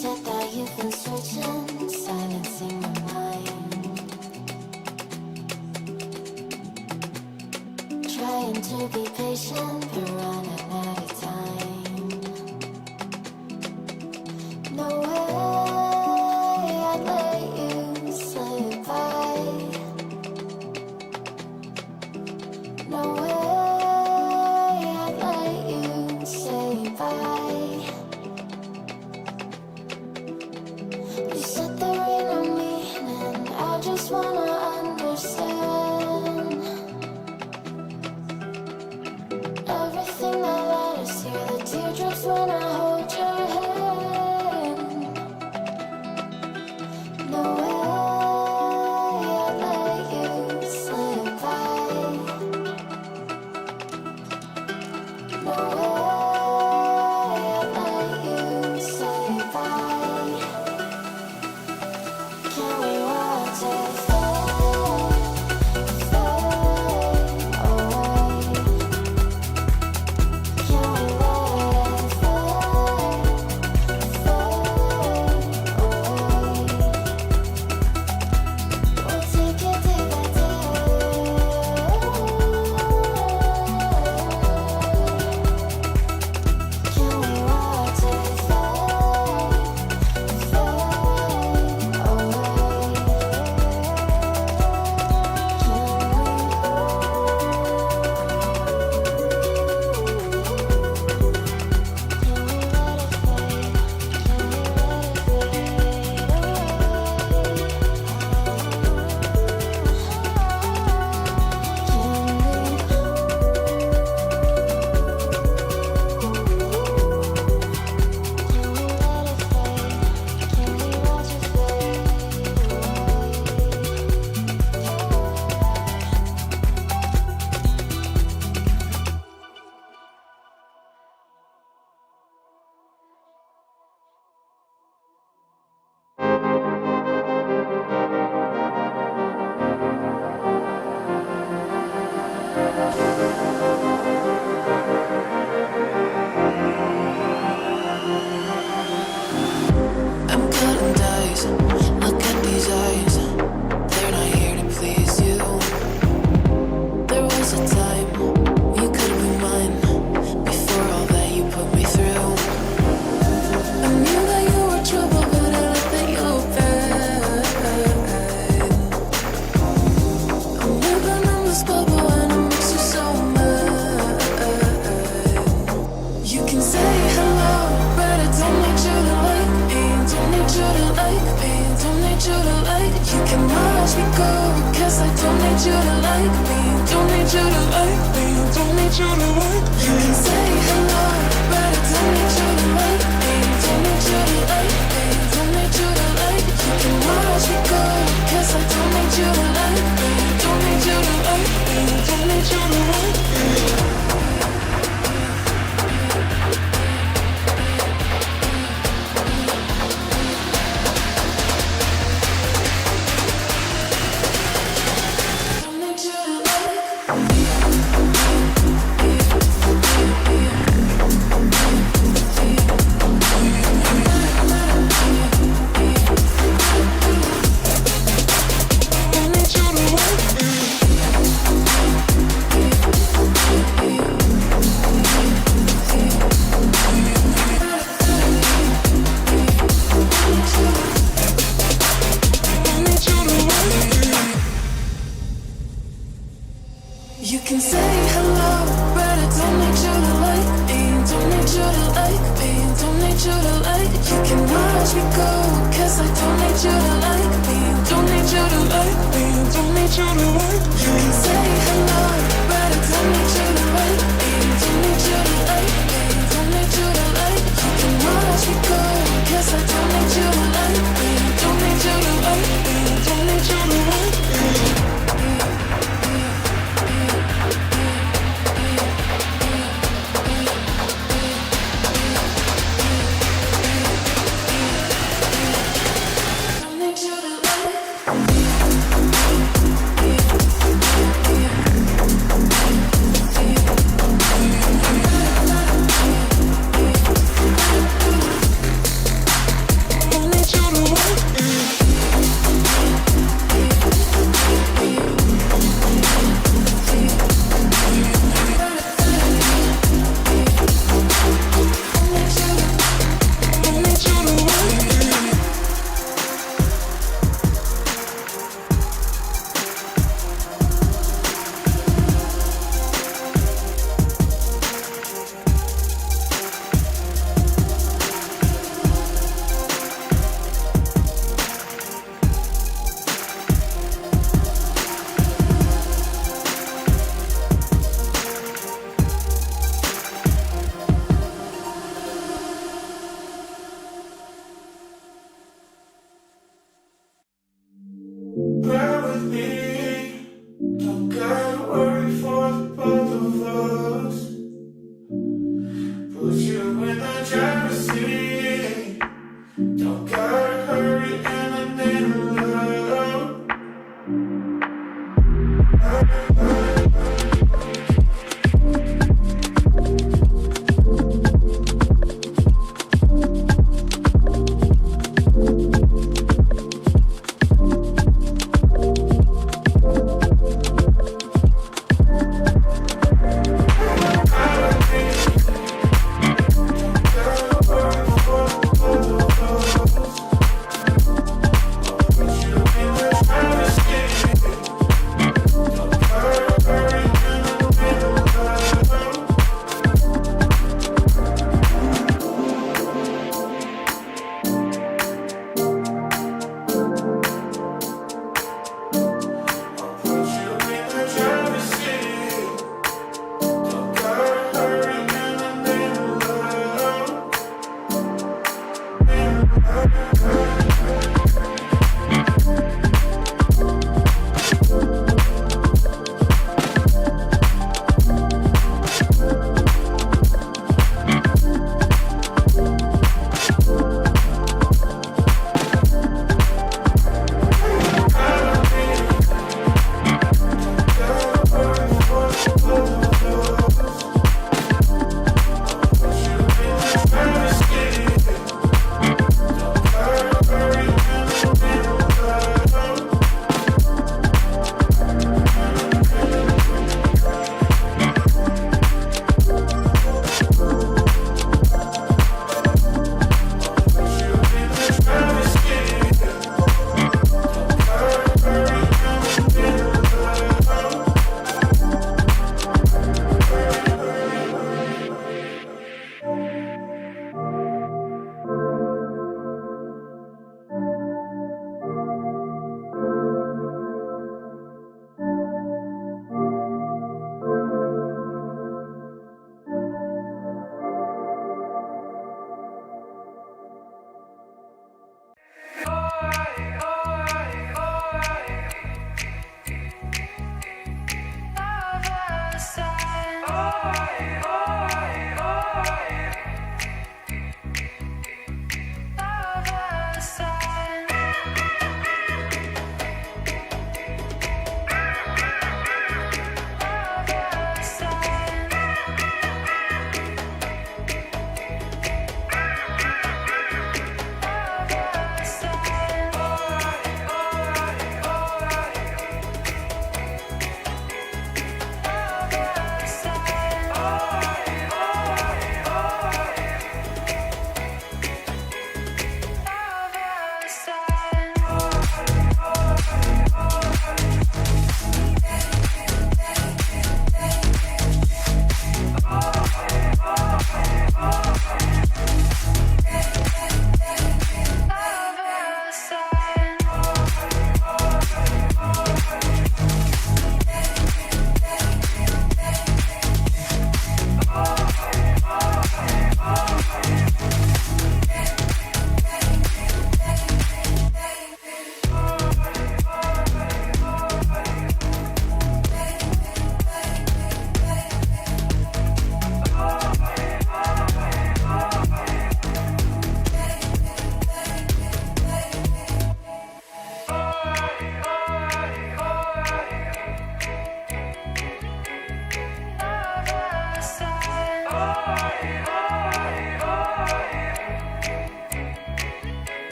said that you've been searching, silencing my mind, trying to be patient but running out of time. No way I'd let you slip by. No way I'd let you say bye. You said there ain't no meaning, I just wanna understand everything that led us here, the teardrops when I hold your hand. No way I'd let you slip by. No way I'd let you say bye. Can we watch it fade, fade away? Can we let it fade, fade away? We'll take it day by day. Can we watch it fade, fade I'm cutting dice. Look at these eyes. They're not here to please you. There was a time you could be mine before all that you put me through. I knew that you were trouble, but I let that you bad. I'm living in this bubble and it makes you so mad. You can say hello, but I don't need you to like me. Don't need you to like me. Don't need you to like. You can watch me go, 'cause I don't need you to like me. Don't need you to like me. Don't need you to like. You can say hello, but I don't need you to like me. Don't need you to like me. Don't need you to like. You can watch me go, 'cause I don't need you to like me. Don't need you to like me. Don't need you to like me. Don't need you to You can say hello, but I don't need you to like me. Don't need you to like me. Don't need you to like. You can watch me go, 'cause I don't need you to like me. Don't need you to like me. Don't need you to like. You can say hello, but I don't need you to like me. Don't need you to like me. Don't need you to like. You can watch me go, 'cause I don't need you to like me. Don't need you to like me. Don't need you to like me.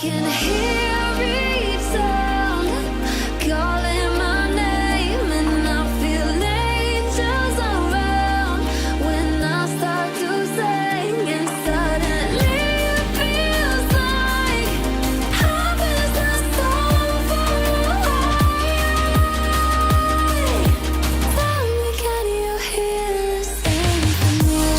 can hear each sound calling my name, and I feel angels around when I start to sing, and suddenly it feels like heaven's not so far away. Tell me, can you hear the symphony?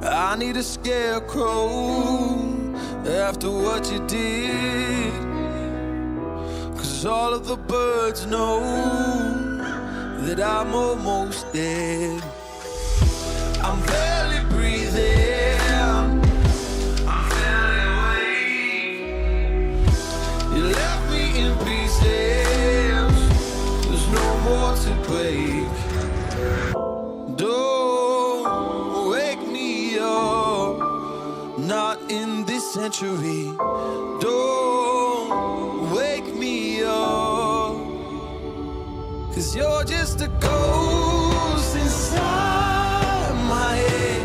I need a scarecrow after what you did, 'cause all of the birds know that I'm almost dead. I'm barely breathing, I'm barely awake. You left me in pieces, there's no more to break. Don't wake me up, not in this century. Don't wake me up, 'cause you're just a ghost inside my head.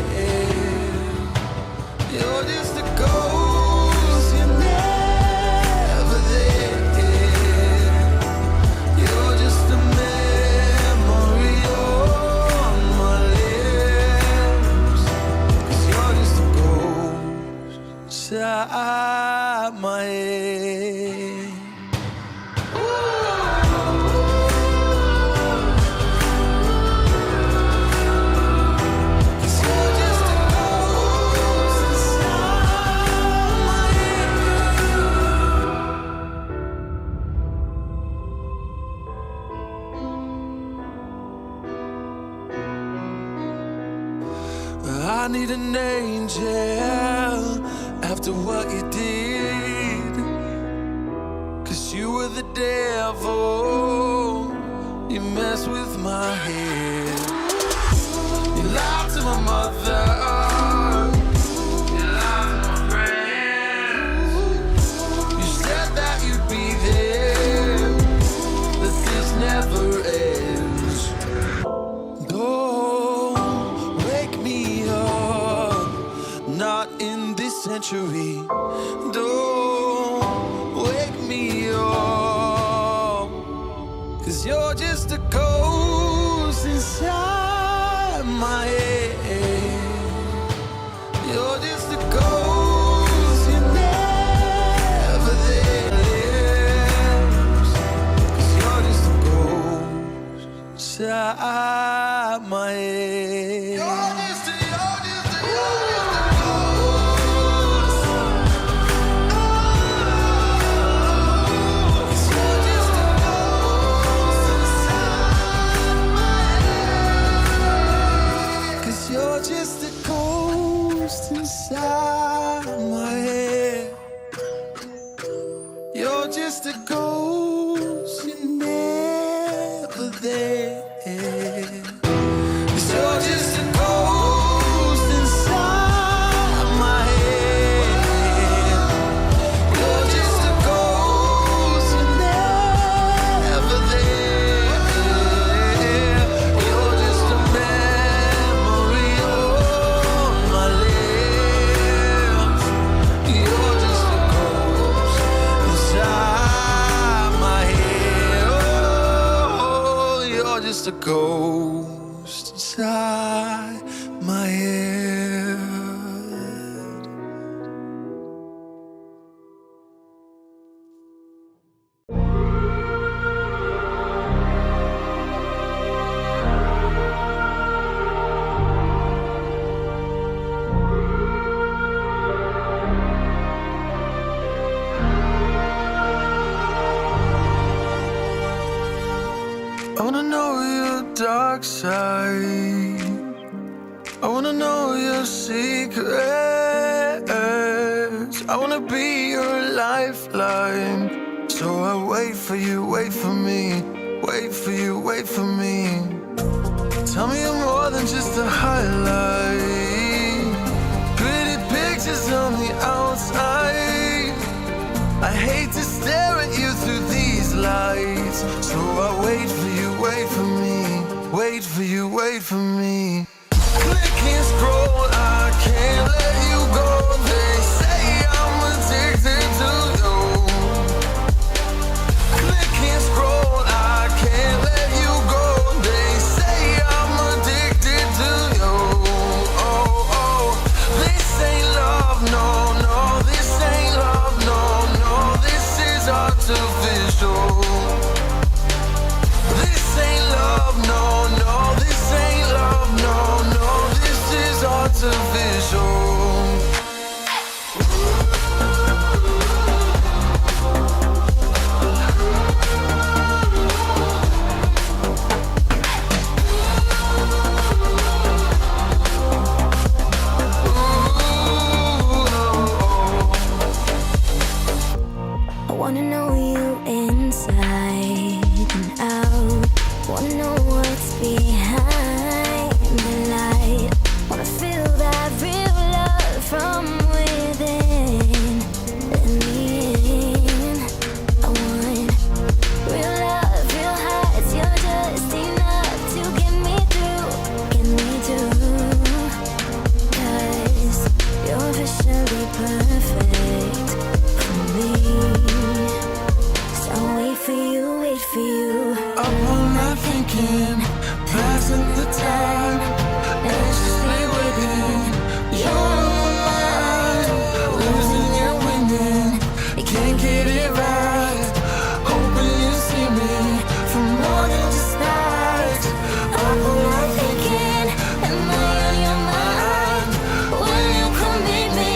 You're just a ghost, you're never there. You're just a memory on my lips, 'cause you're just a ghost inside my head. I need an angel after what you did, 'cause you were the devil, you messed with my head. You lied to my mother, you lied to my friends. You said that you'd be there, that this never ends. Don't wake me up, not in this century. Don't wake me up, 'cause you're just a ghost inside my head. You're just a ghost, you're never there. 'Cause you're just a ghost inside my head. You're just a inside my head. You're just a ghost, you're never there. 'Cause you're just a ghost inside my head. You're just a ghost, you're never there. You're just a memory on my lips. You're just a ghost a ghost inside my head. I wanna know your dark side. I wanna know your secrets. I wanna be your lifeline. So I wait for you, wait for me. Wait for you, wait for me. Tell me you're more than just a highlight. Pretty pictures on the outside. I hate to stare at you through these lights. So I wait for you, wait for me. Wait for you, wait for me. Click and scroll, I can't let you go. They say I'm addicted to you. Click and scroll, I can't let you go. They say I'm addicted to you. Oh, oh, this ain't love, no, no. This ain't love, no, no. This is artificial. This ain't love, no, no. This ain't love, no, no. This is artificial. I wanna know you inside and out. Wanna know what's behind the light. Wanna feel that real love from within. In the end, I want real love, real heights. You're just enough to get me through, get me through. 'Cause you're officially perfect for me. So wait for you, wait for you. Up all night thinking, passing the time, anxiously waiting. You're mine, losing and winning. You can't get it right. Hoping you see me for more than just nights. Up all night thinking, am I on your mind? Will you come meet me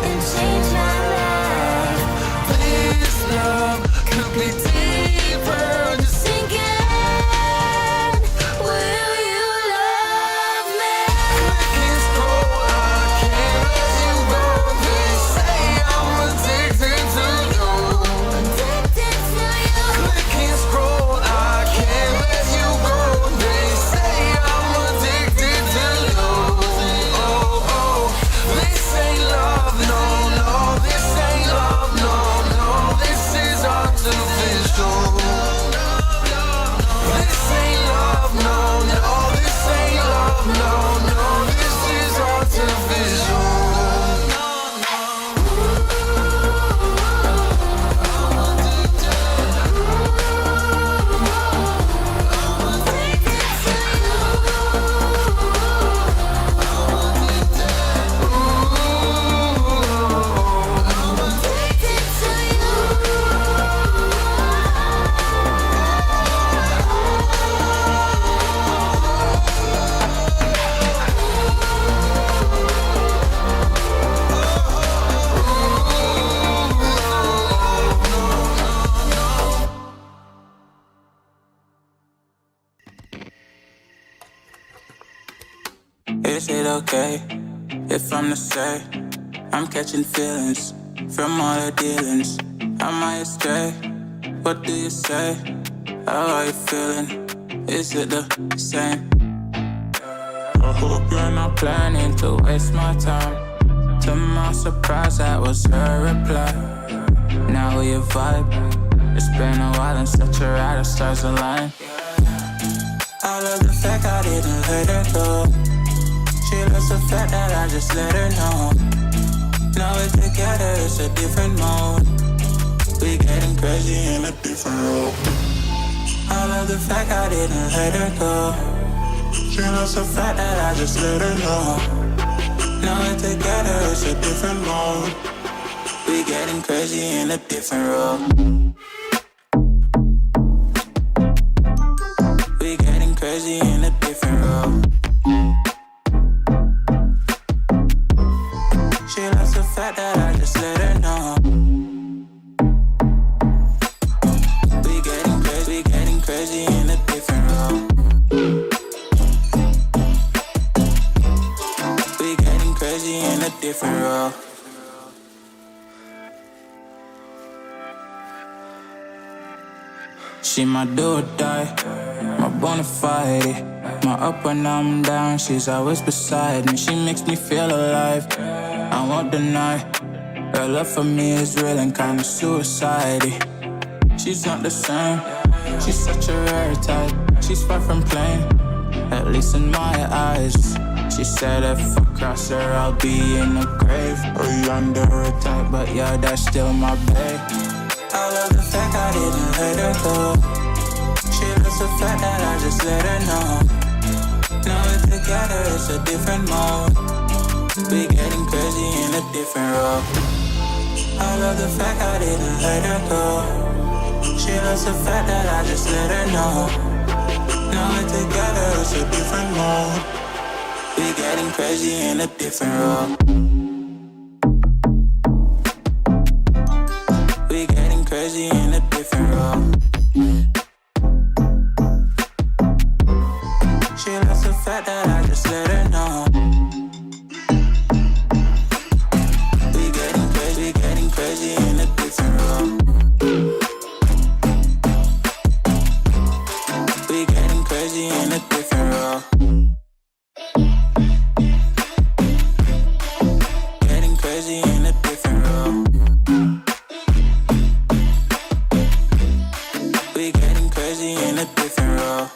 and change my life? This love could be deeper. Just Thinking, will you love me? click and scroll, I can't let you go. They say I'm addicted to you. Addicted to you. Click and scroll, I can't let you go. They say I'm addicted to you. Oh, oh, this ain't love, no, no. This ain't love, no, no. This is artificial. This ain't love, no, no. This ain't love, no, no. This is artificial. Is it okay if I'm to say I'm catching feelings from all the dealings? Am I astray? What do you say? How are you feeling? Is it the same? I hope you're not planning to waste my time. To my surprise, that was her reply. Now we vibe. It's been a while and such a ride, the stars align. I love the fact I didn't let her go. She loves the fact that I just let her know. Now we're together, it's a different mode. We getting crazy in a different role. I love the fact I didn't let her go. She loves the fact that I just let her know. Now we're together, it's a different mode. We getting crazy in a different role. We getting crazy in a different role. She loves the fact that I just let her know. We getting crazy in a different role. We getting crazy in a different role. She my do or die, my bona fide. My up when I'm down, she's always beside me. She makes me feel alive, I won't deny. Her love for me is real and kinda suicide-y. She's not the same, she's such a rare type. She's far from plain, at least in my eyes. She said if I cross her, I'll be in a grave or under a type, but yeah, that's still my babe. I love the fact I didn't let her go. She loves the fact that I just let her know. Now we're together, it's a different mode. We getting crazy in a different role. I love the fact I didn't let her go. She loves the fact that I just let her know. Now we're together, it's a different mode. We getting crazy in a different role. We getting crazy in a different role. She loves the fact that I just let her know. We getting crazy in a different role. We getting crazy in a different role. Getting crazy in a different role. We getting crazy in a different role.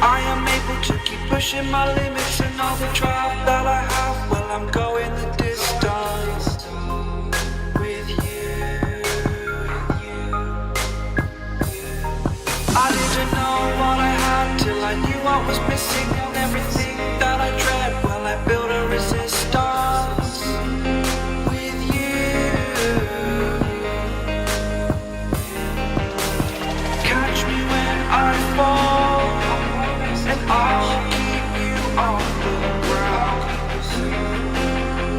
I am able to keep pushing my limits, and all the drive that I have, well, I'm going the distance with you. I didn't know what I had till I knew what was missing, and everything that I dread, well, I built a resistance with you. Catch me when I fall, and I'll keep you on the ground.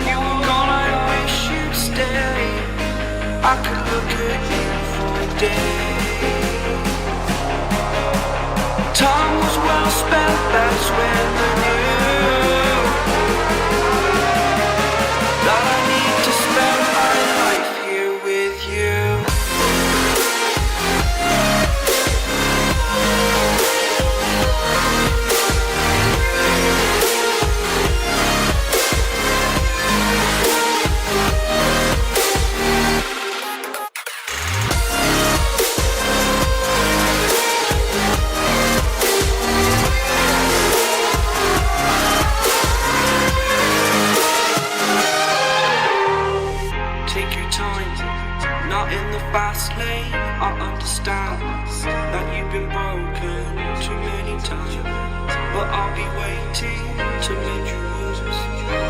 You were gone, I wish you'd stay. I could look at you for a day. Time was well spent, that's when I knew that I need to spend my life here with you. Fast lane, I understand that you've been broken too many times, but I'll be waiting to mend your wounds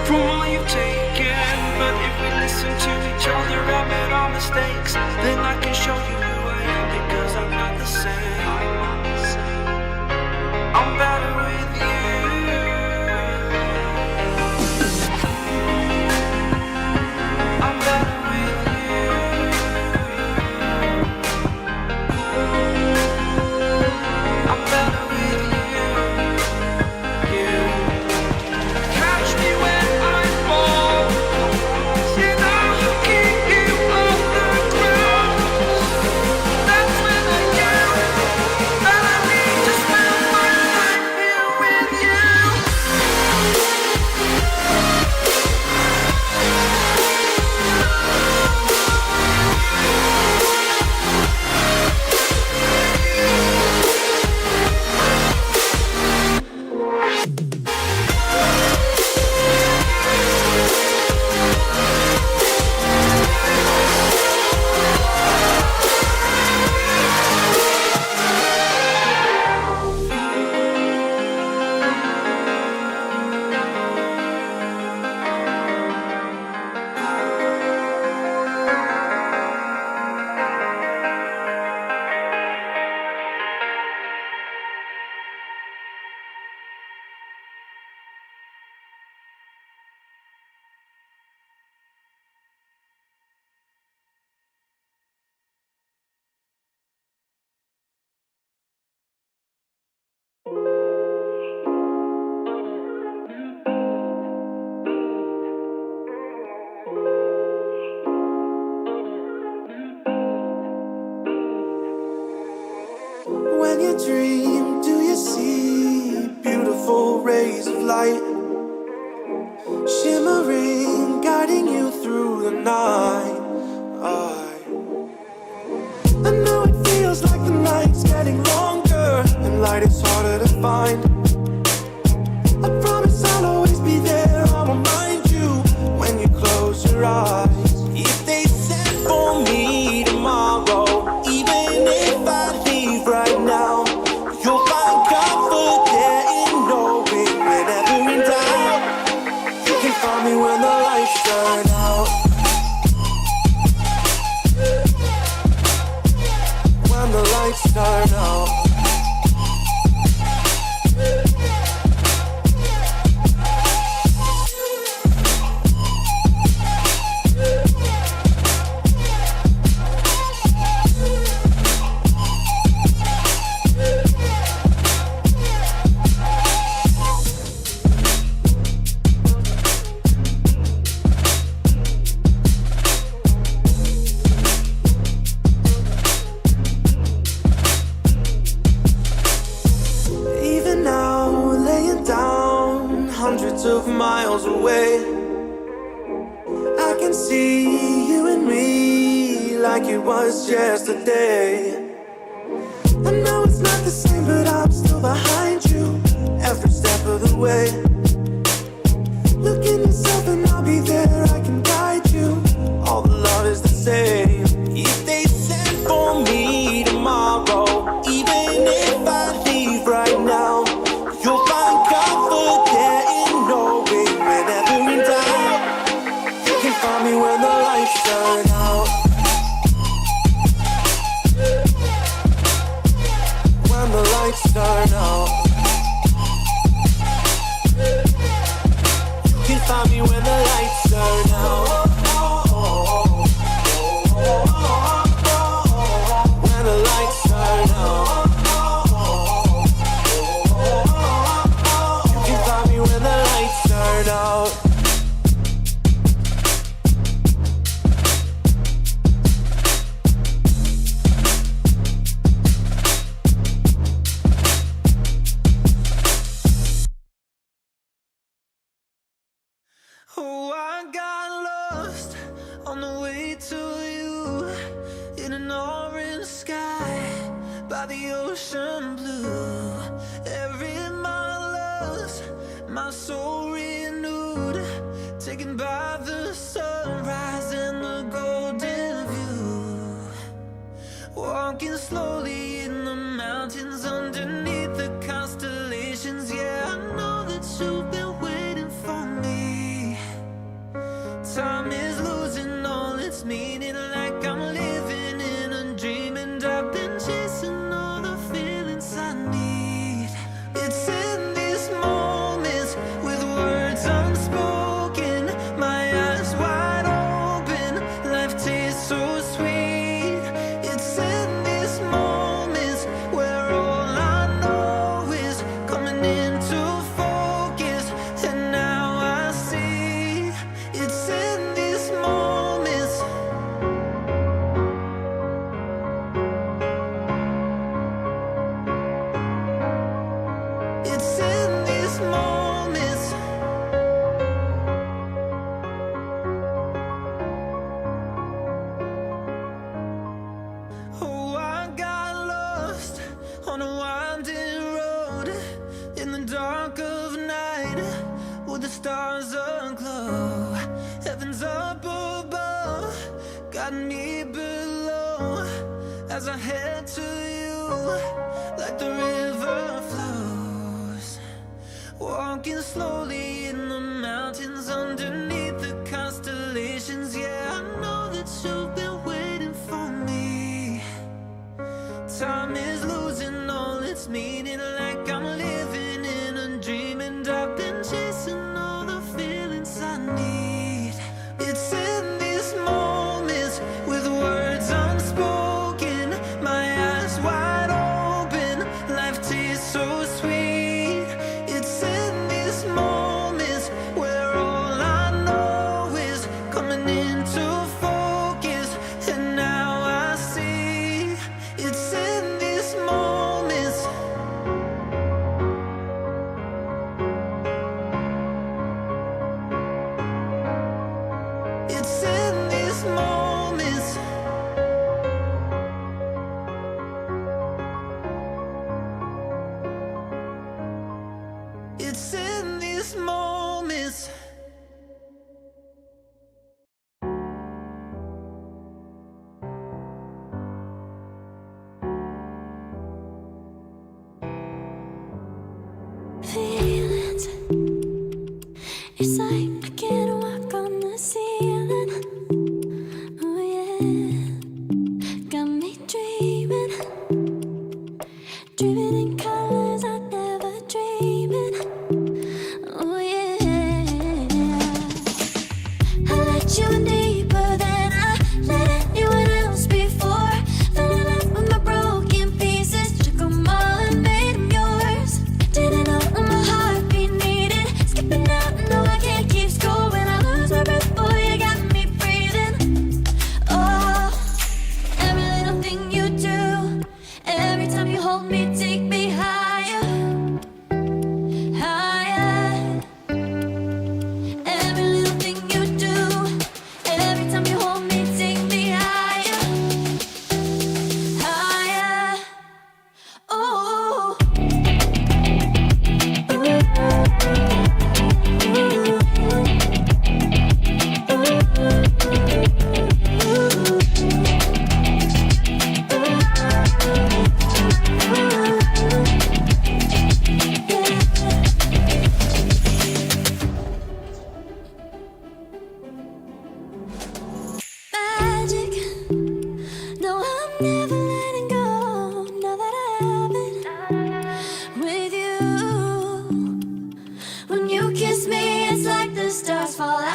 from all you've taken. But if we listen to each other, admit our mistakes, then I can show you who I am, because I'm not the same. I'm better with you. I'm better with you. I'm better with you. Catch me when I fall, and I'll keep you off the ground. That's when I knew that I need to spend my life here with you. When you dream, do you see beautiful rays of light shimmering, guiding you through the night? I know it feels like the night's getting longer and light is harder to find. I promise I'll always be there, I'll remind you when you close your eyes. If they set for me tomorrow, even if I leave right now, you'll find comfort there in knowing whenever in doubt, you can find me when the lights turn out. When the lights turn out. Hundreds of miles away, I can see you and me like it was yesterday. I know it's not the same, but I'm still behind you. me when the lights turn out. When the lights turn out. You can find me when the lights turn out. When the lights turn out. You can find me when the lights turn out. Oh, I got lost on the way to you in an orange sky by the ocean blue. Every mile lost, my soul renewed, taken by the sunrise and the golden view. Walking slowly in the mountains underneath the constellations. Yeah, I know that you've been waiting for me. Time is losing all its meaning, like I'm living in a dream, and I've been chasing all the feelings I need. It's in these moments with words unspoken, my eyes wide open, life tastes so sweet. It's in these moments where all I know is coming into focus, and now I see. It's in these moments. It's in these moments. Oh, I got lost on a winding road in the dark of night with the stars aglow. Heaven's up above, got me below as I head to you like the river flows. Walking slowly in the mountains underneath the constellations. Yeah, I know that you've been waiting for me. Time is losing all its meaning, like I'm living in a dream, and I've been chasing all the feelings I need. It's in these moments with words unspoken, my eyes wide open, life tastes so sweet. It's in these moments where all I know is coming into focus, and now I see. It's in these moments. It's in these moments. It's in these moments. Feelings. It's like I can't walk on the ceiling. Oh yeah, got me dreaming, dreaming in colors I never dreamed in. Oh yeah, I let you in deeper than I let anyone else before. Fell in love with my broken pieces, took 'em all and made 'em yours. Didn't open my heart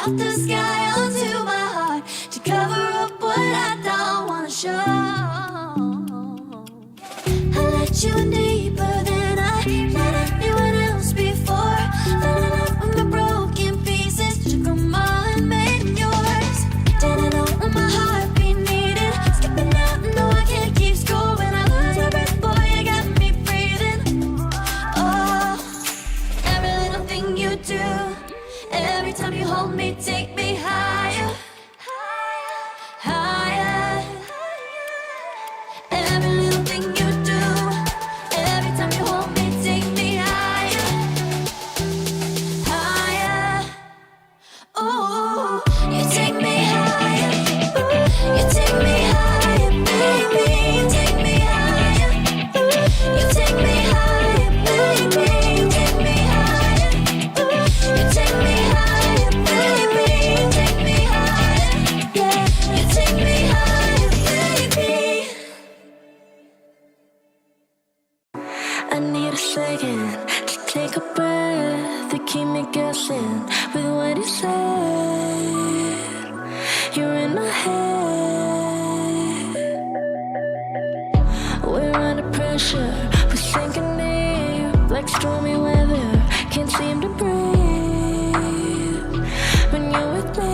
out the sky onto my heart to cover up what I don't wanna show. I let you in deeper than I let anyone else before. Fell in love with my broken pieces, took them all and made them yours. Didn't know when my heart beat needed, skipping out, no I can't keep score. When I lose my breath, boy, you got me breathing. Oh, every little thing you do, every time you hold me, take me higher, higher. Every little thing you do, every time you hold me, take me higher, higher. Ooh, you take me higher. Ooh, you take me higher, baby. You take me higher. Ooh, you take me higher, baby. You take me higher. Ooh, you take me higher, baby. You take me higher. Yeah, you take me higher, baby. I need a second to take a breath to keep me guessing with what you said. You're in my head. We're under pressure, we're sinking deep like stormy weather. Can't seem to breathe when you're with me.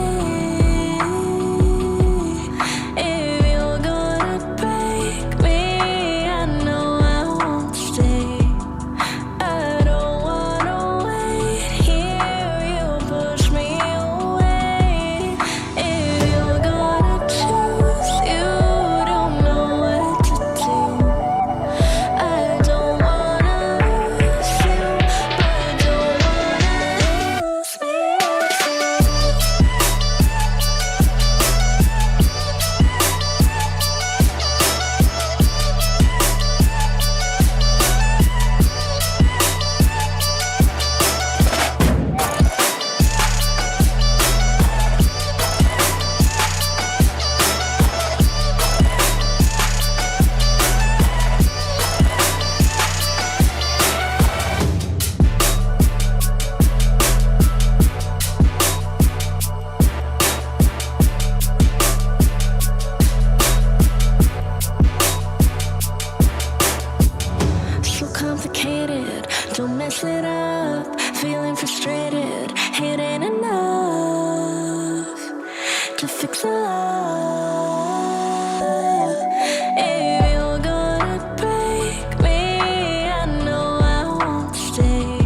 If you're gonna break me, I know I won't stay. I don't wanna wait here, you push me away. If you're gonna choose, you don't know what to do. I don't wanna lose you, but I don't wanna lose me too. So complicated, don't mess it up. Feeling frustrated, it ain't enough to fix a love. If you're gonna break me, I know I won't stay.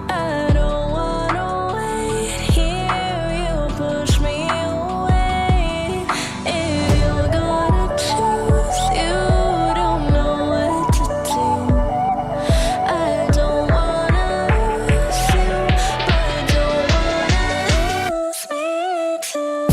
I don't wanna wait here, you push me away. If you're gonna choose, you don't know what to do. I don't wanna lose you, but I don't wanna lose me too.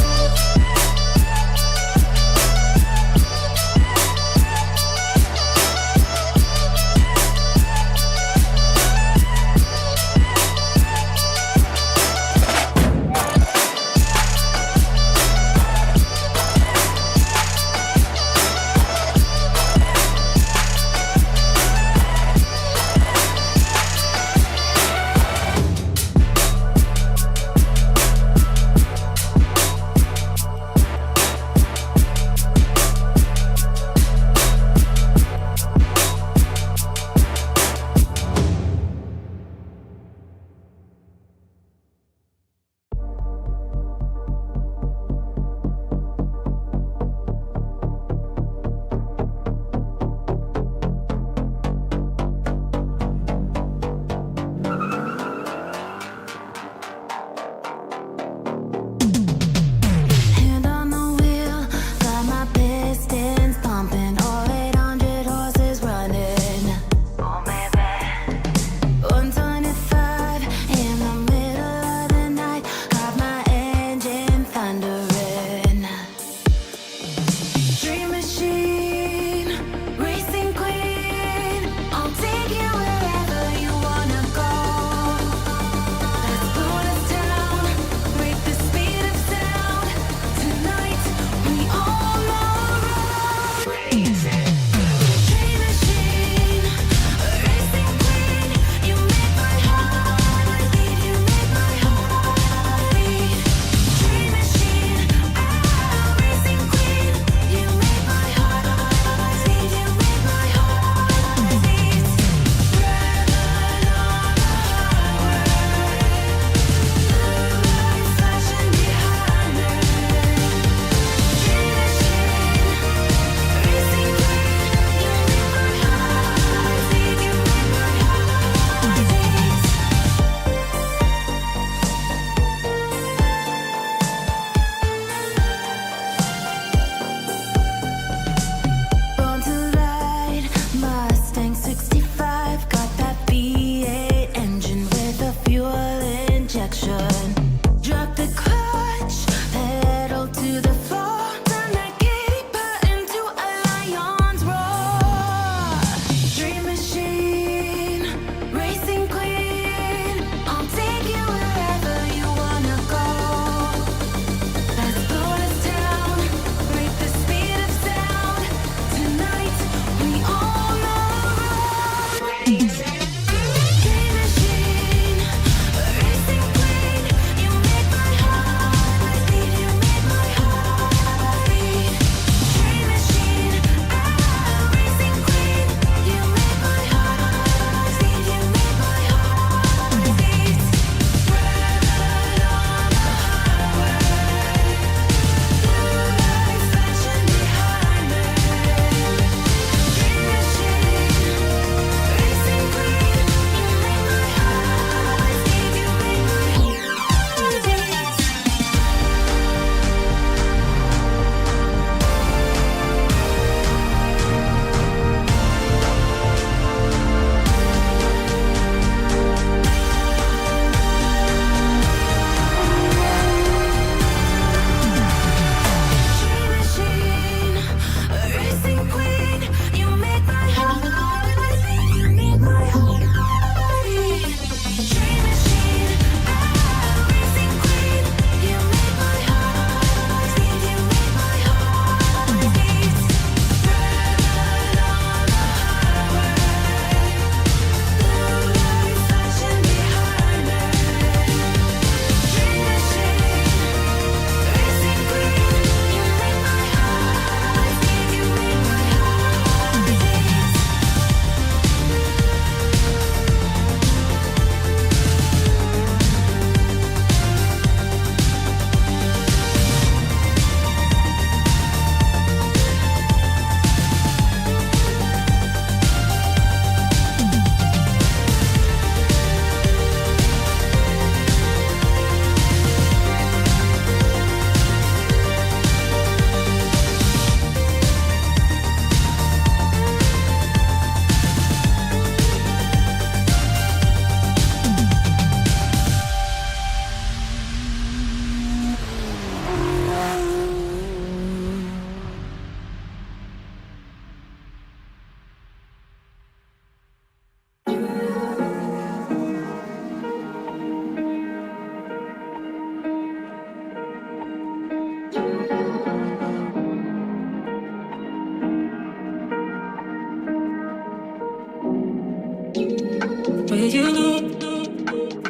Where you look,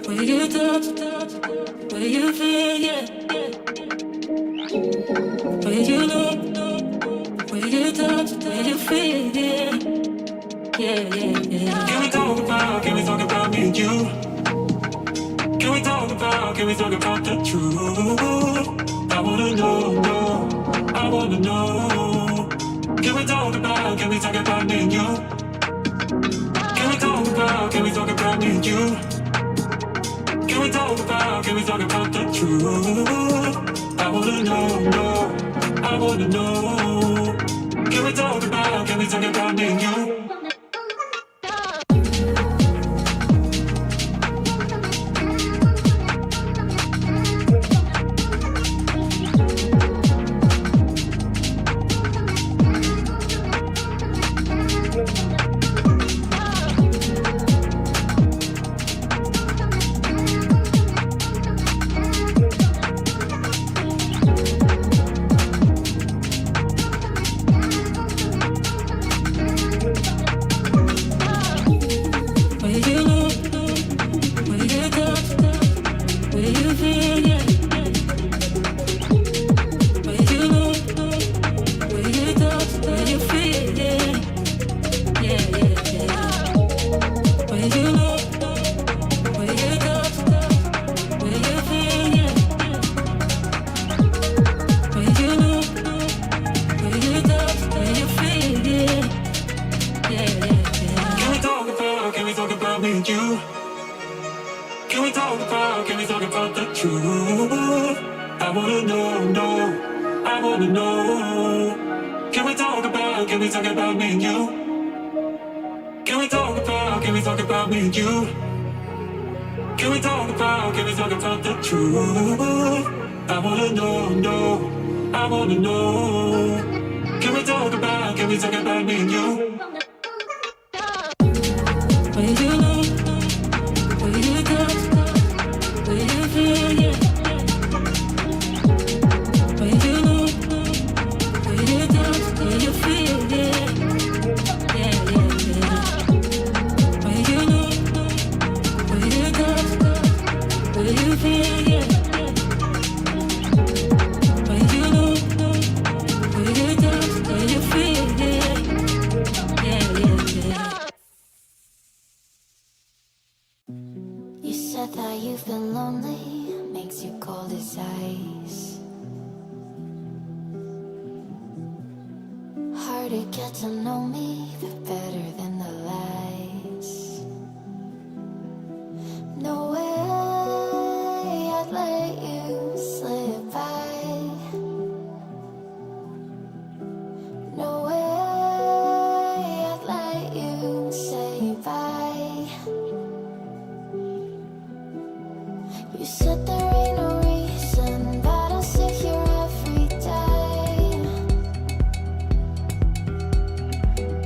where you touch, where you feel, yeah. Where you look, where you touch, where you feel, yeah. Yeah, yeah, yeah. Can we talk about me and you? Can we talk about the truth? I wanna know, I wanna know. Can we talk about me and you? Can we talk about me and you? Can we talk about the truth? I wanna know, I wanna know. Can we talk about me and you?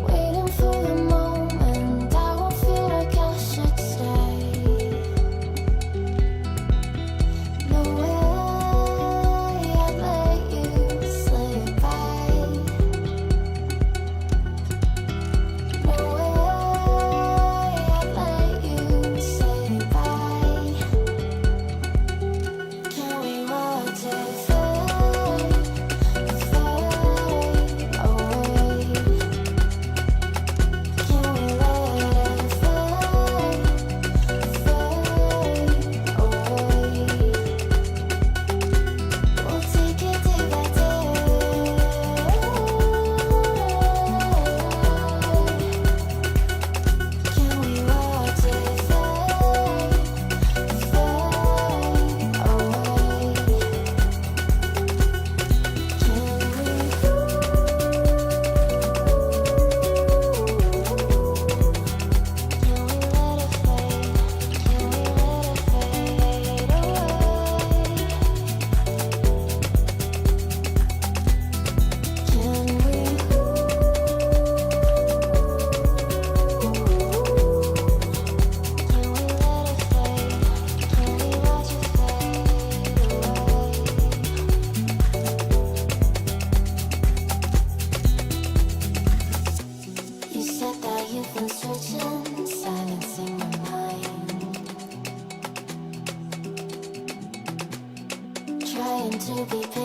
Waiting for the moment.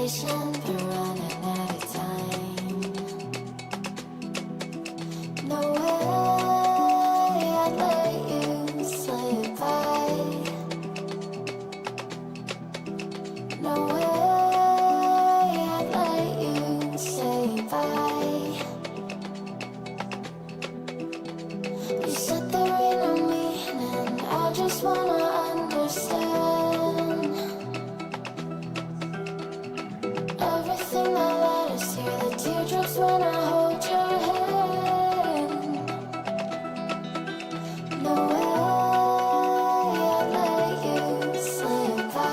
patient, but running out of time. No way I'd let you slip by. No way I'd let you say bye. You said there ain't no meaning, I just wanna understand everything that led us here, the teardrops when I hold your hand. No way I'd let you slip by.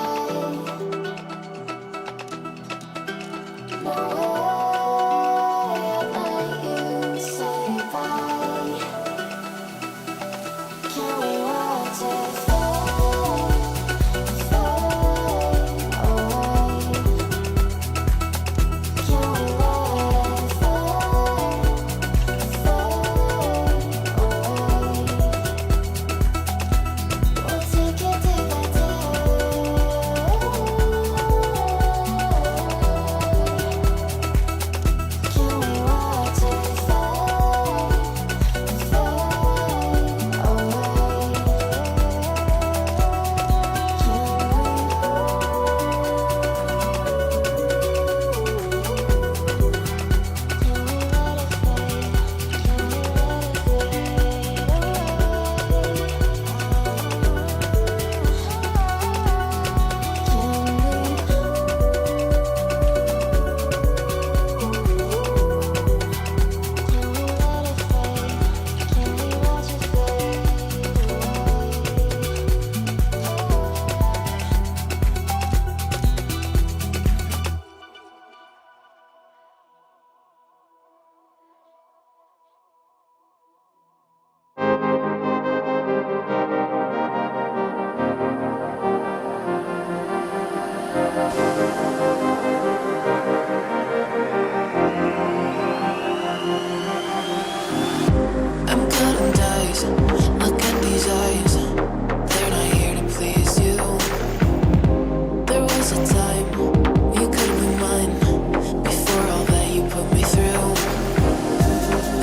No way I'd let you say bye. Can we watch it fade, fade away? Can we let it fade, fade away? We'll take it day by day. Can we watch it fade, fade away? I'm cutting dice. Look at these eyes. They're not here to please you. There was a time you could have been mine before all that you put me through.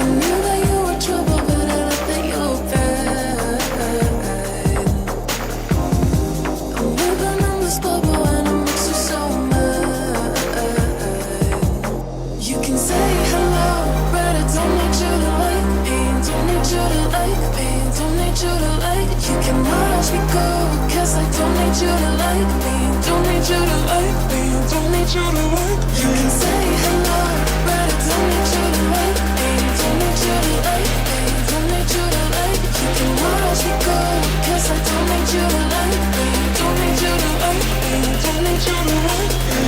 I knew that you were trouble, but I let that you were bad. I'm living in this bubble and it makes you so mad. You can say hello, but I don't need you to like me. Don't need you to like me. Don't need you to like. You can watch me go, 'cause I don't need you to like me. Don't need you to like me. Don't need you to like. You can say hello, but I don't need you to like me. Don't need you to like me. Don't need you to like. You can watch me go, 'cause I don't need you to like me. Don't need you to like me. Don't need you to like me.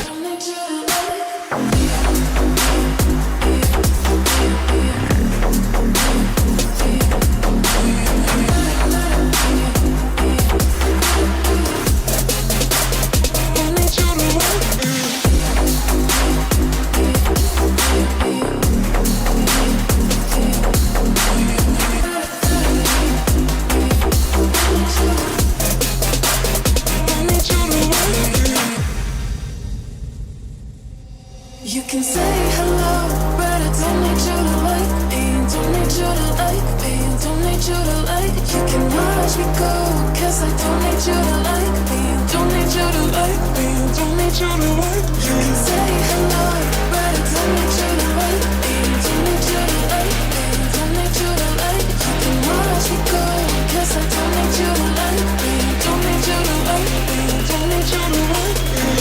Don't need you to like. Don't need you to You can say hello, but I don't need you to like me. Don't need you to like me. Don't need you to like. You can watch me go, 'cause I don't need you to like me. Don't need you to like me. Don't need you to like. You can say hello, but I don't need you to like me. Don't need you to like me. Don't need you to like. You can watch me go, 'cause I don't need you to like me. Don't need you to like me. Don't need you to like me.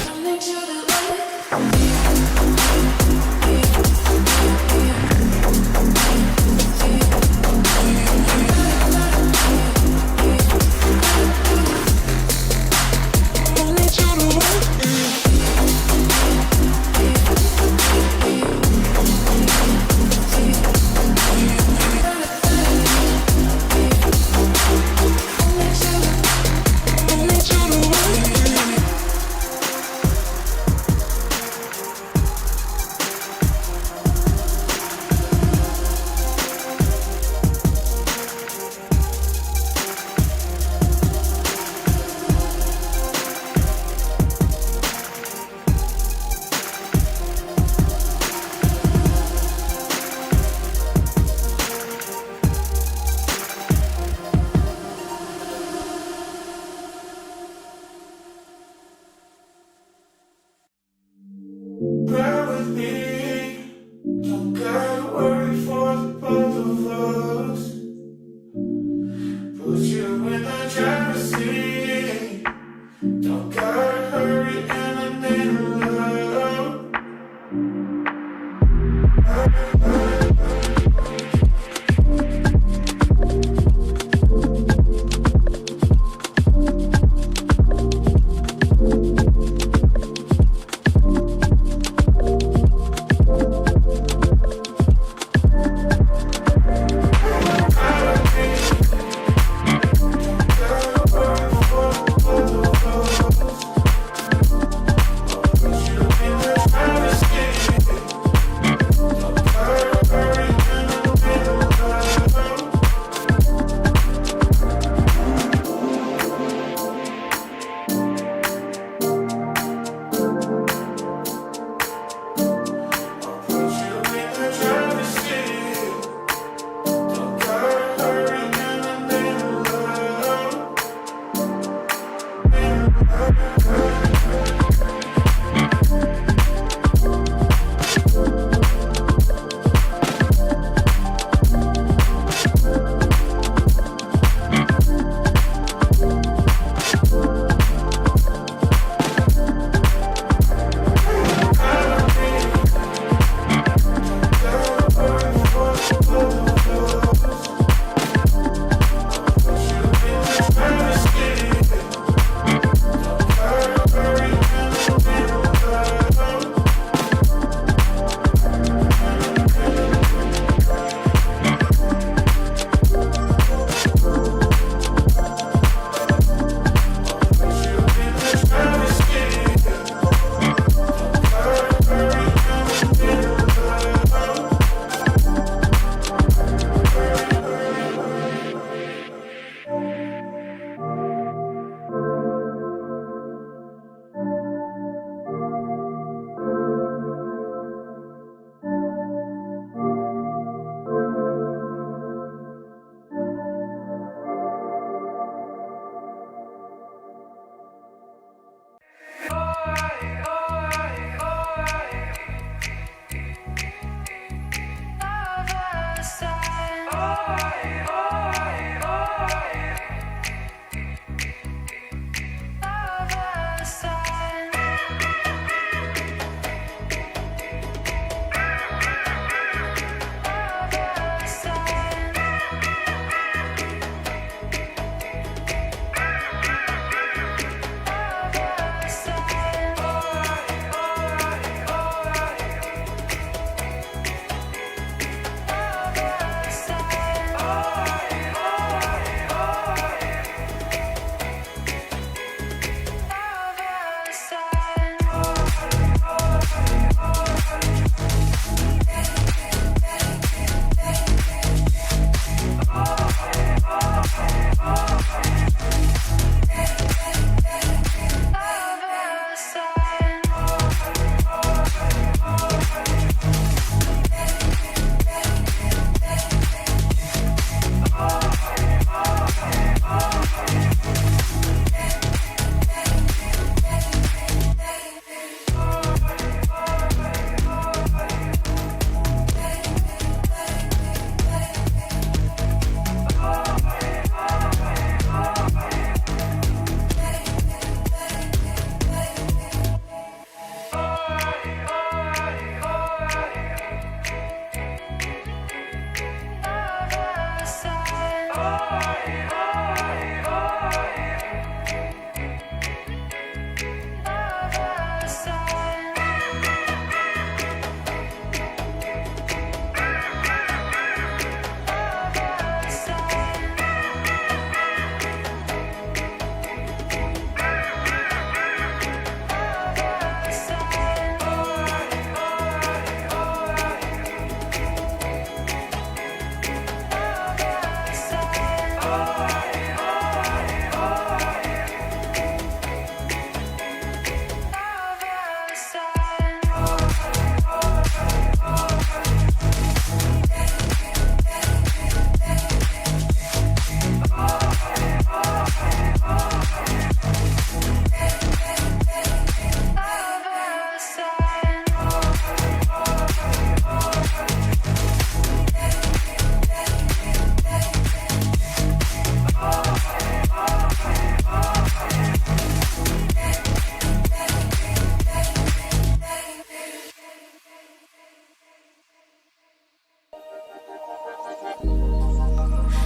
Don't need you to like.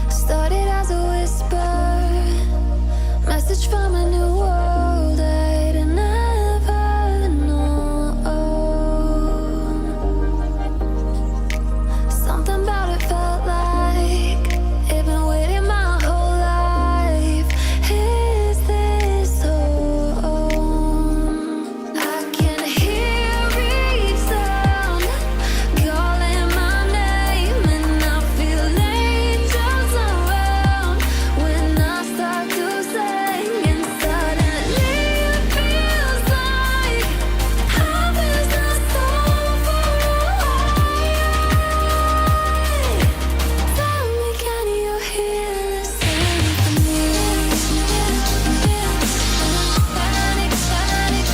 Started as a whisper, message from a new world I'd never known. Something about it felt like it'd been waiting my whole life. Is this home? I can hear each sound calling my name, and I feel angels around when I start to sing. And suddenly it feels like heaven's not so far away. Tell me, can you hear the symphony? Panic, panic,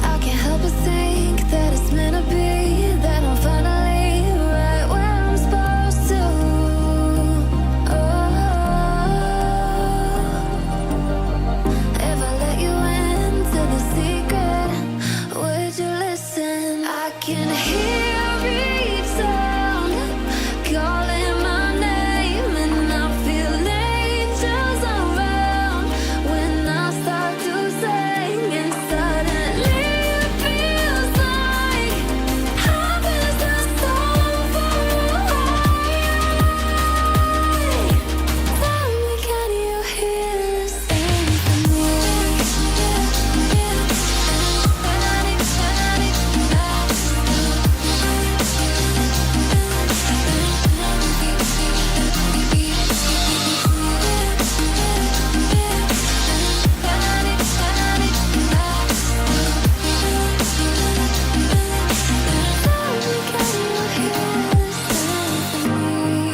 I can't help but think that it's meant to be, that I'm finally right where I'm supposed to. If I let you into the secret, would you listen? I can hear each sound calling my name, and I feel angels around when I start to sing. And suddenly it feels like heaven's not so far away. Tell me, can you hear the symphony? Panic, panic,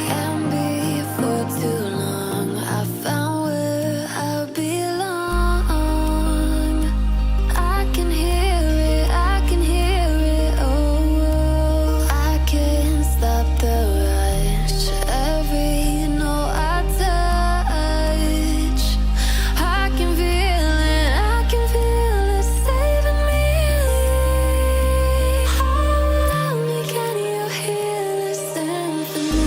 and before too long I found where I belong. I can hear it, I can hear it, oh, I can't stop the rush. Every note I touch, I can feel it saving me. Tell me, can you hear the symphony?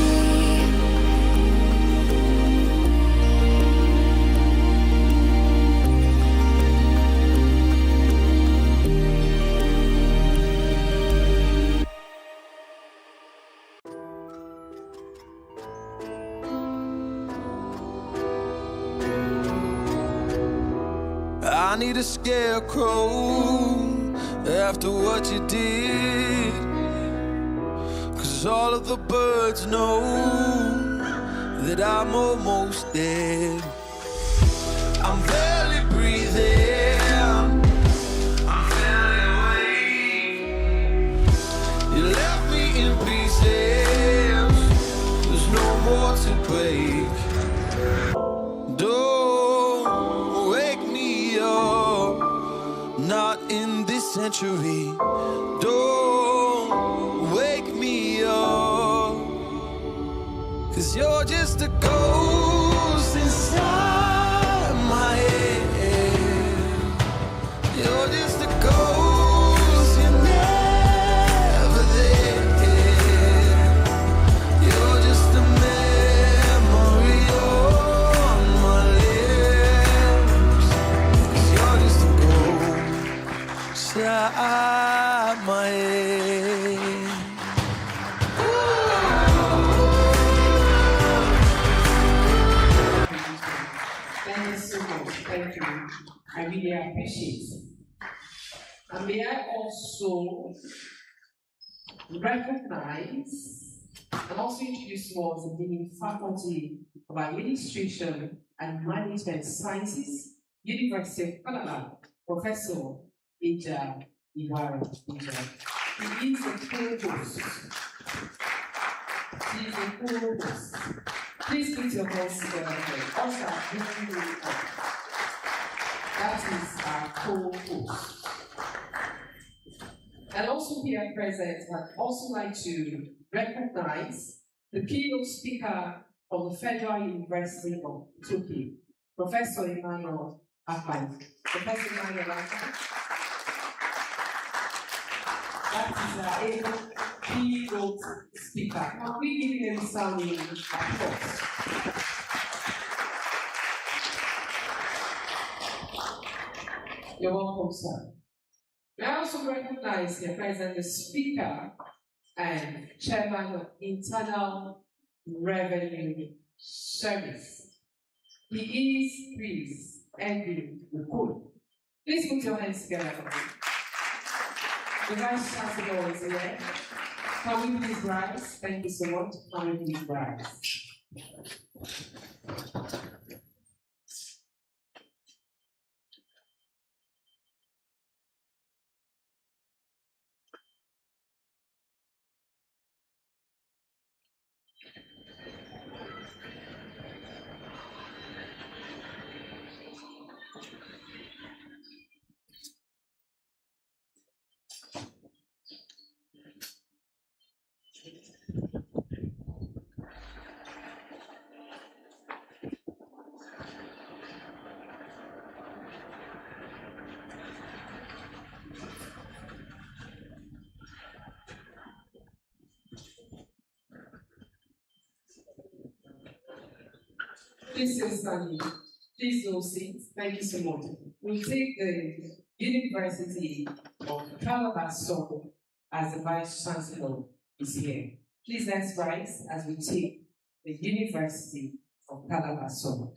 I need a scarecrow after what you did, 'cause all of the birds know that I'm almost dead. I'm barely breathing, I'm barely awake. You left me in pieces, there's no more to break. Don't wake me up not in this century. Don't wake me up, 'cause you're just a ghost inside my head. You're just a ghost, you're never there. You're just a memory on my lips. 'Cause you're just a ghost inside my head. Thank you so much. Thank you. I really appreciate it. And may I also recognize and also introduce more as the Dean Faculty of Administration and Management Sciences, University of Calabar, Professor Ija Iwara. He is a co-host. He is a co-host. Please put your hands together for Oscar Unical. That is our co-host. And also here present, I'd also like to recognize the keynote speaker of the Federal University of Turkey, Professor Emmanuel Akbay. Professor Emmanuel Akbay. That is our keynote speaker. Can we give him a sounding applause? You're welcome, sir. We also recognize here present the speaker and chairman of Internal Revenue Service. He is, please, Andrew Unical. Please put your hands together for me. The Vice Chancellor is here. Can we please rise? Thank you so much. Can we please rise? Please stay standing. Please no seats. Thank you so much. We'll take the University of Calabar song as the Vice Chancellor is here. Please let's rise as we take the University of Calabar song.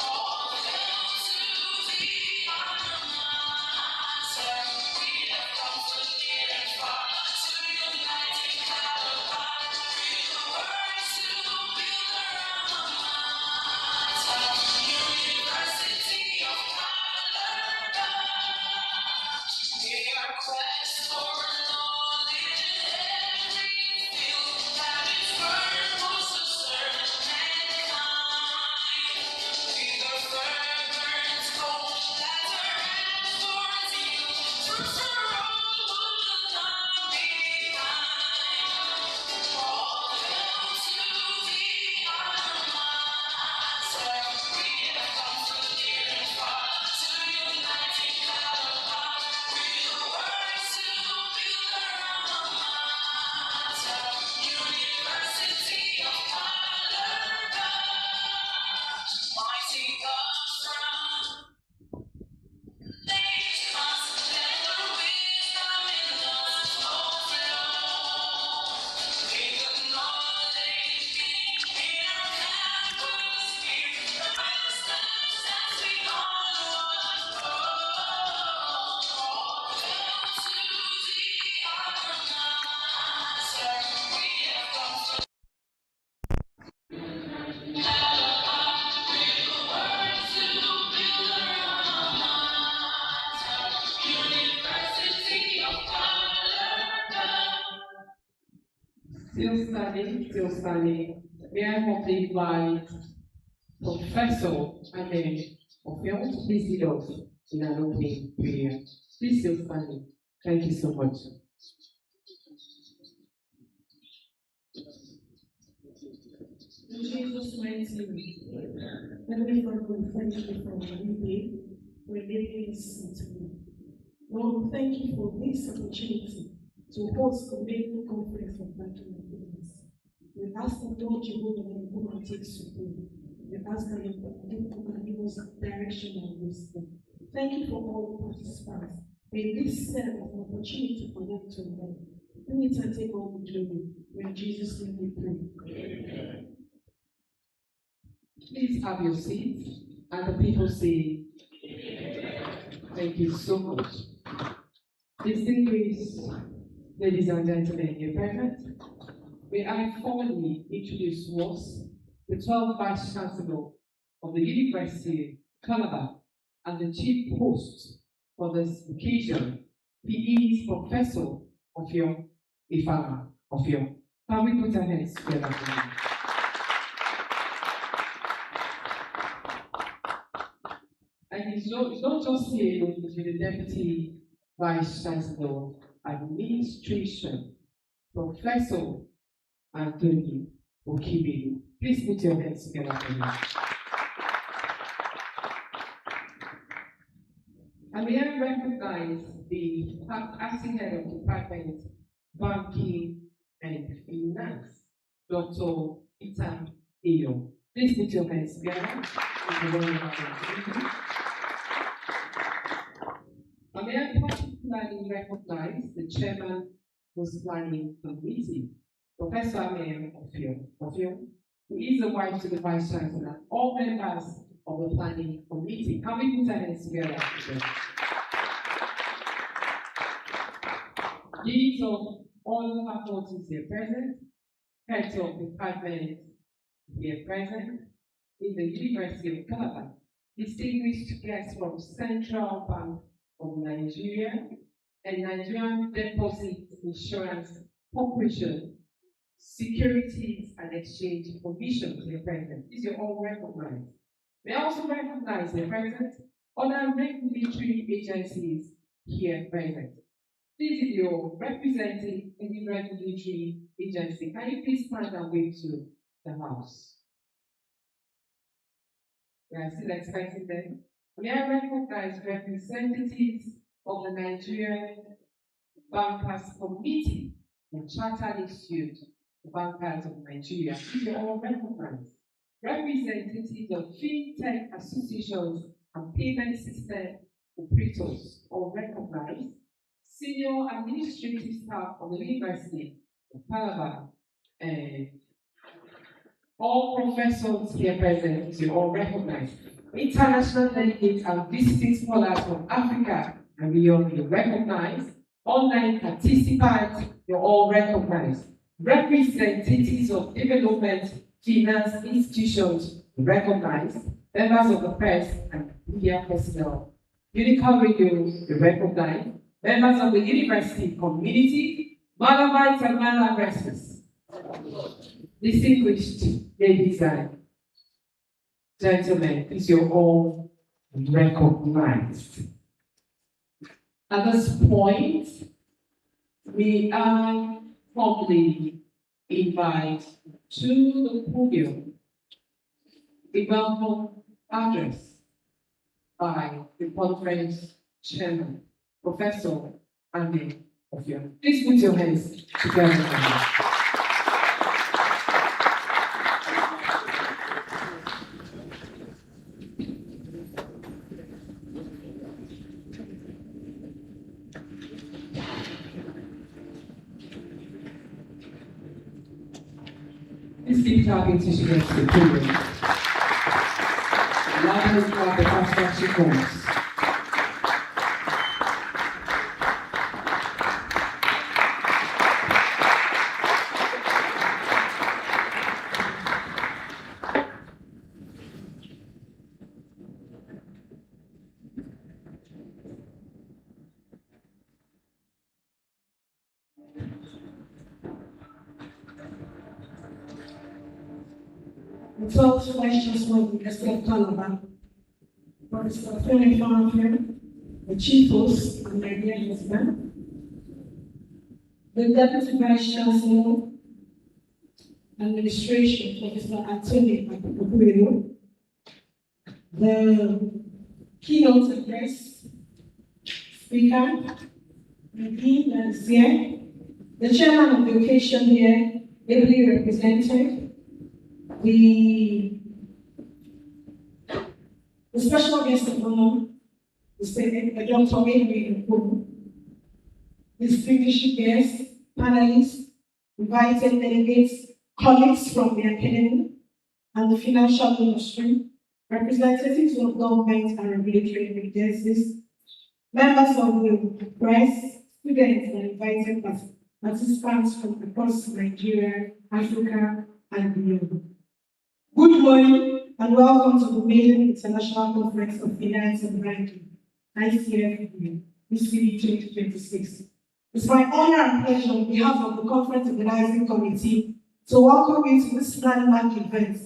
All Still standing, still standing. May I complete by Professor Amen of Film to please lead us in an opening prayer. Please still standing. Thank you so much. In Jesus' mighty name, Heavenly Father, we thank you for a new day. We're living this into Lord, thank you for this opportunity to host a Maiden conference of Banking and Fitness. We ask that Lord Jehovah and come and take supreme. We ask that you come and give us direction and wisdom. Thank you for all the participants. May this serve as an opportunity for them to learn. Do it and take all the glory. In Jesus' name we pray. Please have your seats, and the people say, thank you so much. Distinguished ladies and gentlemen here present, may I formally introduce to us the 12th Vice Chancellor of the University of Calabar and the Chief Host for this occasion. He is Professor Ofio Ifala Ofio. Can we put our hands together for him? And he's not just here with the Deputy Vice Chancellor Administration, Professor Anthony Okibili. Please put your hands together for him. And may I recognize the acting head of Department Banking and Finance, Dr. Itam Eyo. Please put your hands together. And may I particularly recognize the chairman who's planning the meeting, Professor Amen Ofio, who is the wife to the Vice Chancellor, and all members of the planning committee. Can we put our hands together? Deans of all the faculties here present, heads of departments here present, in the University of Calabar, distinguished guests from Central Bank of Nigeria and Nigerian Deposit Insurance Corporation, Securities and Exchange Commission here present. These are all recognized. We also recognize the present other regulatory agencies here present. This is your representing any regulatory agency. Can you please stand and wave to the House? We are still expecting them. May I recognize representatives of the Nigerian Bankers Committee and Chartered Institute of Bankers of Nigeria. These are all recognized. Representatives of fintech associations and payment system operators, all recognized. Senior administrative staff of the University of Calabar and all professors here present, you all recognize. International delegates and visiting scholars from Africa and beyond, you recognize. Online participants, you're all recognized. Representatives of development finance institutions, recognized. Members of the press and media personnel. Unical Radio, you recognize. Members of the university community, Malamites and Malabresses. Distinguished ladies and gentlemen, please you're all recognized. At this point, we are formally invite to the podium a welcome address by the conference chairman, Professor Andy Ofio. Please put your hands together. Please keep talking till she gets to the podium. Allow her to grab the fast she comes. the 12th Vice Chancellor of the University of Calabar, Professor Femi Fanfare, the Chief Host and my dear husband, the Deputy Vice Chancellor, Administration, Professor Anthony Akubuelo, the keynote address speaker, the Dean that is here, the Chairman of the occasion here, ably represented, the special guest of honor, Dr. Maiden, distinguished guests, panelists, invited delegates, colleagues from the academy and the financial industry, representatives of government and regulatory agencies, members of the press, students, and invited participants from across Nigeria, Africa, and beyond. Good morning and welcome to the Maiden International Conference of Finance and Banking, ICF, UCB 2026. It's my honor and pleasure on behalf of the conference organizing committee to welcome you to this landmark event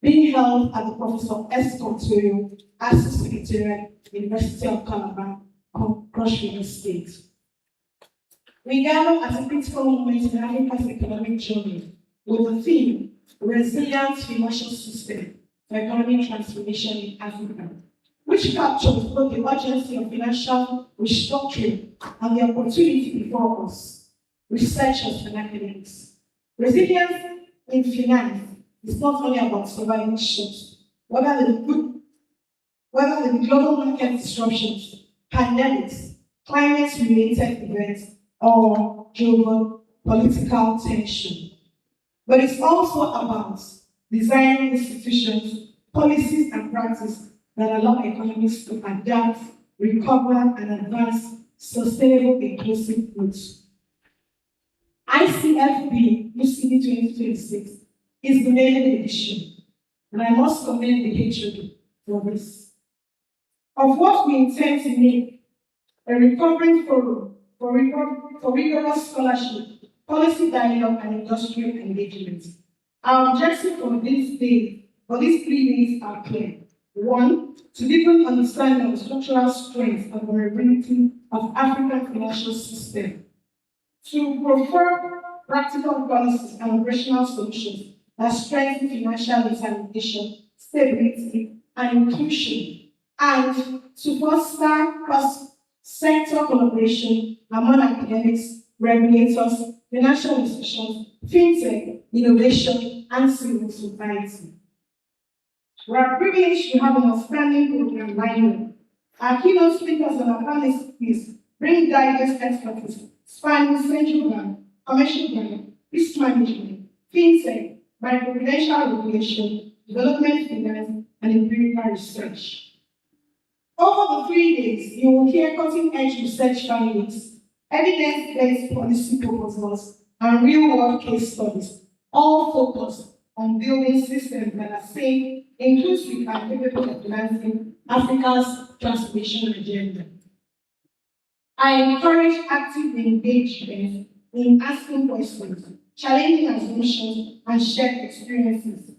being held at the Professor S. Contorio, Access Secretariat, University of Calabar, Cross River State. We gather at a critical moment in Africa's economic journey with the theme, Resilient Financial System for Economic Transformation in Africa, which captures both the urgency of financial restructuring and the opportunity before us, researchers and academics. Resilience in finance is not only about surviving shocks, whether the global market disruptions, pandemics, climate-related events, or geopolitical tension. But it's also about designing institutions, policies, and practices that allow economies to adapt, recover, and advance sustainable inclusive growth. ICFB UCB 2026 is the maiden edition, and I must commend the HOD for this. Of what we intend to make a recovering forum for rigorous scholarship, policy dialogue, and industrial engagement. Our objective for these 3 days are clear. 1, to deepen understanding of the structural strength and vulnerability of African financial system. 2, prefer practical policies and operational solutions that strengthen financial intermediation, stability, and inclusion, and to foster cross-sector collaboration among academics, regulators, financial institutions, fintech, innovation, and civil society. We are privileged to have an outstanding program lined up. Our keynote speakers and our panelists bring diverse expertise spanning central bank, commercial bank, risk management, fintech, microprudential regulation, development finance, and empirical research. Over the 3 days, you will hear cutting-edge research findings, evidence-based policy proposals, and real-world case studies, all focused on building systems that are safe, inclusive, and capable of advancing Africa's transformation agenda. I encourage active engagement in asking questions, challenging assumptions, and shared experiences.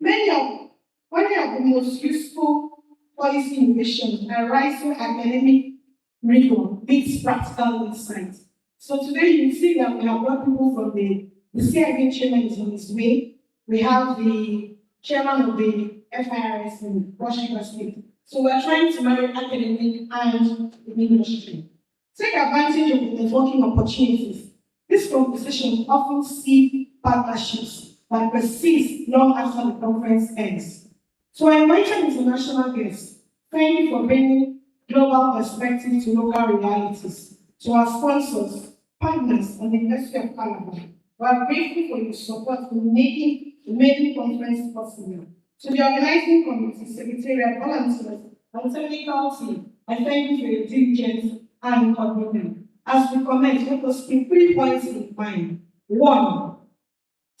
Many of the most useful policy innovations arise from academic rigor meets practical insight. So today you see that we have got people from the CIB chairman is on his way. We have the chairman of the FIRS in Washington State. So we're trying to marry academic and the industry. Take advantage of the networking opportunities. These conversations often see partnerships that persist long after the conference ends. So I invited international guests. Thank you for bringing global perspective to local realities. To our sponsors, partners, and the University of Calabar, we are grateful for your support in making the Maiden conference possible. To the organizing committee, secretariat, volunteers, and technical team, I thank you for your diligence and commitment. As we comment, let us keep 3 points in mind. 1,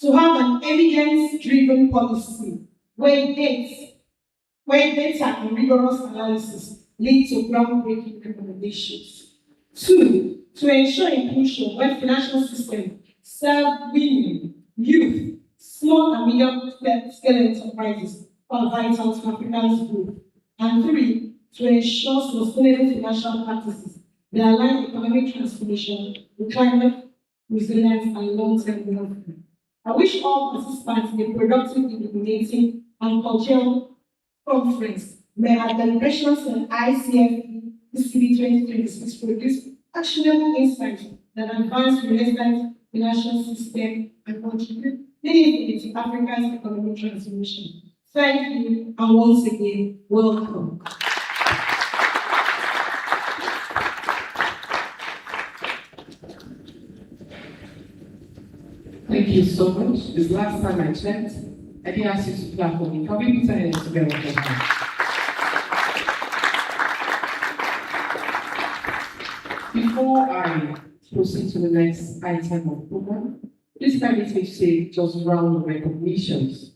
to have an evidence-driven policy where data and rigorous analysis lead to groundbreaking recommendations. 2, to ensure inclusion where financial systems serve women, youth, Small and medium-scale enterprises are vital to Africa's growth. And 3, to ensure sustainable financial practices that align economic transformation with climate resilience and long-term development. I wish all participants a productive, illuminating, and cultural conference. May our deliberations on ICFP DCB 2026 produce actionable insights that advance resilient financial system and contribute meaningfully to Africa's economic transformation. Thank you, and once again, welcome. Thank you so much. This last time I checked, I didn't ask you to clap for me. Can we put our hands together for that? Before I proceed to the next item of program, please permit me to say just a round of recognitions.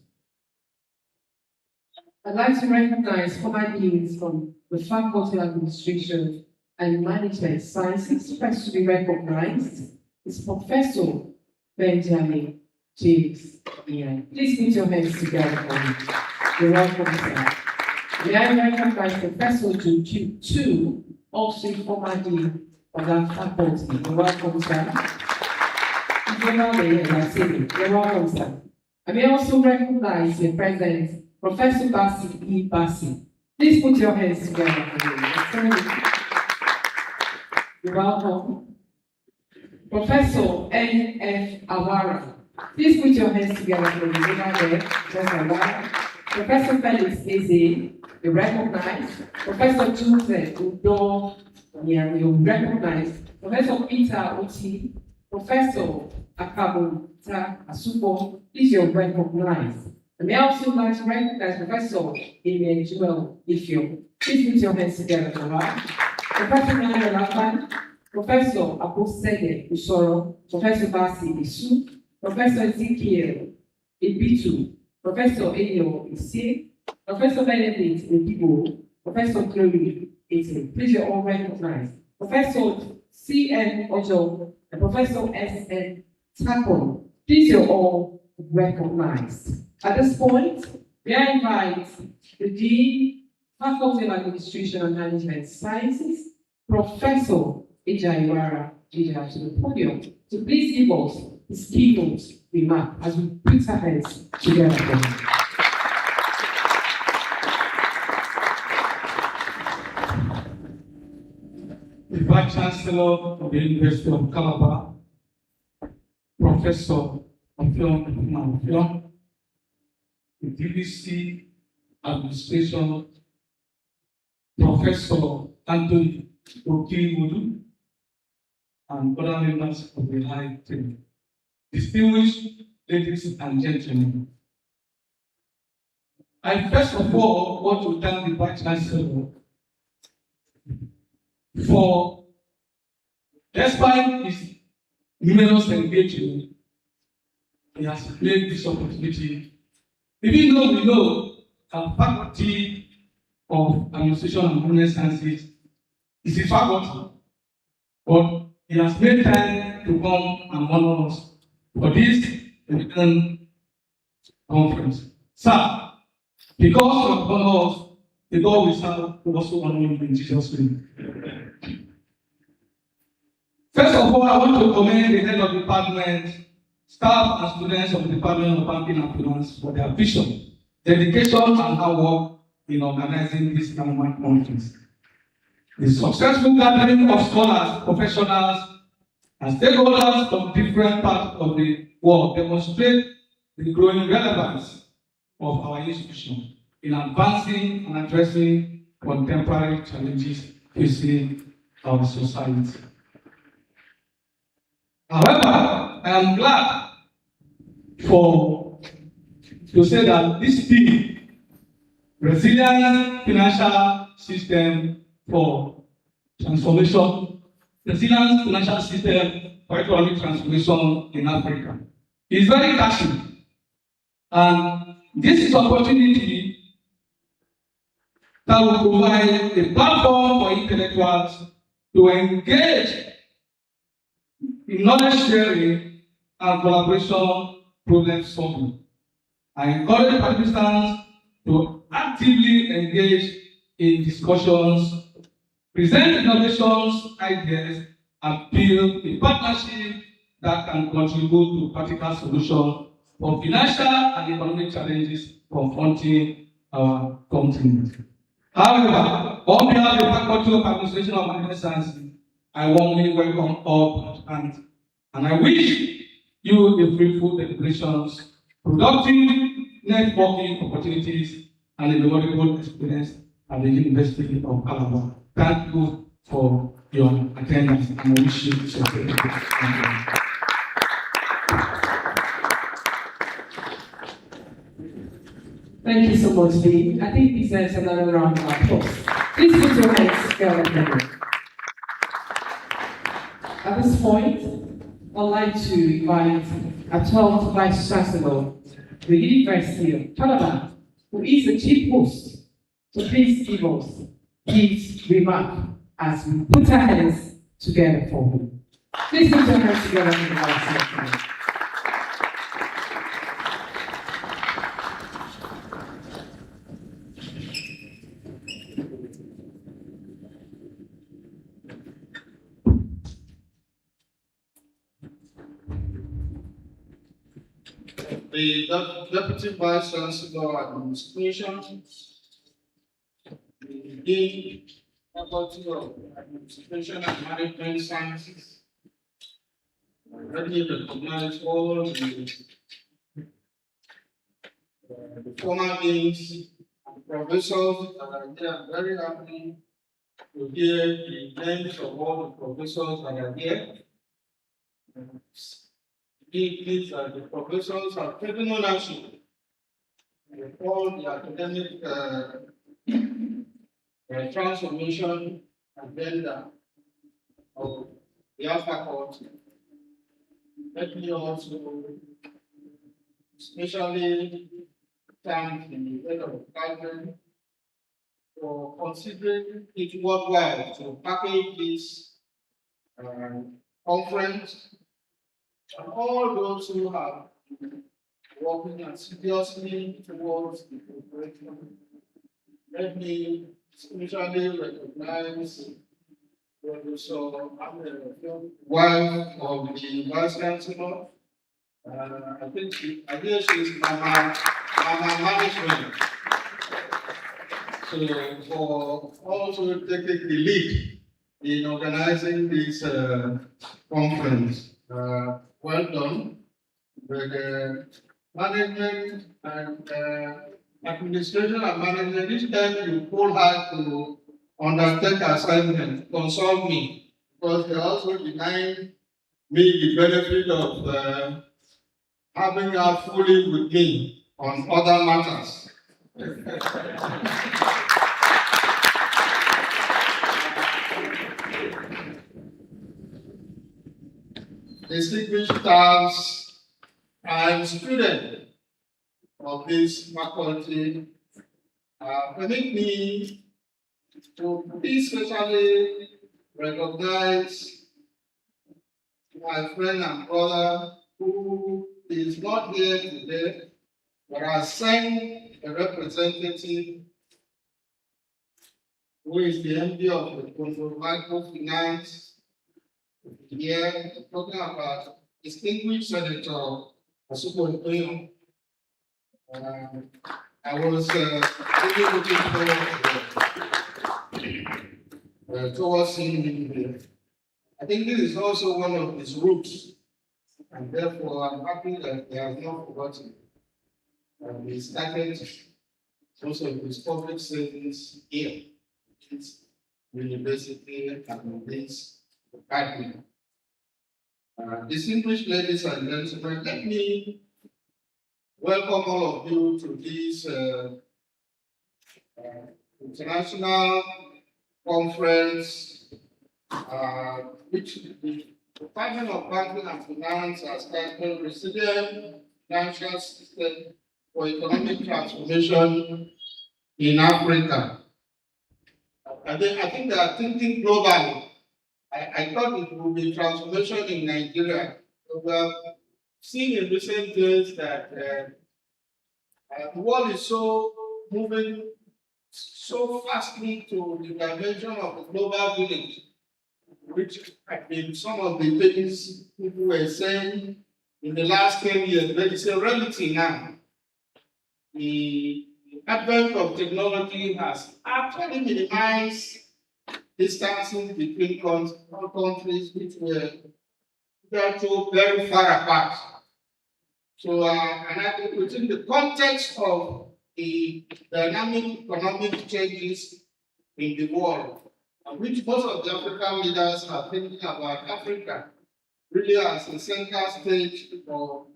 I'd like to recognize former deans from the Faculty of Administration and Management Sciences. First to be recognized is Professor Benjamin James. Please put your hands together for me. You're welcome, sir. May I recognize Professor Juju Tu, also former dean of that faculty. You're welcome, sir. You're welcome, sir. I may also recognize the President, Professor Bassi E. Bassi. Please put your hands together for me. You're welcome. Professor N.F. Awara. Please put your hands together for me. Over there, Professor Awara. Professor Felix Eze, you recognize. Professor Joseph Udo, you recognize. Professor Peter Oti. Professor Akabu Asubo, please you recognize. And may I also like to recognize Professor Emmanuel Ifio. Please put your hands together for her. Professor Manuel Lapan, Professor Abosede Usoro, Professor Basi Isu, Professor Ezekiel Ibitu, Professor Elio Isi, Professor Benedict Odibo, Professor Chloe Eze. Please you all recognize. Professor C.N. Ojo and Professor S.N. Taco. Please you all recognize. At this point, may I invite the Dean, Faculty of Administration and Management Sciences, Professor Ijaiwara Jija, to the podium to please give us his keynote remark as we put our hands together. The Vice Chancellor of the University of Calabar, Professor Ofion, the DVC Administration, Professor Anthony Okiwodu, and other members of the high team. Distinguished ladies and gentlemen, I first of all want to thank the Vice Chancellor for, despite his numerous engagement, he has played this opportunity. Even though we know our Faculty of Administration and Management Sciences is a faculty, but he has made time to come and honor us for this important conference. Sir, because of honor us, the God we serve will also honor you in Jesus' name. First of all, I want to commend the head of the department, staff and students of the Department of Banking and Finance for their vision, dedication, and hard work in organizing this landmark conference. The successful gathering of scholars, professionals, and stakeholders from different parts of the world demonstrate the growing relevance of our institution in advancing and addressing contemporary challenges facing our society. However, I am glad to say that this theme, resilient financial system for transformation, resilient financial system for economic transformation in Africa, is very catchy. And this is an opportunity that will provide a platform for intellectuals to engage in knowledge sharing and collaboration problem solving I encourage participants to actively engage in discussions, present innovations, ideas, and build a partnership that can contribute to practical solutions for financial and economic challenges confronting our continent. However, on behalf of the Faculty of Administration of Management Sciences, I warmly welcome all participants, and I wish you a fruitful deliberations, productive networking opportunities, and a memorable experience at the University of Calabar. Thank you for your attendance, and I wish you success. Thank you so much, Lee. I think this deserves another round of applause. Please put your hands together. At this point, I'd like to invite our 12th Vice Chancellor, the University of Calabar, who is the chief host, to please give us his remark as we put our hands together for him. Please put your hands together for the Vice Chancellor. The Deputy Vice Chancellor Administration, the Dean, Faculty of Administration and Management Sciences, let me recognize all the former deans and professors that are here. I'm very happy to hear the names of all the professors that are here. The professors have taken ownership of all the academic transformation agenda of the faculty. Let me also especially thank the head of the department for considering it worthwhile to package this conference, and all those who have been working assiduously towards the preparation. Let me especially recognize Professor wife of the Vice Chancellor. I think I guess she's Mama Management. So for also taking the lead in organizing this conference. Well done. The management and administration and management, each time you pull hard to undertake assignment, consult me, because they also deny me the benefit of having her fully with me on other matters. Distinguished staffs and students of this faculty, permit me to especially recognize my friend and brother who is not here today, but has sent a representative who is the MD of the Microfinance. Here, talking about distinguished Senator Asuko Oyo. I was really looking forward towards seeing him here. I think this is also one of his roots, and therefore I'm happy that he has not forgotten. He started also his public service here, his university, and this department. Distinguished ladies and gentlemen, let me welcome all of you to this international conference, which the Department of Banking and Finance has titled Resilient Financial System for Economic Transformation in Africa. I think they are thinking globally. I thought it would be transformation in Nigeria. We have seen in recent days that The world is so moving so fastly to the dimension of the global village, which have been some of the things people were saying in the last 10 years, but it's a reality now. The advent of technology has actually minimized distances between countries which were therefore very far apart. So, and I think within the context of the dynamic economic changes in the world, which most of the African leaders are thinking about Africa really as a center stage of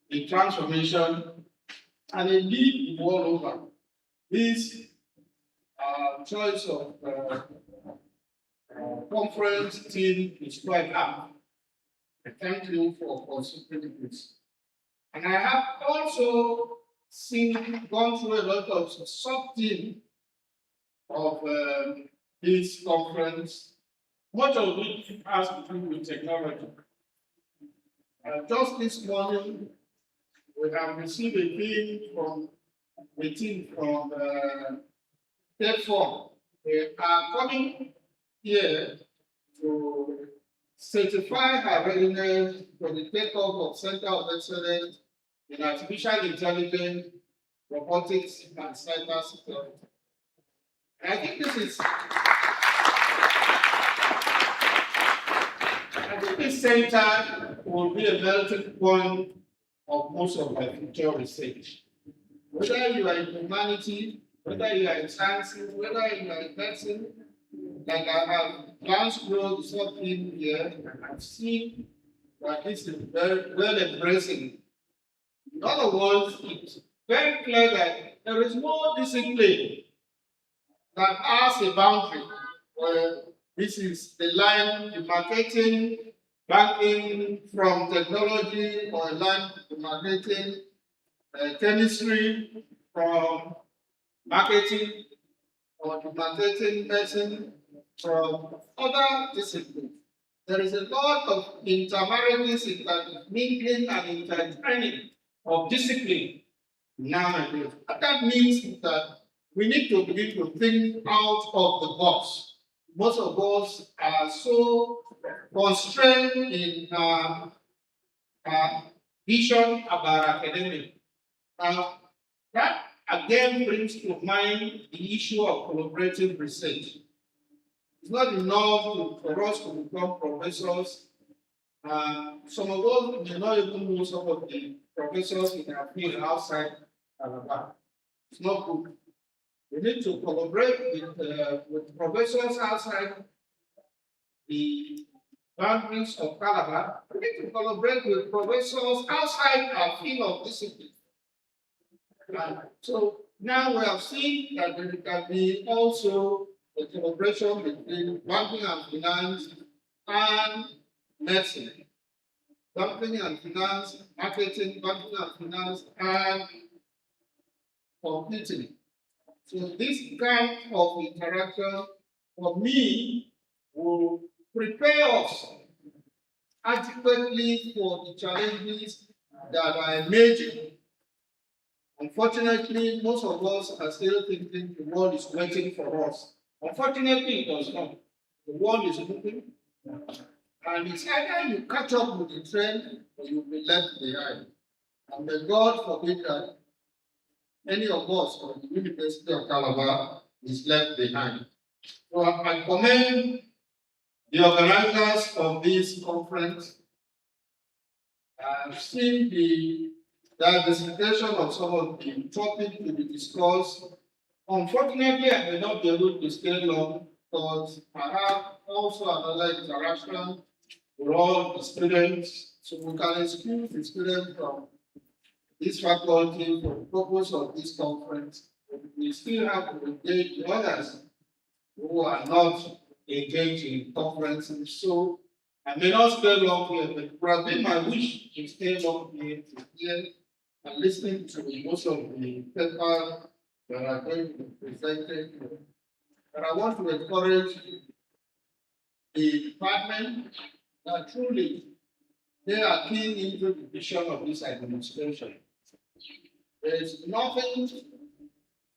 the transformation and indeed the world over. This choice of conference theme is quite apt. Thank you for considering this. And I have also gone through a lot of sub-theme of this conference, much of it has to do with technology. Just this morning, we have received a team from Therefore, they are coming here to certify our readiness for the takeoff of Center of Excellence in Artificial Intelligence, Robotics, and Cybersecurity. And I think this center will be a melting point of most of my future research. Whether you are in humanity, whether you are in sciences, whether you are in medicine, like I have glanced through the sub-theme here, and I've seen that this is very well embracing. In other words, it's very clear that there is no discipline that has a boundary where this is the line demarcating banking from technology, or a line demarcating chemistry from marketing, or demarcating medicine from other disciplines. There is a lot of intermarriages, intermingling, and intertraining of discipline nowadays. And that means that we need to begin to think out of the box. Most of us are so constrained in vision about academic. That again brings to mind the issue of collaborative research. It's not enough for us to become professors. Some of us may not even know some of the professors in our field outside Calabar. It's not good. We need to collaborate with professors outside the boundaries of Calabar. We need to collaborate with professors outside our field of discipline. So now we have seen that there can be also a collaboration between banking and finance and medicine. Banking and finance, marketing, banking and finance, and computing. So this kind of interaction, for me, will prepare us adequately for the challenges that are emerging. Unfortunately, most of us are still thinking the world is waiting for us. Unfortunately, it does not. The world is moving, and it's either you catch up with the trend or you'll be left behind. And may God forbid that any of us from the University of Calabar is left behind. So I commend the organizers of this conference. I've seen the diversification of some of the topics to be discussed. Unfortunately, I may not be able to stay long because I have also another interaction with all the students, so we can excuse the students from this faculty for the purpose of this conference. We still have to engage the others who are not engaged in conferences. So I may not stay long here, but it would have been my wish to stay long here to hear and listening to most of the papers that are going to be presented. But I want to encourage the department that truly they are keen into the vision of this administration. There is nothing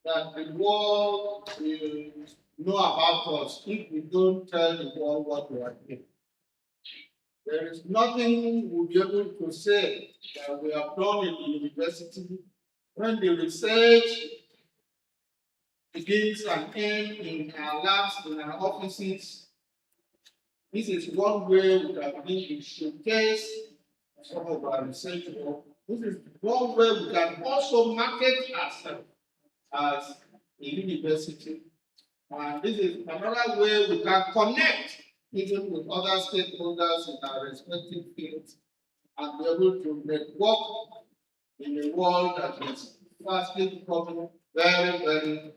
that the world will know about us if we don't tell the world what we are doing. There is nothing we'll be able to say that we have done in the university when the research begins and ends in our labs, in our offices. This is one way we can begin to showcase some of our research work. This is one way we can also market ourselves as a university. And this is another way we can connect even with other stakeholders in our respective fields and be able to network in a world that is fastly becoming very, very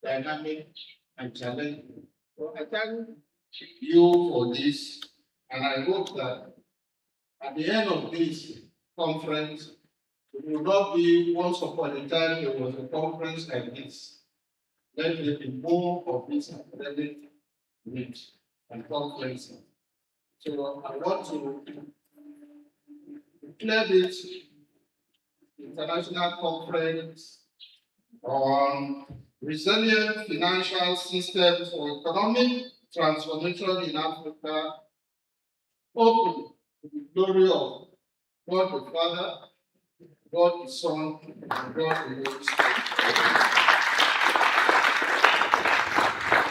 dynamic and challenging. So I thank you for this, and I hope that at the end of this conference, it will not be once upon a time there was a conference like this. Let there be more of this academic meet and conferences. So I want to declare this international conference on resilient financial systems for economic transformation in Africa open to the glory of God the Father, God the Son, and God the Holy Spirit.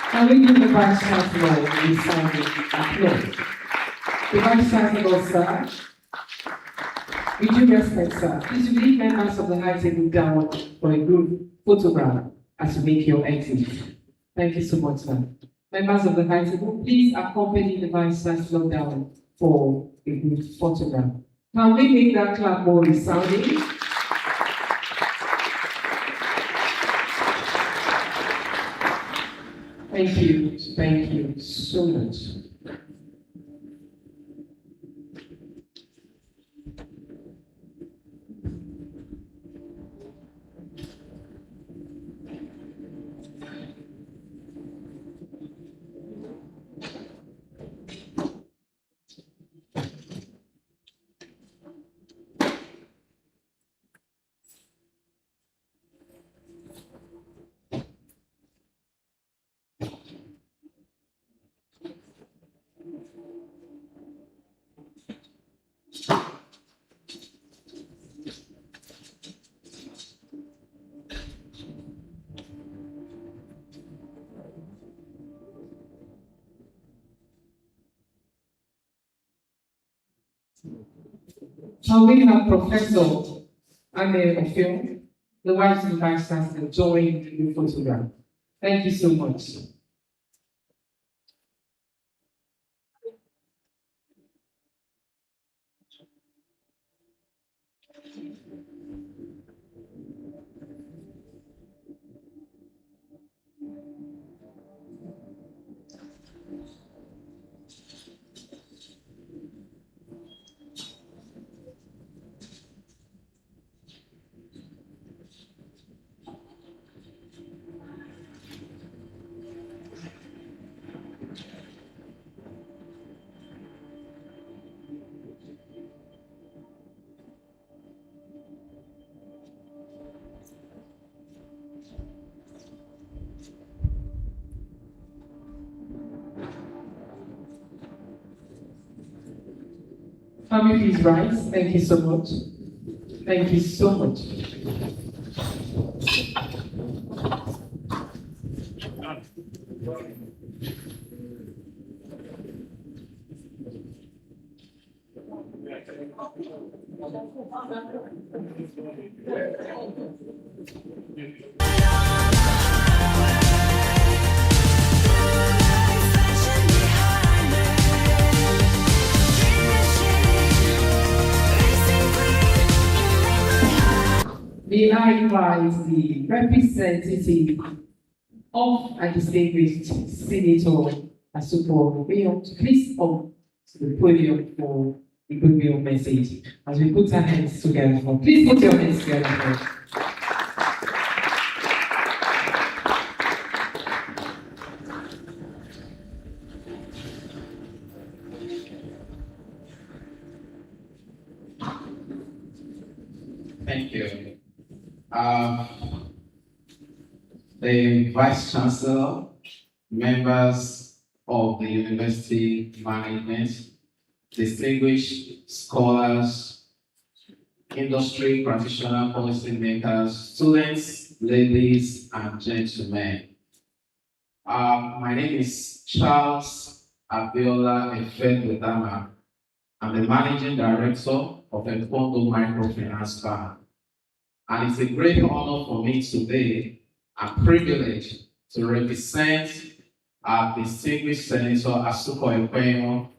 Can we give the Vice Chancellor a sounding applause? The Vice Chancellor, sir, with due respect, sir, please leave members of the high table down for a group photograph as you make your exit. Thank you so much, sir. Members of the high table, please accompany the Vice Chancellor down for a group photograph. Can we make that clap more resounding? Thank you so much. Now we have Professor Ame Ofio, the Vice Chancellor, join the photograph. Thank you so much. Family, please rise. Thank you so much. Thank you so much. May I invite the representative of a distinguished Senator Asupo to please come to the podium for the goodwill message as we put our hands together. Please put your hands together. Thank you. the Vice Chancellor, members of the University Management, distinguished scholars, industry practitioners, policymakers, students, ladies and gentlemen. My name is Charles Abiola Efedwedama. I'm the Managing Director of Ekpondo Microfinance Bank. And it's a great honor for me today and privilege to represent our distinguished Senator Asuko Ekwenyo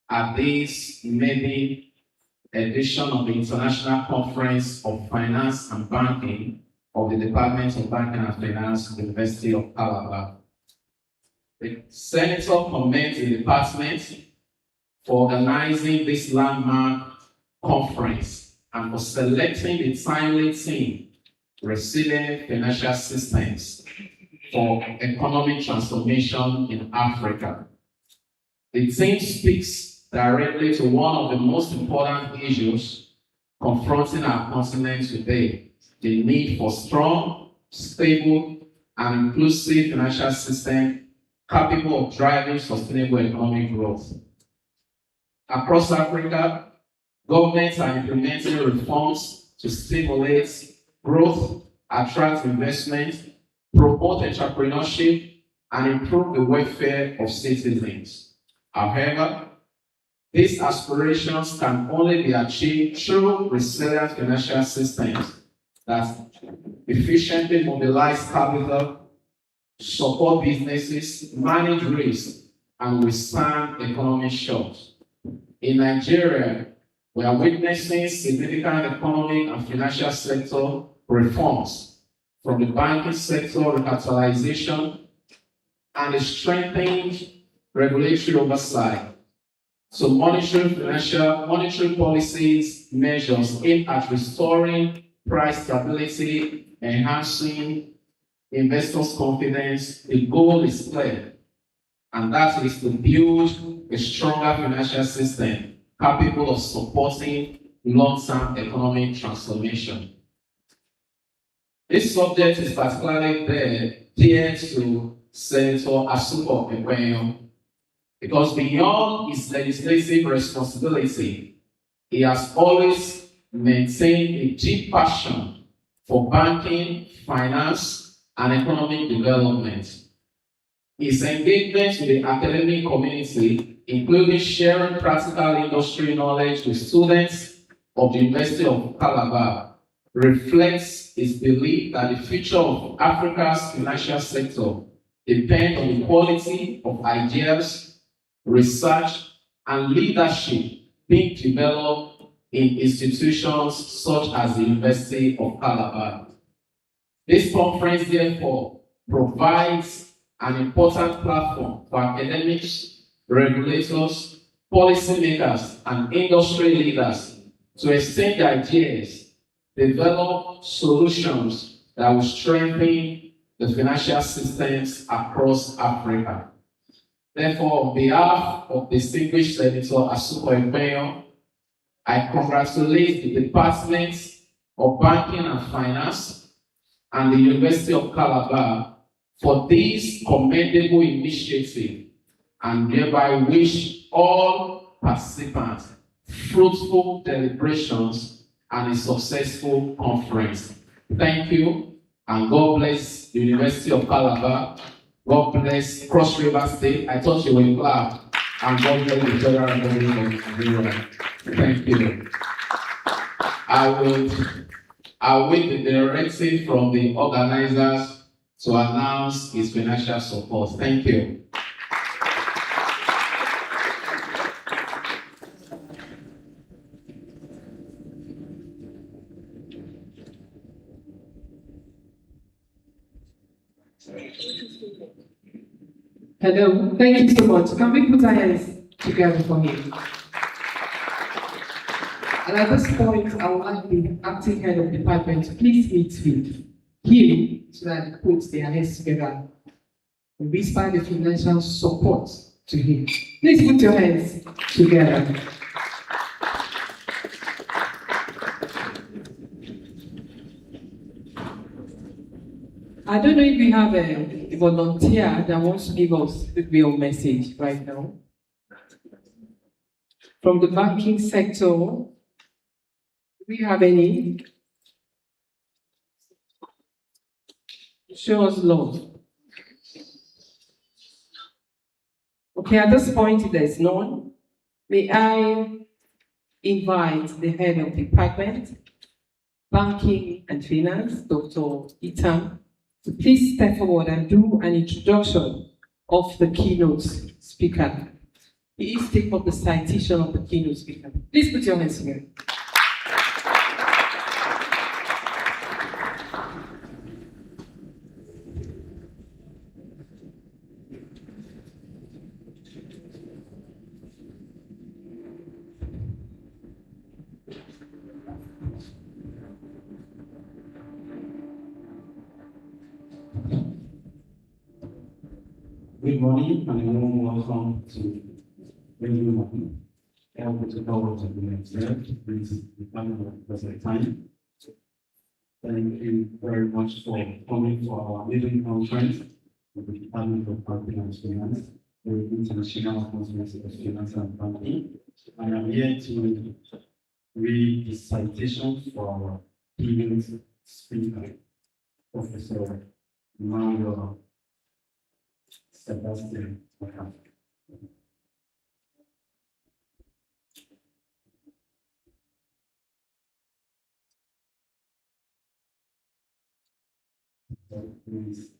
at this Maiden edition of the International Conference of Finance and Banking of the Department of Banking and Finance, University of Calabar. The Senator commends the department for organizing this landmark conference and for selecting the timely theme, Resilient Financial Systems for Economic Transformation in Africa. The theme speaks directly to one of the most important issues confronting our continent today, the need for strong, stable, and inclusive financial system capable of driving sustainable economic growth. Across Africa, governments are implementing reforms to stimulate growth, attract investment, promote entrepreneurship, and improve the welfare of citizens. However, these aspirations can only be achieved through resilient financial systems that efficiently mobilize capital, support businesses, manage risk, and withstand economic shocks. In Nigeria, we are witnessing significant economic and financial sector reforms, from the banking sector recapitalization and a strengthened regulatory oversight to monetary policies measures aimed at restoring price stability, enhancing investors' confidence. The goal is clear, and that is to build a stronger financial system capable of supporting long-term economic transformation. This subject is particularly dear to Senator Asuko Ekwenyo because beyond his legislative responsibility, he has always maintained a deep passion for banking, finance, and economic development. His engagement with the academic community, including sharing practical industry knowledge with students of the University of Calabar, reflects his belief that the future of Africa's financial sector depends on the quality of ideas, research, and leadership being developed in institutions such as the University of Calabar. This conference, therefore, provides an important platform for academics, regulators, policymakers, and industry leaders to exchange ideas, develop solutions that will strengthen the financial systems across Africa. Therefore, on behalf of distinguished Senator Asuko Ekwenyo, I congratulate the Department of Banking and Finance and the University of Calabar for this commendable initiative, and thereby wish all participants fruitful deliberations and a successful conference. Thank you, and God bless the University of Calabar. God bless Cross River State. I thought you were glad. And God bless the federal government of Nigeria. Thank you. I wait the directive from the organizers to announce his financial support. Thank you. Hello, thank you so much. Can we put our hands together for him? And at this point, I would like the acting head of department to please meet with him so that he puts their hands together and whisper the financial support to him. Please put your hands together. I don't know if we have a volunteer that wants to give us the real message right now. From the banking sector, do we have any? Show us love. Okay, at this point, there's none. May I invite the head of department, banking and finance, Dr. Itam, to please step forward and do an introduction of the keynote speaker. Please take up the citation of the keynote speaker. Please put your hands together. Good morning and a warm welcome to everyone. Able to go to the next step. This is the final present time. Thank you very much for coming for our Maiden conference with the Department of Banking and Finance, the International Conference of Finance and Banking. I am here to read the citation for our keynote speaker, Professor Mario Sebastian. Please.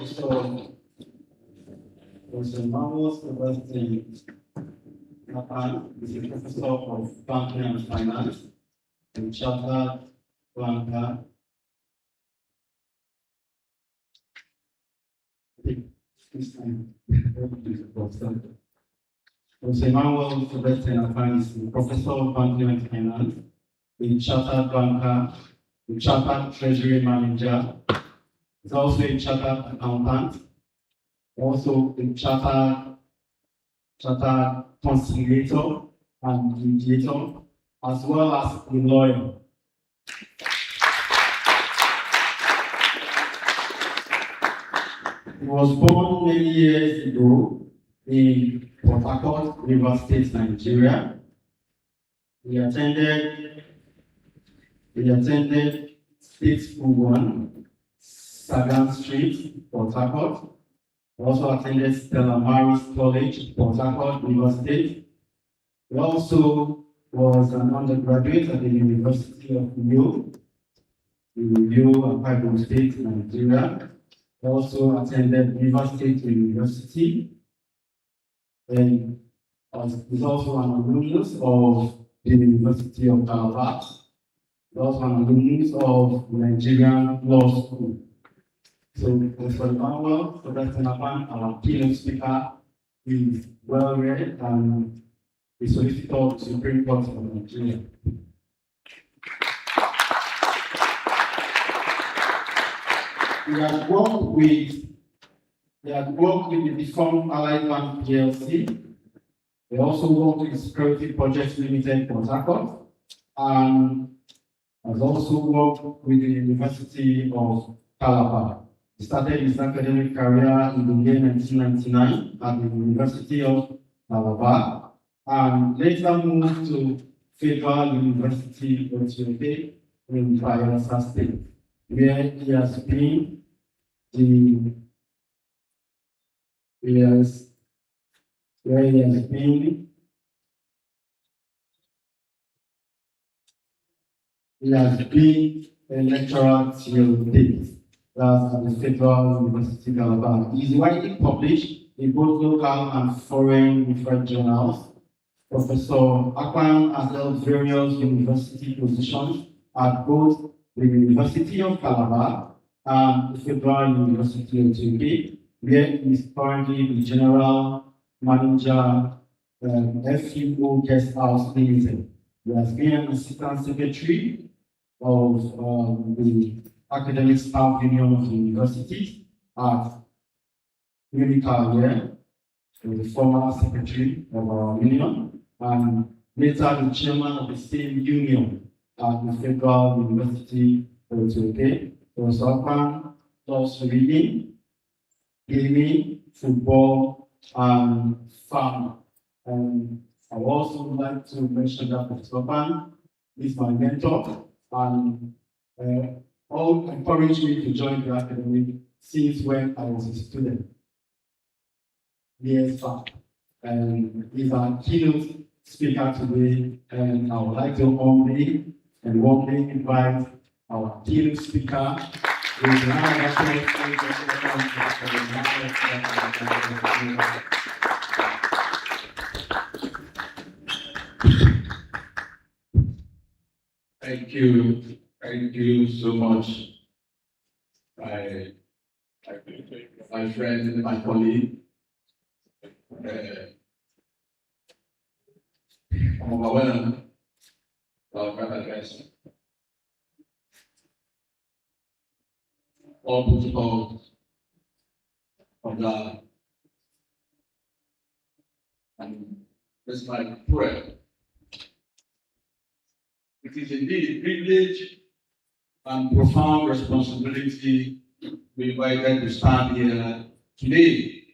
So, there's a marvelous Sebastian is a professor of banking and finance and chartered banker. This time, Jose Manuel Sebastian is a professor of banking and finance, a chartered banker, a chartered treasury manager. He's also a chartered accountant, also a chartered conciliator and mediator, as well as a lawyer. He was born many years ago in Port Harcourt, River State, Nigeria. He attended State School 1, Sagan Street, Port Harcourt. Also attended Stella Maris College, Port Harcourt, River State. He also was an undergraduate at the University of New Akwa State, Nigeria. He also attended River State University and is also an alumnus of the University of Calabar. He also an alumnus of Nigerian Law School. So, Professor Emmanuel Sebastian, our keynote speaker, is well read and a solicitor of the Supreme Court of Nigeria. He has worked with the defunct Allied Bank PLC. He also worked with Security Projects Limited, Port Harcourt, and has also worked with the University of Calabar. He started his academic career in the year 1999 at the University of Calabar, and later moved to Federal University of Ethiopia in Bayelsa State, where he has been a lecturer till date. That's at the Federal University of Calabar. He is widely published in both local and foreign referred journals. Professor Akpan has held various university positions at both the University of Calabar and the Federal University of Ethiopia, where he is currently the General Manager FUO Guest House Limited. He has been an Assistant Secretary of the academic staff union of the university at Unical here, the former secretary of our union, and later the chairman of the same union at the Federal University of Ethiopia. So Japan does reading, gaming, football, and farming. And I would also like to mention that Professor Pan is my mentor and all encouraged me to join the academy since when I was a student. Years back. And he's our keynote speaker today, and I would like to humbly and warmly invite our keynote speaker. Thank you so much, my friend, my colleague. I'm overwhelmed by my address. All protocols of God. And it's my prayer. It is indeed a privilege and profound responsibility to be invited to stand here today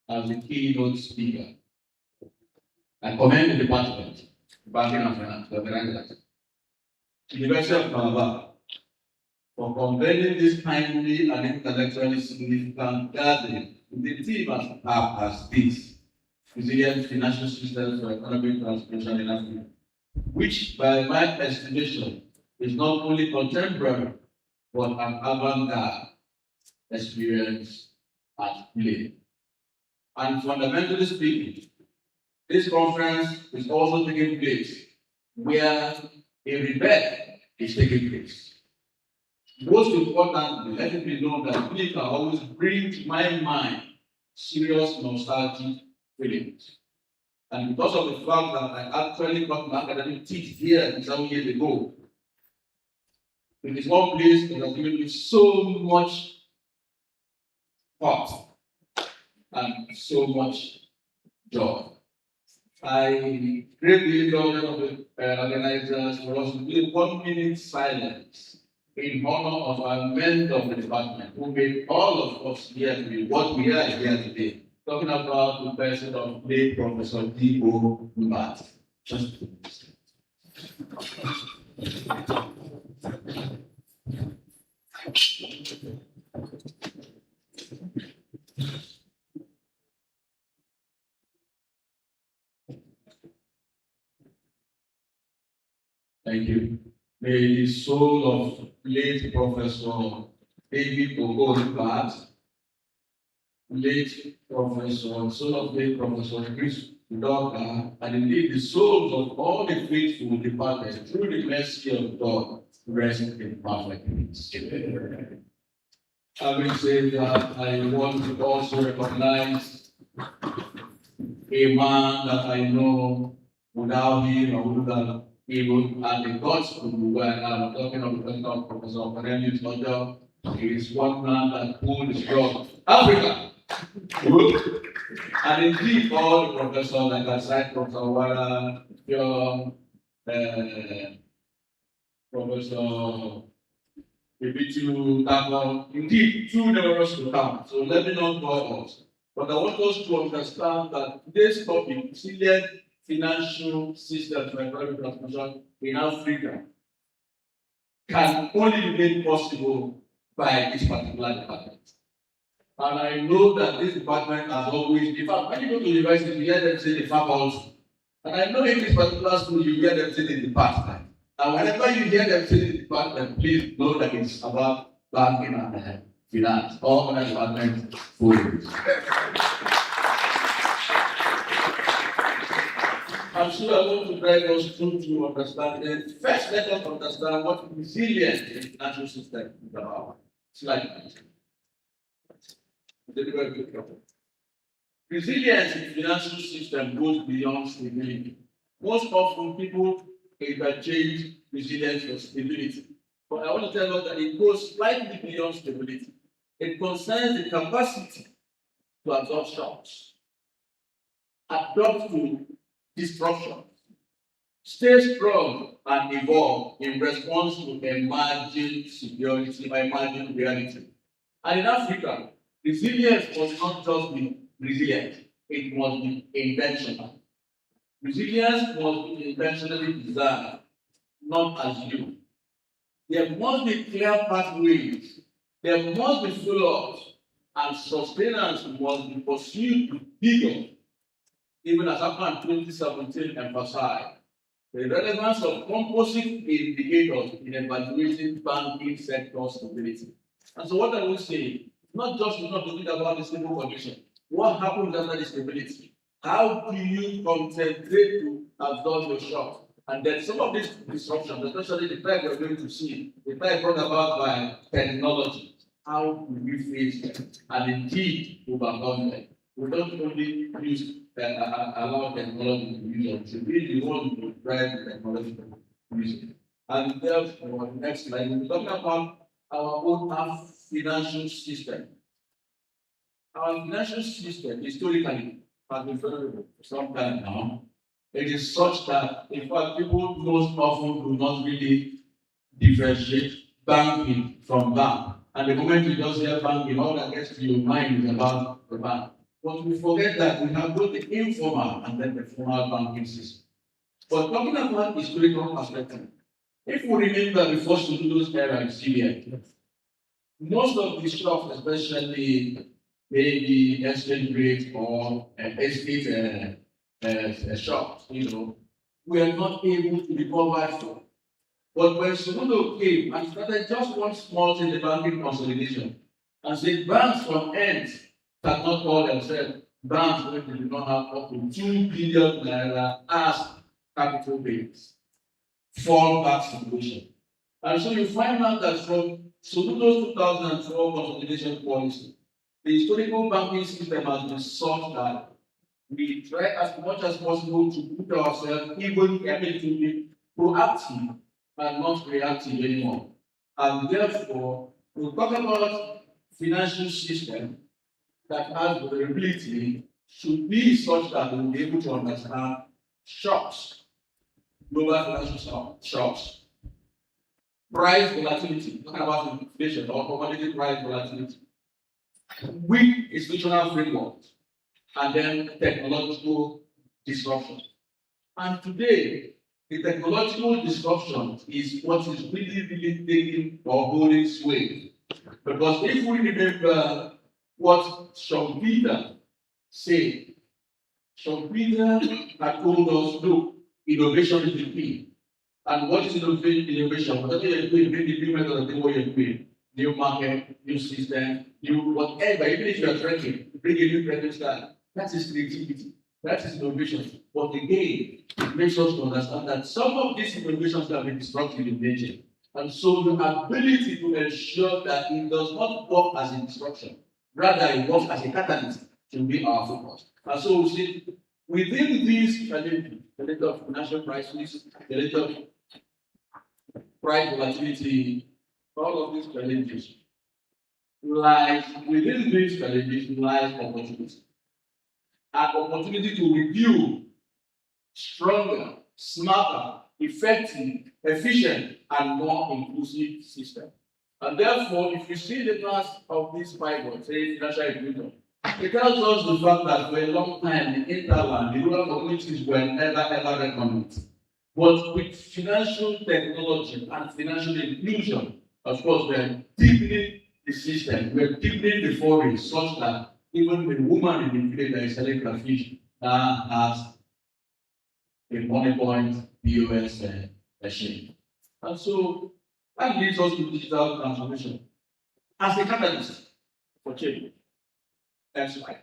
as a keynote speaker. I commend the department, Banking and Finance, the organizers, University of Calabar, for convening this timely and intellectually significant gathering with the theme as this: resilient financial systems for economic transformation in Africa, which, by my estimation, is not only contemporary but an avant-garde experience at play. And fundamentally speaking, this conference is also taking place where a rebirth is taking place. Most importantly, let it be known that Unical always brings to my mind serious nostalgic feelings. And because of the fact that I actually got my academic teeth here 7 years ago, it is one place that has given me so much thought and so much joy. I greatly love of the organizers for us to do 1 minute silence in honor of our mentor of the department who made all of us here to be what we are here today. Talking about the person of late Professor D.O. Mbat. Just thank you. May the soul of late Professor David Ogo Mbat, late Professor, son of late Professor Chris Udoka, and indeed the souls of all the faithful departed through the mercy of God rest in perfect peace. Having said that, I want to also recognize a man that I know without him or would have even had the gospel where I'm talking of Professor Cornelius Ojo. He is one man that pulled his job. Africa! And indeed, all the professors like aside Professor Wara, John, Professor Bibitu, Tabo, indeed, too numerous to count. So let me not go out. But I want us to understand that today's topic, resilient financial system for economic transformation in Africa, can only be made possible by this particular department. And I know that this department has always, in fact, when you go to the university, you hear them say the faculty. And I know in this particular school, you hear them say the department. And whenever you hear them say the department, please know that it's about banking and finance. All other departments follows. I'm sure I want to drive us through to understand it. First, let us understand what resilience in the financial system is about. Slide. Resilience in the financial system goes beyond stability. Most often, people interchange resilience for stability. But I want to tell us that it goes slightly beyond stability. It concerns the capacity to absorb shocks, adapt to disruption, stay strong and evolve in response to emerging security or emerging reality. And in Africa, resilience must not just be resilient, it must be intentional. Resilience must be intentionally designed, not assumed. There must be clear pathways, there must be follow-ups, and sustenance must be pursued with vigor, even as happened in 2017 emphasized the relevance of composite indicators in evaluating banking sector stability. And so what I will say, not just enough to think about the stable condition. What happens after the stability? How do you concentrate to absorb your shock? And then some of these disruptions, especially the type we're going to see, the type brought about by technology, how do we face them? And indeed, overcome them. We don't only use allow technology to use it. We the one to drive the technology to use it. And therefore, next slide, we're talking about our own financial system. Our financial system historically has been very for some time now. It is such that, in fact, people most often do not really differentiate banking from bank. And the moment you just hear banking, all that gets to your mind is about the bank. But we forget that we have both the informal and then the formal banking system. But talking about historical perspective, if we remember before Soludo's era in Syria, most of the shocks, especially maybe exchange rate or estate shocks, we are not able to recover from. But when Soludo came and started just one small thing, the banking consolidation, and said banks from ends cannot call themselves banks when they do not have up to 2 billion naira as capital base, fallback situation. And so you find out that from Soludo's 2004 consolidation policy, the historical banking system has been such that we try as much as possible to put ourselves even to be proactive and not reactive anymore. And therefore, we talk about financial system that has vulnerability should be such that we will be able to understand shocks, global financial shocks, price volatility, talking about inflation or commodity price volatility, weak institutional frameworks, and then technological disruption. And today, the technological disruption is what is really taking or holding sway. Because if we remember what Schumpeter said, Schumpeter had told us, look, innovation is the key. And what is innovation? Whatever you're doing, bring the new method of doing what you're doing. New market, new system, new whatever, even if you are tracking, bring a new credit style. That is creativity. That is innovation. But again, it makes us to understand that some of these innovations can be disruptive in nature. And so the ability to ensure that it does not work as a disruption, rather it works as a catalyst should be our focus. And so we see within these challenges, the rate of financial crisis, the rate of price volatility, all of these challenges lies within these challenges lies opportunity. An opportunity to review stronger, smarter, effective, efficient, and more inclusive system. And therefore, if you see the class of this Bible, say financial inclusion, it tells us the fact that for a long time, the interland, the rural communities were never recognized. But with financial technology and financial inclusion, of course, we're deepening the system, we're deepening the foray such that even the woman in the village that is selling her fish now has a money point POS machine. And so that leads us to digital transformation as a catalyst for change. That's why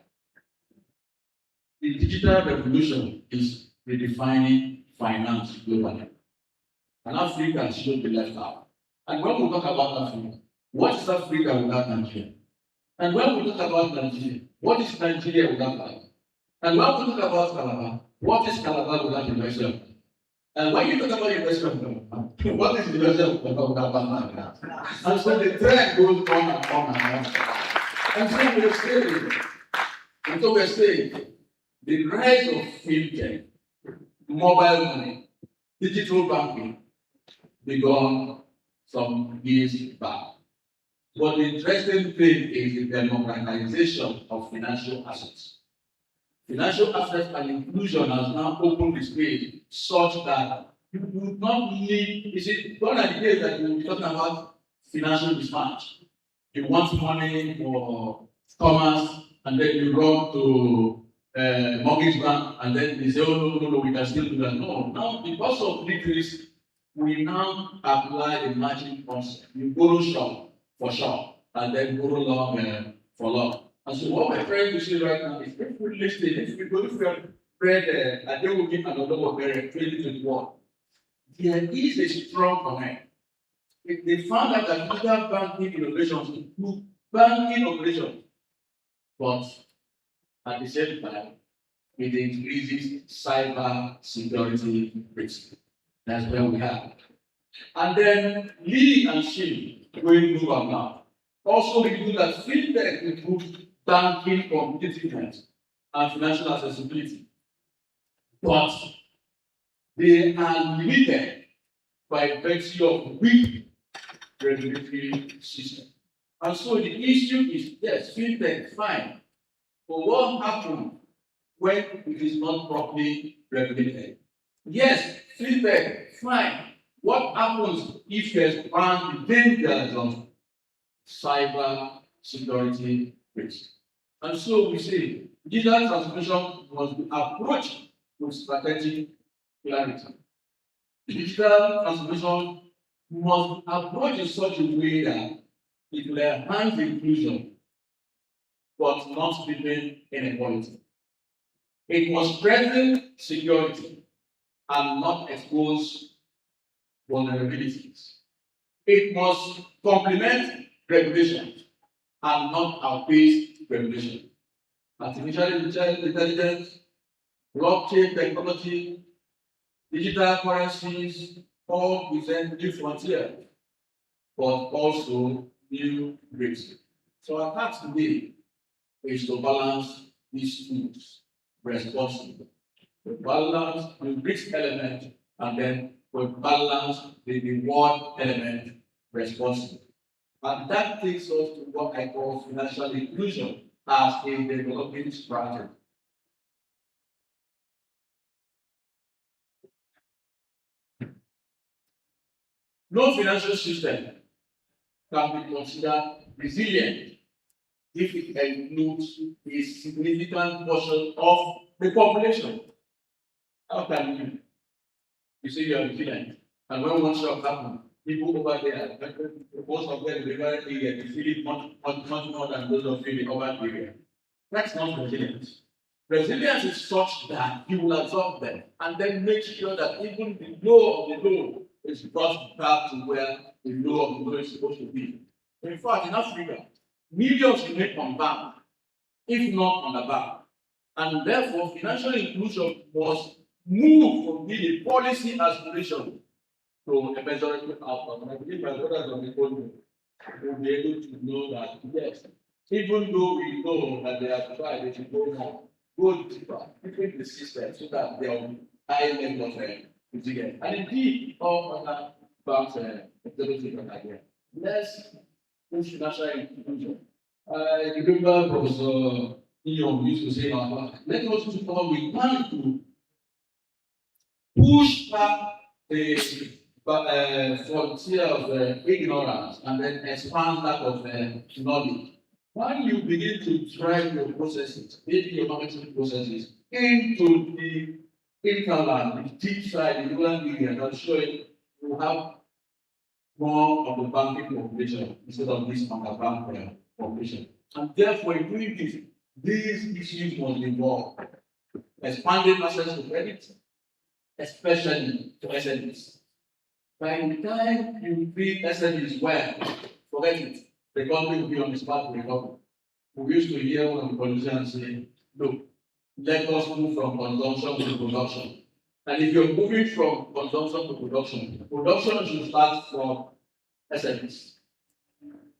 the digital revolution is redefining finance globally. And Africa should be left out. And when we talk about Africa, what is Africa without Nigeria? And when we talk about Nigeria, what is Nigeria without Calabar? And when we talk about Calabar, what is Calabar without Unical? And when you talk about university of government, what is the university of government? And so the trend goes on and on and on. And so we're saying, the rise of fintech, mobile money, digital banking began some years back. But the interesting thing is the democratization of financial assets. Financial assets and inclusion has now opened the space such that you would not need, you see, gone are the days that you will be talking about financial mismatch. You want money for commerce, and then you run to mortgage bank, and then they say, oh, no, we can still do that. No, now because of literacy, we now apply the matching concept. You borrow short for short, and then borrow long for long. And so what we're trying to say right now is if we listen, if we have read a day will give another one 2021, there is a strong connect. They found out that digital banking innovations improve banking operations, but at the same time, it increases cyber security risk. That's where we are. And then Lee and Shin, going move on now, also reveal that fintech improves banking competitiveness and financial accessibility. But they are limited by virtue of weak regulatory system. And so the issue is, yes, fintech, fine. But what happens when it is not properly regulated? Yes, fintech, fine. What happens if you expand the dangers of cyber security risk? And so we say digital transformation must be approached with strategic clarity. Digital transformation must be approached in such a way that it will enhance inclusion, but not deepen inequality. It must strengthen security and not expose vulnerabilities. It must complement regulations and not outpace regulation. Artificial intelligence, blockchain technology, digital currencies all present new frontiers, but also new risks. So our task today is to balance these tools responsibly. We balance the risk element and then we balance the reward element responsibly. And that takes us to what I call financial inclusion as a developing strategy. No financial system can be considered resilient if it includes a significant portion of the population. How can you say you are resilient? And when one shock happens, people over there, most of them in the rural area, they feel it much more than those of you in the urban area. That's not resilience. Resilience is such that you will absorb them and then make sure that even the low of the low is brought back to where the low of the low is supposed to be. In fact, in Africa, millions remain unbanked, if not on the bank. And therefore, financial inclusion must move from being a policy aspiration to a measurable outcome. And I believe my brothers on the podium will be able to know that, yes, even though we know that they have tried, they should go more, go deeper, between the system so that there will be high level of resilience. And indeed, all other banks are again. Let's push financial inclusion. I remember Professor Iyon used to say, let us use how we plan to push back the frontier of ignorance and then expand that of knowledge. When you begin to drive your processes, maybe your marketing processes, into the interland, the deep side, the rural area, I'm sure you have more of the banking population instead of this underbanked population. And therefore, in doing this, these issues must involve expanding access to credit, especially to SMEs. By the time you treat SMEs well, forget it, the country will be on the path to recovery. We used to hear one of the politicians say, look, let us move from consumption to production. And if you're moving from consumption to production, production should start from SMEs.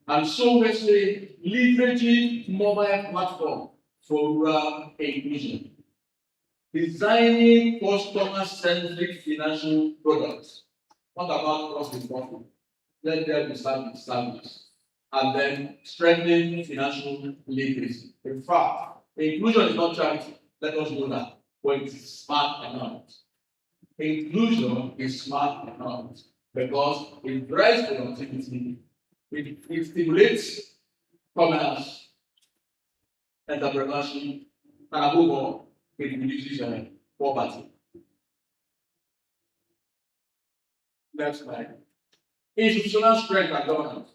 And so we're saying leveraging mobile platform for rural inclusion, designing customer-centric financial products, not about cost and profit. Let them be service, and then strengthening financial literacy. In fact, inclusion is not charity. Let us know that. But it's smart economics. Inclusion is smart economics because it drives productivity, it stimulates commerce, entrepreneurship, and above all, it reduces poverty. Next slide. Institutional strength and governance.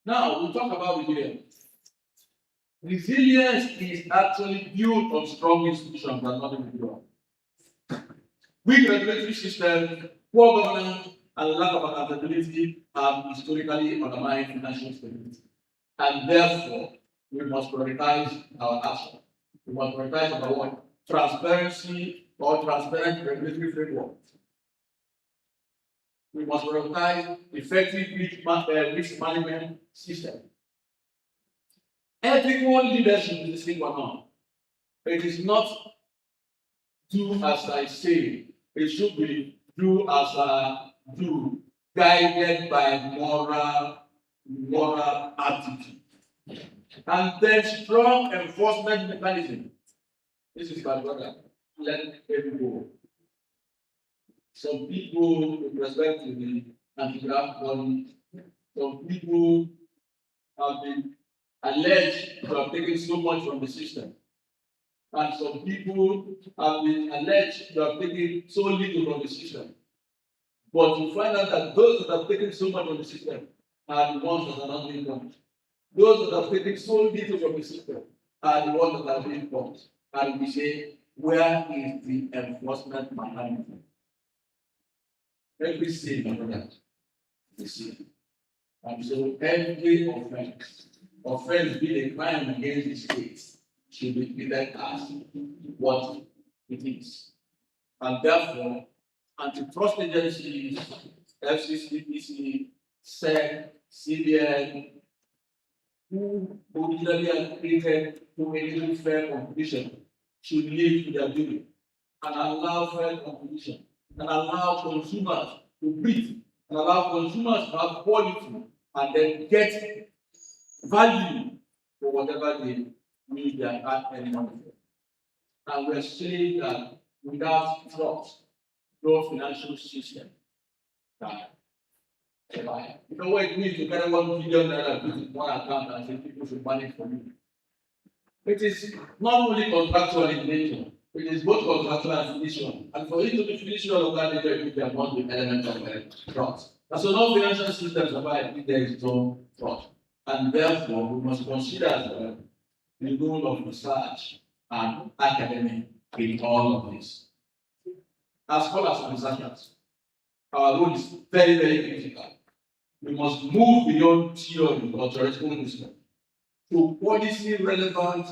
Now, we talk about resilience. Resilience is actually built on strong institutions and not individuals. Weak regulatory systems, poor governance, and lack of accountability have historically undermined financial stability. And therefore, we must prioritize our action. We must prioritize number one, transparency or transparent regulatory framework. We must prioritize effective risk management system. Ethical leadership is the thing or not. It is not do as I say. It should be do as I do, guided by moral attitude. And then strong enforcement mechanism. This is my brother. Let it go. Some people, with respect to the anti-graft body, some people have been alleged to have taken so much from the system. And some people have been alleged to have taken so little from the system. But you find out that those that have taken so much from the system are the ones that are not being punished. Those that have taken so little from the system are the ones that are being punished. And we say, where is the enforcement mechanism? Every sin of that is sin. And so every offense being a crime against the state, should be treated as what it is. And therefore, antitrust agencies, FCC, PC, SEC, CBN, who originally are created to enable fair competition, should live with their duty and allow fair competition and allow consumers to breathe and allow consumers to have quality and then get value for whatever they need their hard-earned money for. And we're saying that without trust, no financial system can survive. You know what it means to carry $1 billion in one account and say people should manage for you? It is not only contractual in nature, it is both contractual and fiducial. And for it to be fiducial of that nature, there must be an element of trust. And so no financial system survives if there is no trust. And therefore, we must consider the role of research and academic in all of this. As scholars and researchers, our role is very, very critical. We must move beyond theory or theoretical wisdom to policy relevant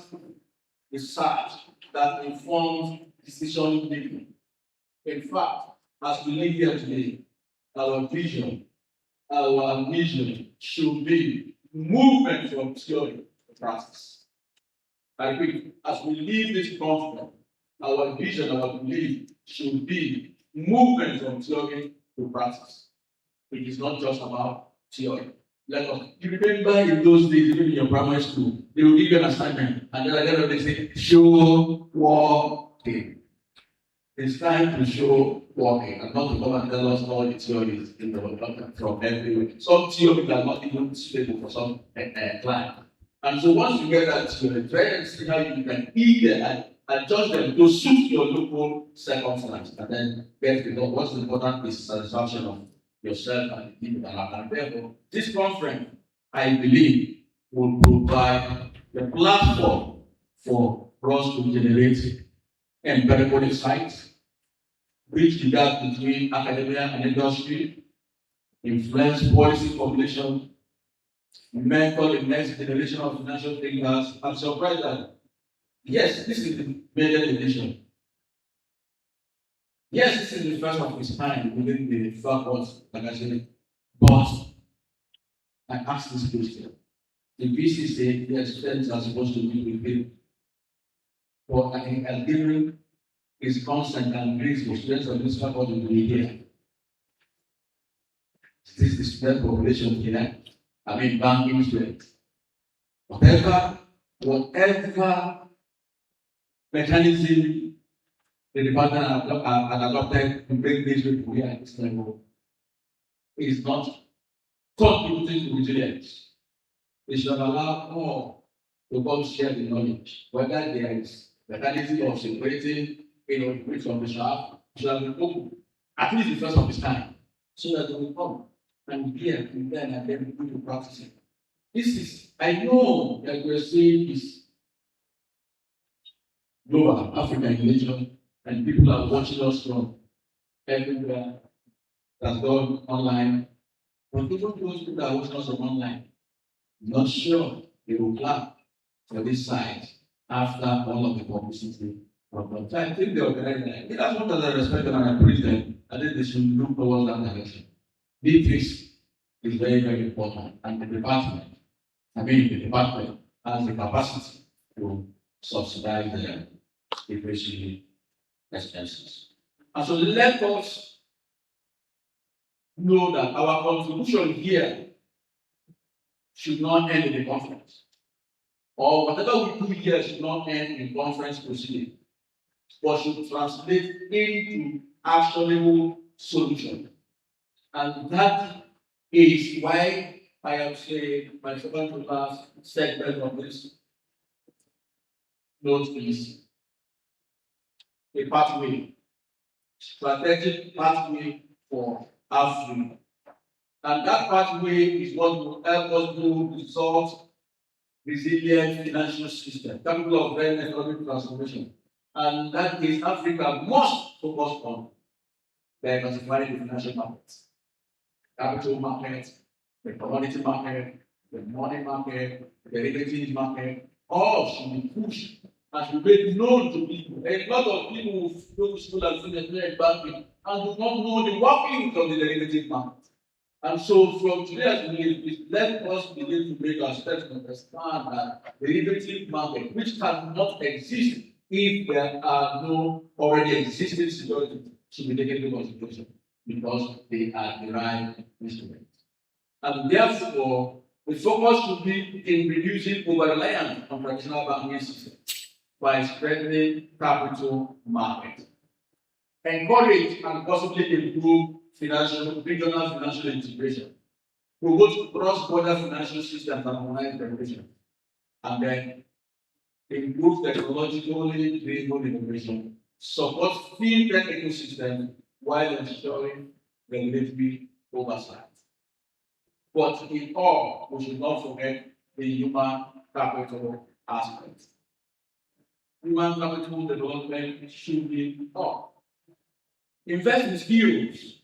research that informs decision making. In fact, as we live here today, our vision should be movement from theory to practice. I repeat, as we leave this conference, our vision, our belief should be movement from theory to practice. It is not just about theory. Let us remember in those days, even in your primary school, they will give you an assignment, and then at the end of the day, say, show walking. It's time to show walking, and not to come and tell us all the theories in the world from everywhere. Some theories are not even suitable for some client. And so once you get that theory, try and see how you can either adjust them to suit your local circumstance, and then get the what's important is satisfaction of yourself and the people that are therefore. This conference, I believe, will provide the platform for us to generate empirical insights, bridge the gap between academia and industry, influence policy formulation, mentor the next generation of financial thinkers. I'm surprised that, yes, this is the Maiden edition. Yes, this is the first of its kind within the backward organization, but I asked this question. The VC said yes, students are supposed to be with him. But I think as given his consent and grace for students of this faculty to be here. This is the student population here. I mean banking students. Whatever mechanism the department had adopted to bring these people here at this level is not contributing to resilience. They should allow all to go share the knowledge, whether there is mechanism of separating, which from the shaft, should have been open, at least the first of its time, so that they will come and hear and learn and then begin to practice it. This is, I know that we're seeing this global African religion, and people are watching us from everywhere that's gone online. But even those people that are watching us from online, I'm not sure they will clap for this side after all of the publicity. But I think they organize that. That's what I respect them and I praise them. I think they should look towards that direction. This is very, very important. And the department has the capacity to subsidize the depreciation expenses. And so let us know that our contribution here should not end in the conference. Or whatever we do here should not end in conference proceeding, but should translate into actionable solution. And that is why I am saying my second to last segment of this note is a pathway, strategic pathway for Africa. And that pathway is what will help us to resolve resilient financial system, capital of then economic transformation. And that is Africa must focus on diversifying the financial markets, capital markets, the commodity market, the money market, the derivatives market, all should be pushed and should be made known to people. A lot of people who go to school and finish banking and do not know the workings of the derivative market. And so from today as we let us begin to make our steps to understand that the derivative market, which cannot exist if there are no already existing securities, should be taken into consideration because they are derived instruments. And therefore, the focus should be in reducing over-reliance on traditional banking system by strengthening capital market. Encourage and possibly improve regional financial integration, promote cross-border financial systems and harmonize regulation, and then improve technologically driven innovation, support fintech ecosystem while ensuring regulatory oversight. But in all, we should not forget the human capital aspect. Human capital development should be up. Invest in skills.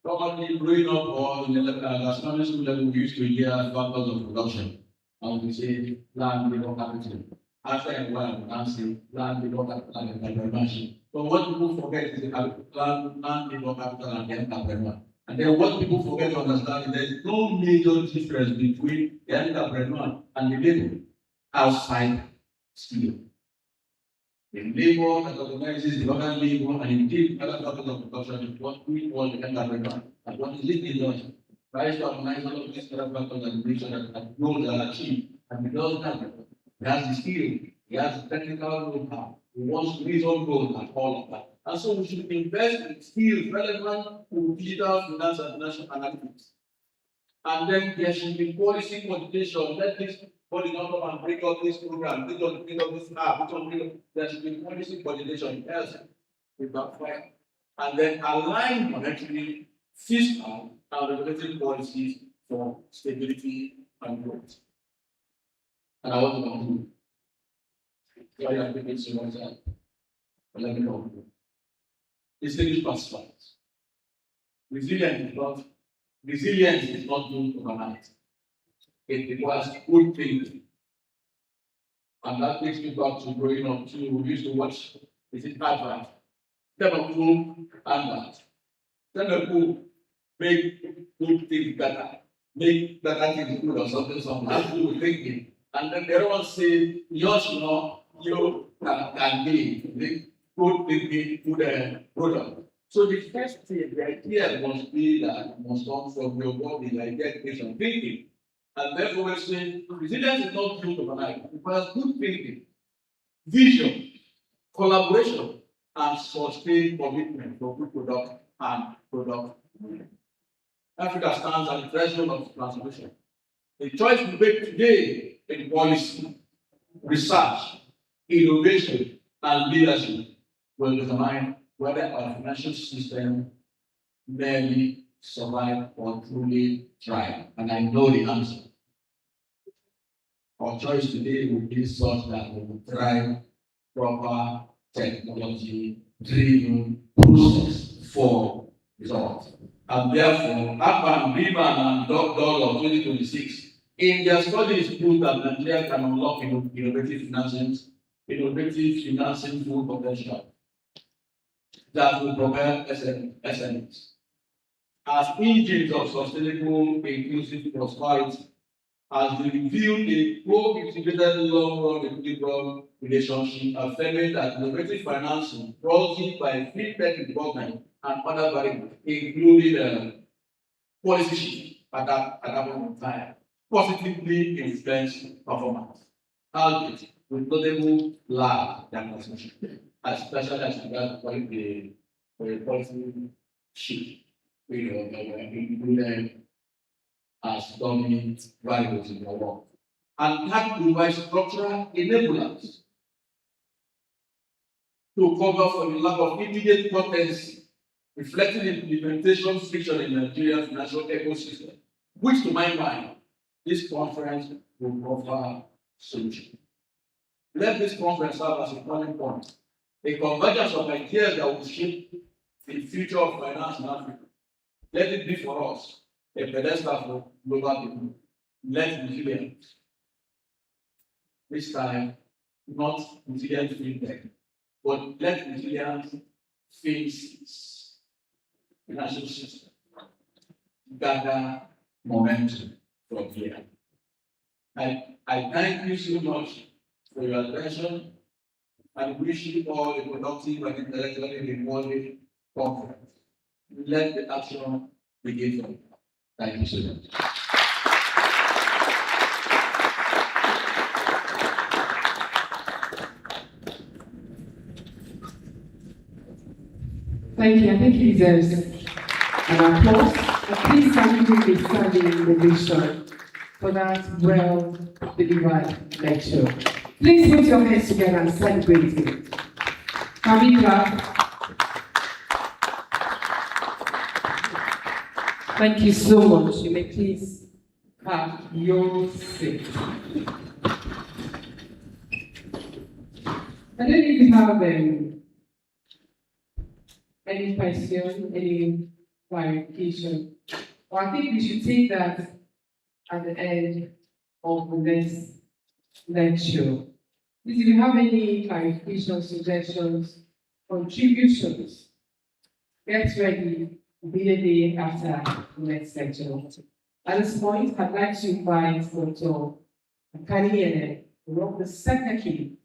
Probably growing up or in the national school level, we used to hear factors of production. And we say land, labor, capital. After a while, we can say land, labor, capital, and entrepreneurship. But what people forget is the land, labor, capital, and the entrepreneur. And then what people forget to understand is there is no major difference between the entrepreneur and the labor outside skill. The labor that organizes the local labor and indeed other factors of production is what we call the entrepreneur. And what is it does? Tries to organize all of these other factors and make sure that goals are achieved. And he does that. He has the skill, he has the technical know-how, he wants to resolve goals and all of that. And so we should invest in skills relevant to digital finance and financial analytics. And then there should be policy coordination. Let this body not come and bring up this program, bring up this app, there should be policy coordination, else we backfire. And then align monetary, fiscal, and regulatory policies for stability and growth. And I want to conclude. Sorry, I'm making so much time. But let me conclude. Distinguished participants. Resilience is not done overnight. It requires good thinking. And that takes me back to growing up too. We used to watch, is it advert? Temple and that. Temple make good things better, make better things good or something has to do with thinking. And then the other one say, yours, you can be good thinking, good product. So the first thing, the idea must be that it must come from your body, the idea based on thinking. And therefore we say resilience is not built overnight. It requires good thinking, vision, collaboration, and sustained commitment for good product and product. Africa stands at the threshold of transformation. The choice we make today in policy, research, innovation, and leadership will determine whether our financial system merely survive or truly thrive. And I know the answer. Our choice today will be such that we will thrive proper technology-driven process for results. And therefore, Urban, Riban, and Dog of 2026, in their studies, prove that Nigeria can unlock innovative financing full potential that will propel SMEs as engines of sustainable, inclusive prosperity, as they reveal a co-integrated long-run equilibrium relationship, affirming that innovative financing brought in by fintech development and other variables, including policy shift at that point of time, positively influence performance. Albeit with notable lag than transmission, especially as regards the policy shift, included as dominant variables in the world. And that provides structural enablers to cover for the lack of immediate potency, reflecting implementation friction in Nigeria's financial ecosystem, which to my mind, this conference will offer solution. Let this conference serve as a turning point, a convergence of ideas that will shape the future of finance in Africa. Let it be for us a pedestal for global people. Let resilience. This time, not resilient fintech, but let resilience face financial system. Gather momentum from here. I thank you so much for your attention and wish you all a productive and intellectually rewarding conference. Let the action begin from you. Thank you so much. Thank you. I think he deserves an applause. And please thank you for standing ovation for that well-delivered lecture. Please put your hands together and celebrate it. Can we clap? Thank you so much. You may please have your seat. I don't know if you have any question, any clarification. Well, I think we should take that at the end of the next lecture. If you have any clarifications, suggestions, contributions, get ready immediately after the next lecture. At this point, I'd like to invite Dr. Akani, the secretary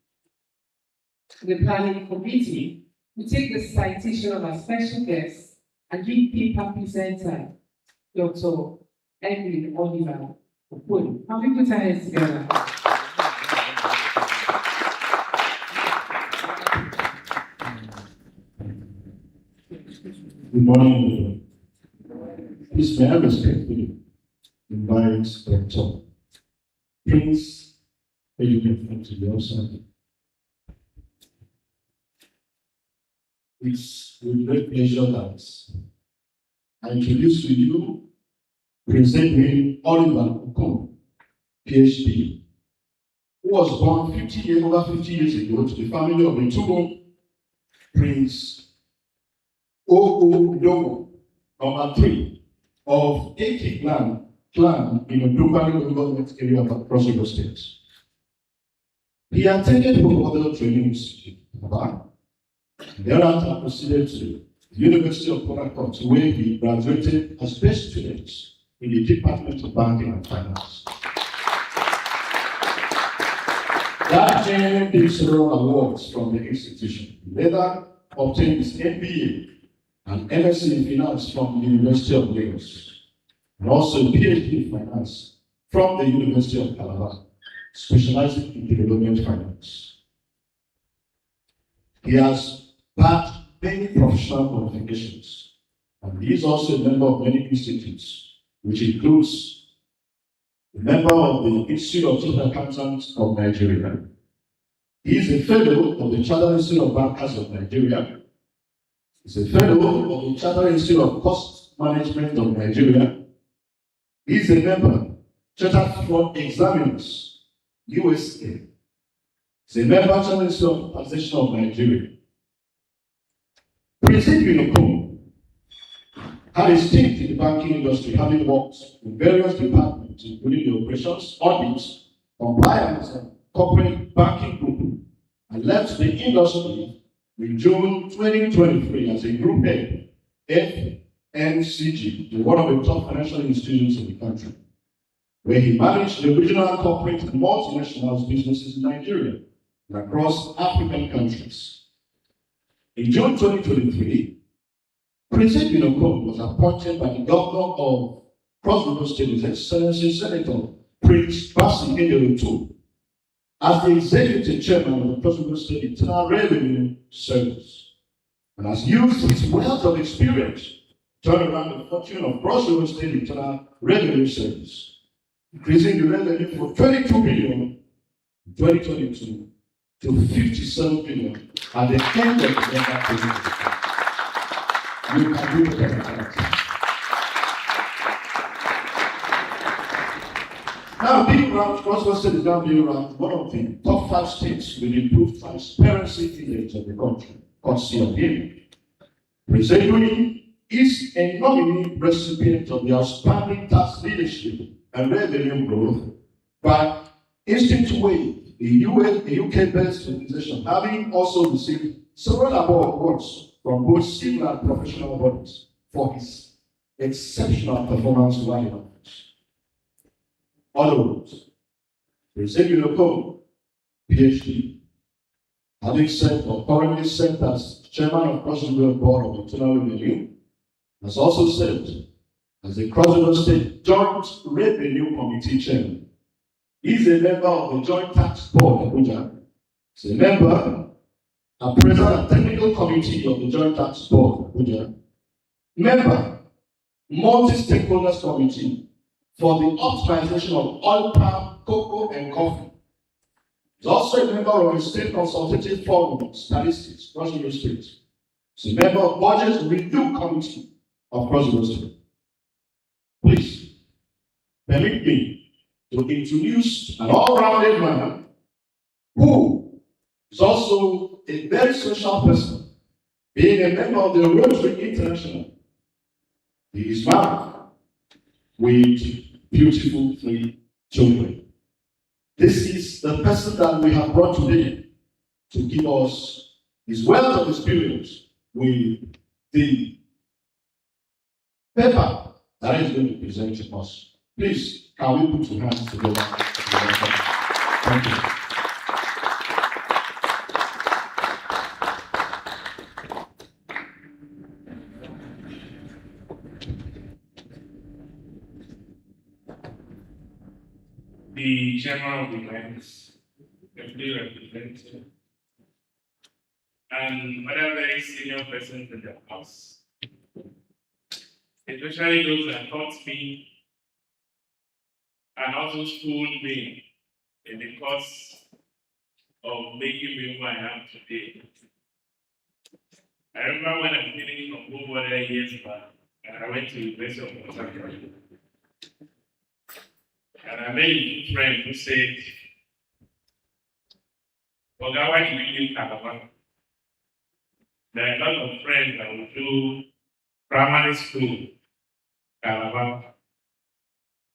to the planning committee, to take the citation of our special guest and lead paper presenter, Dr. Edwin Oliver Okoli. Can we put our hands together? Good morning. Please, may I respectfully invite Dr. Prince Education to the outside. It's with great pleasure that I introduce to you Prince Edwin Oliver Okoli, PhD, who was born over 50 years ago to the family of the two Prince Dogo, number 3, of Eki clan in the Dubai government area of Cross River State. He attended Hope Training Institute, Calabar, Thereafter proceeded to the University of Port Harcourt, where he graduated as best student in the Department of Banking and Finance. That journey did several awards from the institution. He later obtained his MBA and MSc in Finance from the University of Lagos, and also a PhD in Finance from the University of Calabar, specializing in development finance. He has backed many professional qualifications, and he is also a member of many institutes, which includes a member of the Institute of Chartered Accountants of Nigeria. He is a fellow of the Chartered Institute of Bankers of Nigeria. He is a fellow of the Chartered Institute of Cost Management of Nigeria. He is a member, Chartered Fraud Examiners, USA. He is a member, Chartered Institute of Taxation of Nigeria. President Unical had a stint in the banking industry, having worked in various departments, including the operations, audit, compliance, and corporate banking group, and left the industry in June 2023 as a group head, FNCG, to one of the top financial institutions in the country, where he managed the regional corporate and multinational businesses in Nigeria and across African countries. In June 2023, President Unical was appointed by the governor of Cross River State, His Excellency Senator Prince Bassey Edelutu, as the executive chairman of the Cross River State Internal Revenue Service, and has used his wealth of experience to turn around the fortune of Cross River State Internal Revenue Service, increasing the revenue from 22 billion in 2022 to 57 billion at the end of the December. You can do better. Now, being ranked, Cross River State is now being ranked one of the top 5 states with improved transparency index of the country, courtesy of him. President is a nominee recipient of the Outstanding Tax Leadership and Revenue Growth by Institute, a UK-based organization, having also received several awards from both civil and professional bodies for his exceptional performance while in office. Other words, President Unical, PhD, having served or currently served as chairman of Cross River Board of Internal Revenue, has also served as the Cross River State Joint Revenue Committee chairman. He is a member of the Joint Tax Board, Abuja. He is a member and president and technical committee of the Joint Tax Board, Abuja. Member, multi-stakeholders committee for the optimization of oil palm, cocoa, and coffee. He's also a member of the State Consultative Forum Statistics, Cross River State. He's a member of Budget Review Committee of Cross River State. Please, permit me to introduce an all-rounded man who is also a very social person, being a member of the Rotary International. He is married with beautiful 3 children. This is the person that we have brought today to give us his wealth of experience with the paper that is going to present to us. Please, can we put your hands together? Thank you. The chairman of the events, deputy representative, and other very senior persons in the house, especially those that taught me and also schooled me in the course of making me who I am today. I remember when I finished from over years back, and I went to the University of Port Harcourt. And I made a good friend who said, "Oga, why do you leave Calabar?" There are a lot of friends that will do primary school, Calabar,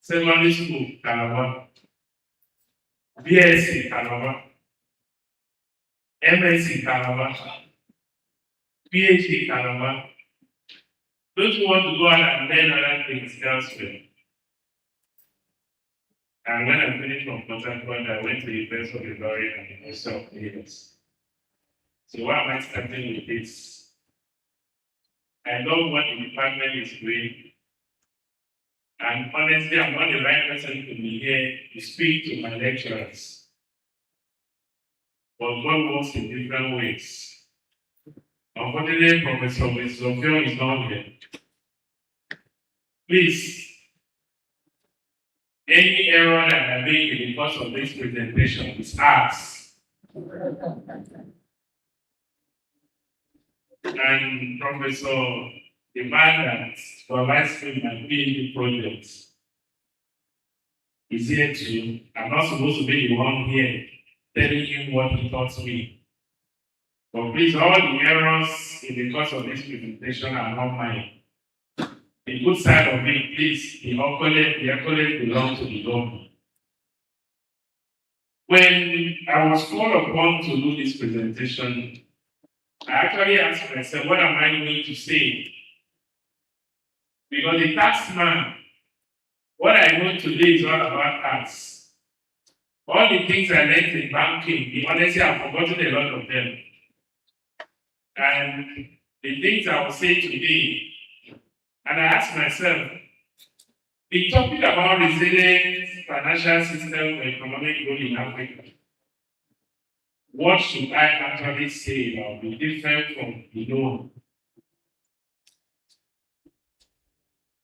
secondary school, Calabar, BSc, Calabar, MSc, Calabar, PhD Calabar. Those who want to go out and learn other things elsewhere. And when I finished from Port Harcourt, I went to the University of Ilorin and the University of Lagos. So why am I starting with this? I love what the department is doing. And honestly, I'm not the right person to be here to speak to my lecturers. But God works in different ways. Unfortunately, Professor Zofio is not here. Please, any error that I make in the course of this presentation is asked. And Professor, the man that supervised me my PhD project is here too. I'm not supposed to be the one here telling him what he taught me. But please, all the errors in the course of this presentation are not mine. The good side of it, please, the accolade belongs to the government. When I was called upon to do this presentation, I actually asked myself, what am I going to say? Because the tax man, what I know today is all about tax. All the things I learned in banking, honestly, I've forgotten a lot of them. And the things I will say today, and I ask myself, the topic about resilient financial system for economic growth in Africa, what should I actually say that will be different from the norm?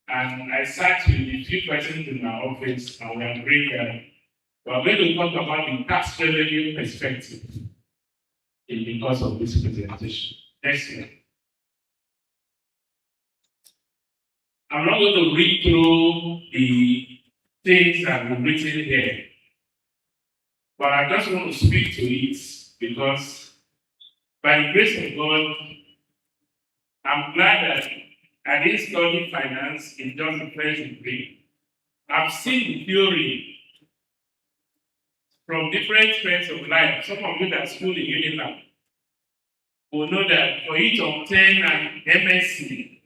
And I sat with a few persons in my office and we agreed that we are going to talk about the tax revenue perspective in the course of this presentation. Next one. I'm not going to read through the things that we've written here, but I just want to speak to it because by the grace of God, I'm glad that I didn't study finance in just the first degree. I've seen the theory from different spheres of life. Some of you that school in Unical will know that for you to obtain an MSc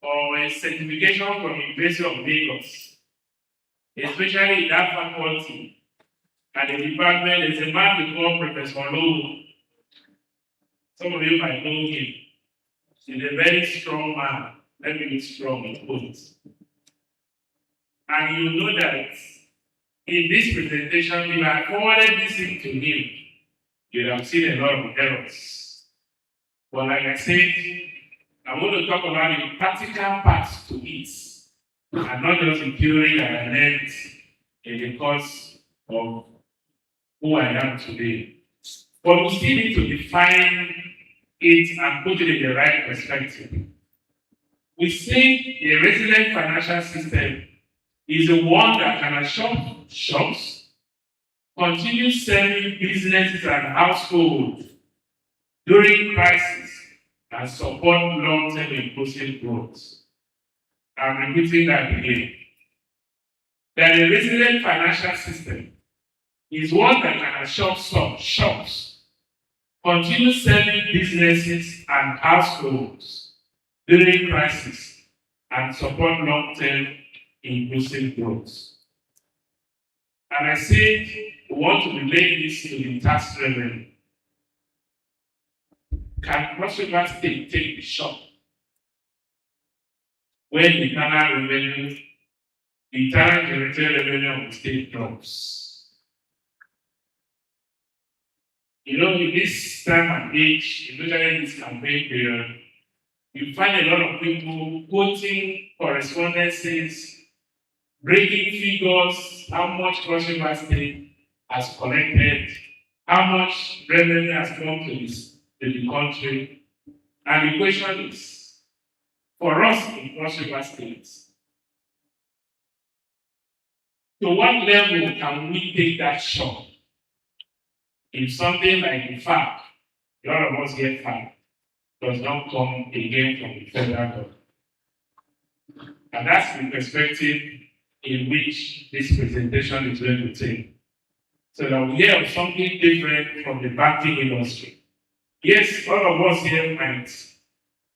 or a certification from the University of Lagos, especially in that faculty, at the department, there's a man we call Professor Lowe. Some of you might know him. He's a very strong man. Let me be strong in quotes. And you know that in this presentation, if I forwarded this thing to him, you'd have seen a lot of errors. But like I said, I'm going to talk about the practical parts to it, and not just the theory that I learned in the course of who I am today. But we still need to define it and put it in the right perspective. We say a resilient financial system is the one that can assure shops, continue serving businesses and households during crisis, and support long-term inclusive growth. I'm repeating that again. That a resilient financial system is one that can assure shops, continue serving businesses and households during crisis, and support long-term inclusive growth. And I said, we want to relate this to the tax revenue. Can Cross River State take the shot when the internal revenue, the internal generated revenue of the state drops? You know, in this time and age, especially in this campaign period, you find a lot of people quoting correspondences, breaking figures, how much Cross River State has collected, how much revenue has come to the country. And the question is, for us in Cross River State, to what level can we take that shot? If something like the fact, a lot of us get fact, does not come again from the federal government. And that's the perspective in which this presentation is going to take. So that we hear of something different from the banking industry. Yes, all of us here might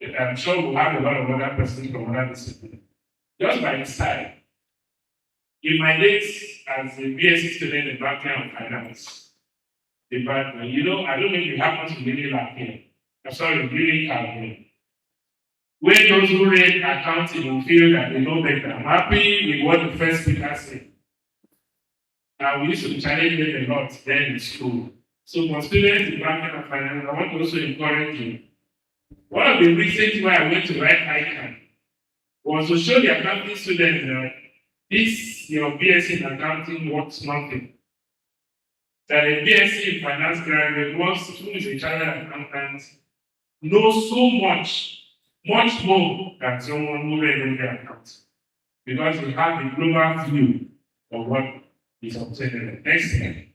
I'm sure we'll have a lot of other persons from other disciplines. Just by the side, in my days as a BSc student in Banking and Finance department, I don't know if you happen to really like here. I'm sorry, really calm. When those who read accounting will feel that they know better, I'm happy with what the first speaker said. And we used to challenge them a lot then in school. So for students in Banking and Finance, I want to also encourage you. One of the reasons why I went to write ICANN was to show the accounting students that your BSc in accounting works nothing. That a BSc in finance graduate who is a chartered accountant knows so much more than someone who read only accounting. Because he has the global view of what is obtained. Next slide.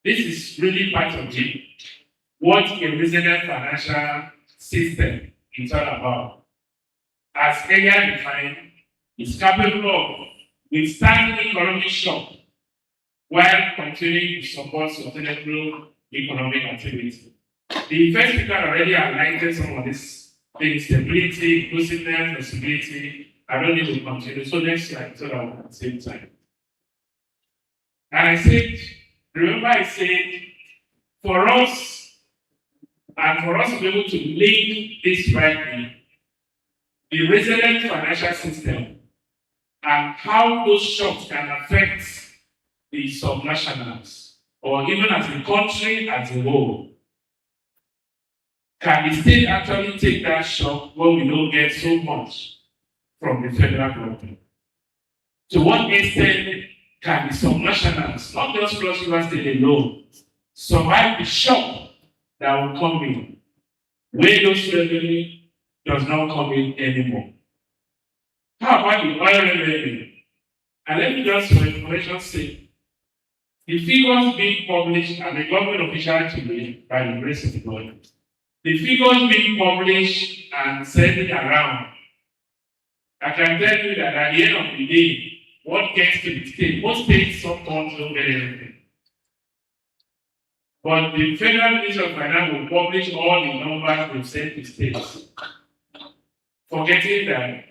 This is really part of it. What a resilient financial system is all about. As earlier defined, is capable of withstanding economic shock while continuing to support sustainable economic activity. The first speaker already highlighted some of these things: stability, inclusiveness, flexibility. I don't need to continue. So next slide, so that we can save time. And I said, for us to be able to link this rightly, the resilient financial system and how those shocks can affect the subnationals, or even as a country as a whole. Can the state actually take that shock when we don't get so much from the federal government? To what extent can the subnationals, not just Cross River State alone, survive the shock that will come in when those revenue does not come in anymore? How about the oil revenue? And let me just, for information's sake, the figures being published and the government official today, by the grace of God, the figures being published and sending around, I can tell you that at the end of the day, what gets to the state, most states sometimes don't get anything. But the Federal Ministry of Finance will publish all the numbers they've sent to states, forgetting that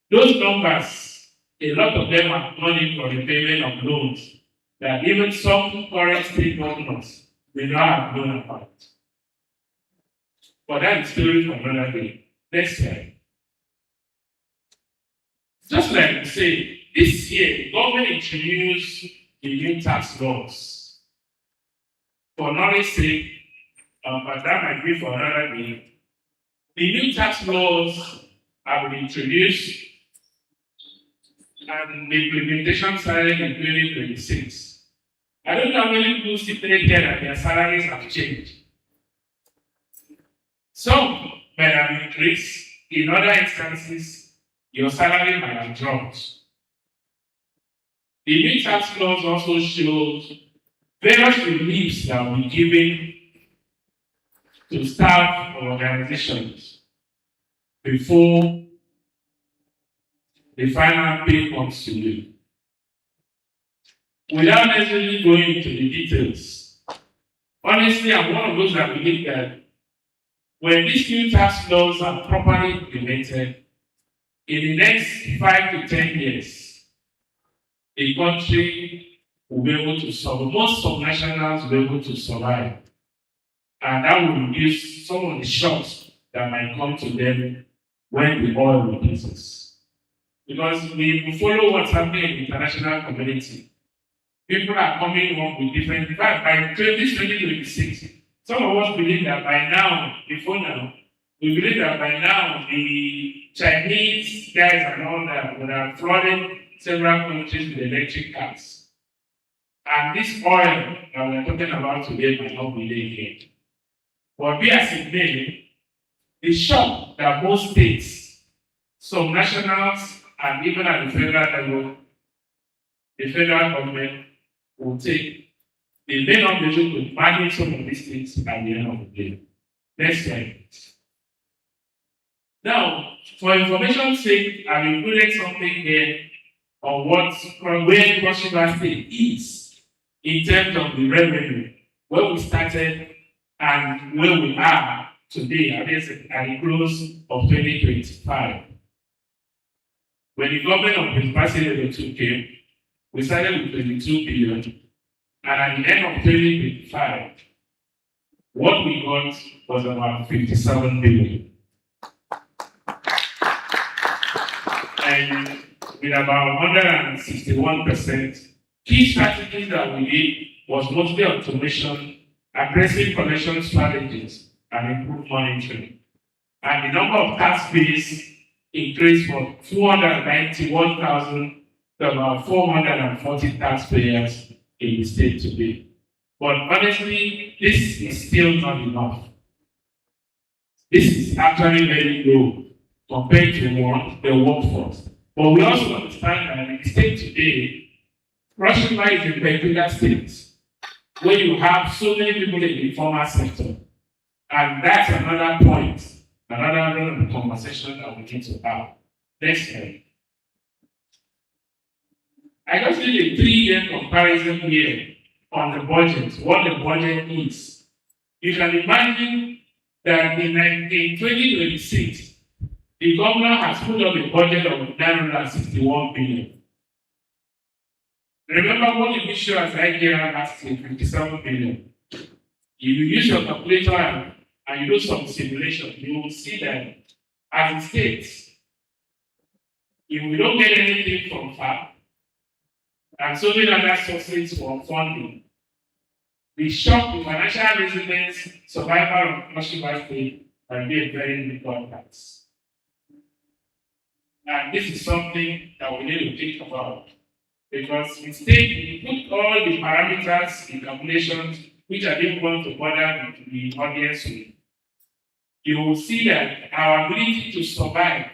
those numbers, a lot of them are money for the payment of loans that even some current state governors may not have known about. But that's the story for another day. Next slide. Just like we say, this year, the government introduced the new tax laws. For knowledge sake, but that might be for another day. The new tax laws have been introduced and the implementation started in 2026. I don't know how many people stipulated that their salaries have changed. Some might have increased. In other instances, your salary might have dropped. The new tax laws also shows various reliefs that will be given to staff or organizations before the final pay comes to you. Without necessarily going into the details, honestly, I'm one of those that believe that when these new tax laws are properly implemented, in the next 5 to 10 years, the country will be able to survive. Most subnationals will be able to survive. And that will reduce some of the shocks that might come to them when the oil reduces. Because we follow what's happening in the international community. People are coming up with different. In fact, by 2026, some of us believe that by now, before now, we believe that by now the Chinese guys and all that would have flooded several countries with electric cars. And this oil that we're talking about today might not be there yet. But be as it may, the shock that most states, some nationals, and even at the federal level, the federal government will take, they may not be able to manage some of these things at the end of the day. Next slide. Now, for information's sake, I've included something here on where Cross River State is in terms of the revenue, where we started and where we are today, at the close of 2025. When the government of Policy Level 2 came, we started with 22 billion, and at the end of 2025, what we got was about 57 billion. And with about 161%, key strategies that we did was mostly automation, aggressive collection strategies, and improved monitoring. And the number of tax pays increased from 291,000 to about 440 taxpayers in the state today. But honestly, this is still not enough. This is actually very low compared to the workforce. But we also understand that in the state today, Cross River is a peculiar state where you have so many people in the informal sector. And that's another point, another conversation that we need to have. Next slide. I just did a 3-year comparison here on the budget, what the budget is. You can imagine that in 2026, the governor has put up a budget of 961 billion. Remember what the issue as I gave last year, 57 billion. If you use your calculator and you do some simulation, you will see that as it states, if we don't get anything from FAB, and so many other sources for funding, the shock to financial resilience, survival of Cross River State can be a very difficult task. And this is something that we need to think about. Because instead, we put all the parameters in calculations, which I didn't want to bother the audience with, you will see that our ability to survive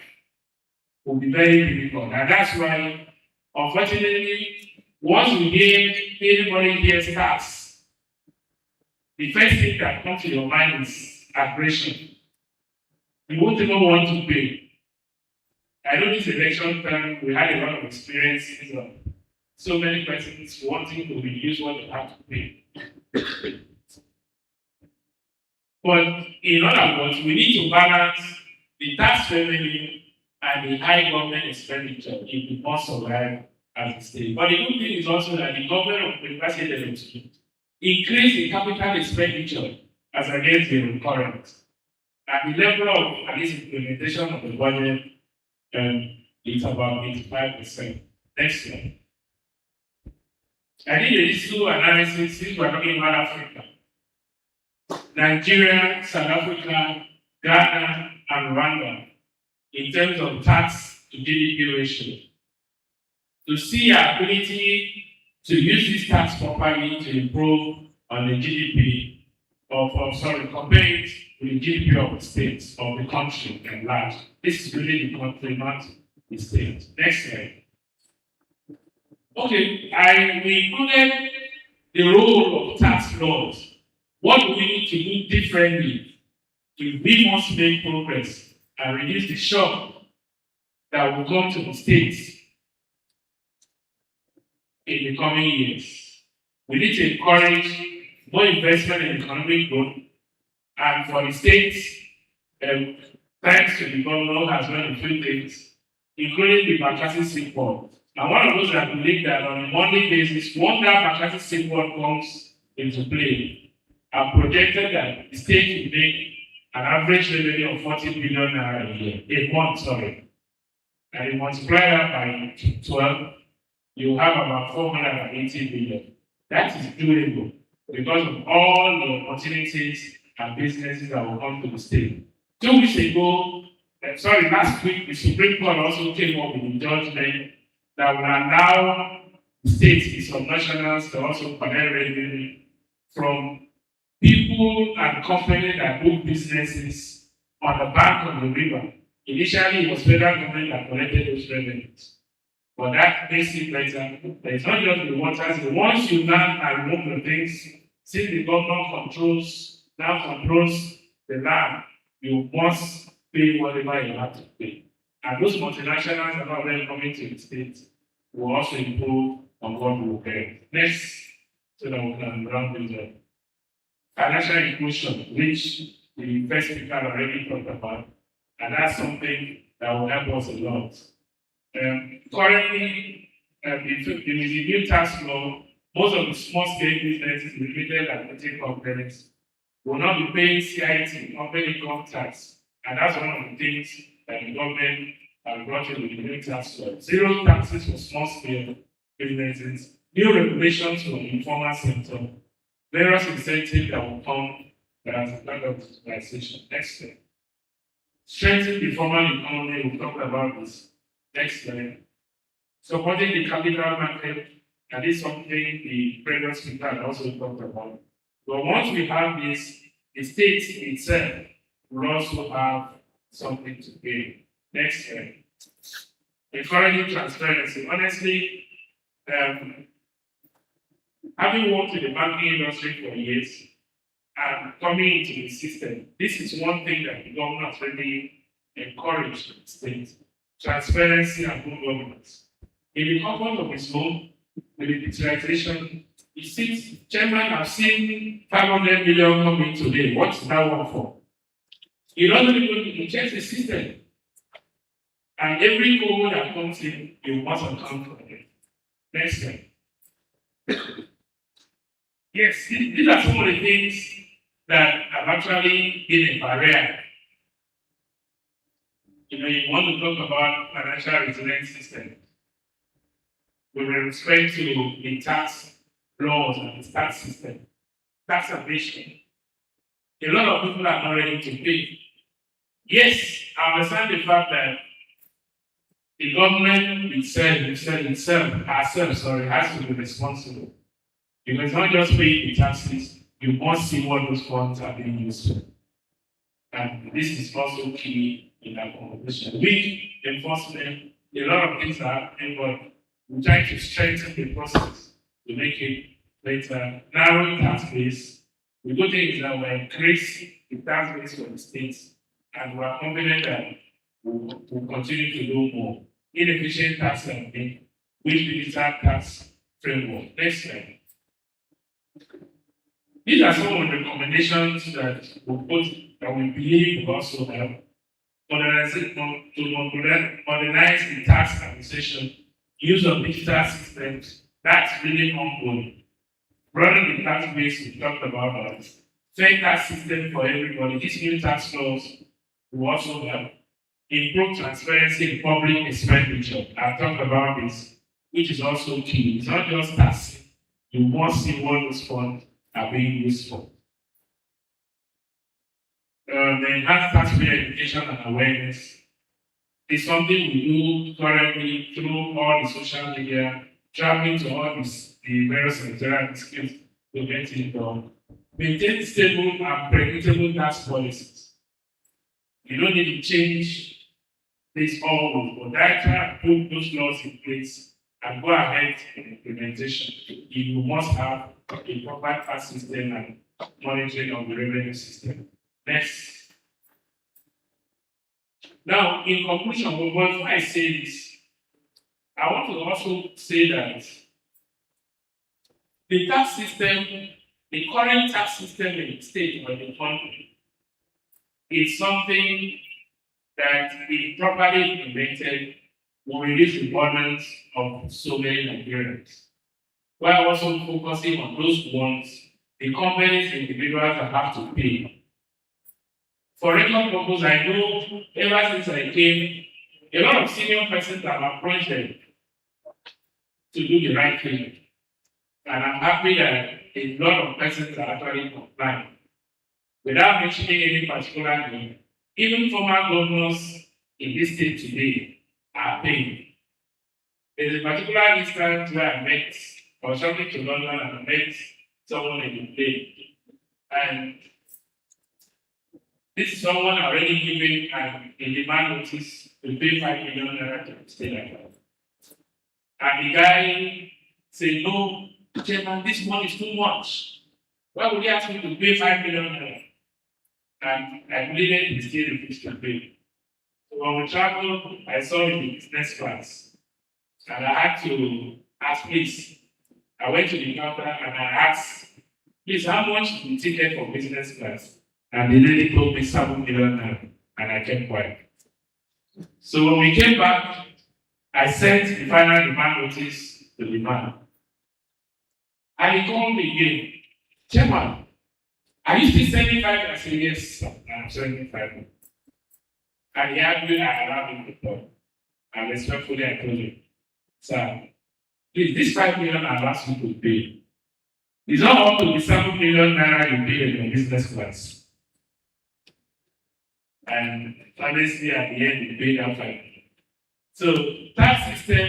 will be very difficult. And that's why, unfortunately, once we hear anybody hears tax, the first thing that comes to your mind is aggression. You won't even want to pay. I know this election time, we had a lot of experiences of so many persons wanting to reduce what they have to pay. But in other words, we need to balance the tax revenue and the high government expenditure if we must survive as a state. But the good thing is also that the government of the President increase the capital expenditure as against the recurrent. And the level of at least implementation of the budget is about 85%. Next slide. I did a little analysis since we're talking about Africa. Nigeria, South Africa, Ghana, and Rwanda in terms of tax to GDP ratio. To see our ability to use this tax properly to improve on the GDP compare it with the GDP of the states, of the country at large. This is really the country, not the state. Next slide. Okay, we included the role of tax laws. What do we need to do differently if we must make progress and reduce the shock that will come to the states in the coming years? We need to encourage more investment in economic growth, and for the states, thanks to the governor who has done a few things, including the Bakassi Seaport. And one of those that believe that on a monthly basis, once that Bakassi Seaport comes into play, I've projected that the state will make an average revenue of 40 billion naira a month, And you multiply that by 12, you have about 480 billion. That is doable because of all the opportunities and businesses that will come to the state. 2 weeks ago, last week, the Supreme Court also came up with a judgment that will allow states and subnationals to also collect revenue from people and companies that do businesses on the bank of the river. Initially, it was federal government that collected those revenues. But that makes it better. It's not just the waters. Once you land and remove the things, since the government now controls the land, you must pay whatever you have to pay. And those multinationals that are then coming to the state will also improve on what we will pay. Next, so that we can round this up. Financial inclusion, which the first speaker already talked about, and that's something that will help us a lot. Currently, the new tax law, most of the small-scale businesses, limited and limited companies, will not be paying CIT, company income tax, and that's one of the things that the government brought in with the new tax law. Zero taxes for small-scale businesses, new regulations for the informal sector, various incentives that will come as a part of digitalization. Next slide. Strengthen the formal economy, we'll talk about this. Next slide. Supporting the capital market, and this is something the previous speaker also talked about. But once we have this, the state itself will also have something to pay. Next slide. Encouraging transparency. Honestly, having worked in the banking industry for years and coming into the system, this is one thing that the government has really encouraged the state. Transparency and good governance. In the comfort of his home, with the digitalization, he sees, Chairman, I've seen 500 million coming today. What's that one for? He doesn't even check the system. And every code that comes in, you must account for it. Next slide. Yes, these are some of the things that have actually been a barrier. You want to talk about financial resilience system with respect to the tax laws and the tax system, tax evasion. A lot of people are not ready to pay. Yes, I understand the fact that the government itself has to be responsible. Because it's not just paying the taxes, you must see what those funds are being used for. And this is also key in our conversation. With enforcement, a lot of things are happening, but we try to strengthen the process to make it better. Narrowing tax base, the good thing is that we increase the tax base for the states, and we are confident that we'll continue to do more. Inefficient tax handling with the digital tax framework. Next slide. These are some of the recommendations that we believe will also help modernize the tax administration, use of digital systems. That's really ongoing. Broaden the tax base, we talked about that. Fair tax system for everybody. These new tax laws will also help. Improve transparency in public expenditure. I've talked about this, which is also key. It's not just taxing. You must see what those funds are being used for. The enhanced taxpayer education and awareness is something we do currently through all the social media, traveling to all the various sectoral skills to get it done. Maintain stable and predictable tax policies. You don't need to change this always, but try to put those laws in place and go ahead in implementation. You must have a proper tax system and monitoring of the revenue system. Next. Now, in conclusion, before I say this, I want to also say that the tax system, the current tax system in the state or the country, is something that, if properly implemented, will reduce the burdens of so many Nigerians. While also focusing on those ones, the companies and individuals that have to pay. For record purpose, I know ever since I came, a lot of senior persons have approached them to do the right thing. And I'm happy that a lot of persons are actually complying. Without mentioning any particular name, even former governors in this state today are paying. There's a particular instance where I met, I was traveling to London and I met someone in the plane. And this is someone already given a demand notice to pay 5 million naira to stay like that. And the guy said, no, Chairman, this money is too much. Why would he ask me to pay 5 million naira? And I believe he still refused to pay. So when we traveled, I saw him in business class. And I had to ask, please. I went to the counter and I asked, please, how much is the ticket for business class? And the lady told me 7 million naira, and I kept quiet. So when we came back, I sent the final demand notice to the man. And he called me again. Chairman, are you still sending 5? I said, yes, sir, I'm sending 5. And he argued I allowed him to talk. And respectfully, I told him, sir, please, this 5 million I've asked you to pay. It's not up to the 7 million naira you pay in your business class. And honestly, at the end, you pay that 5 million. So, that system,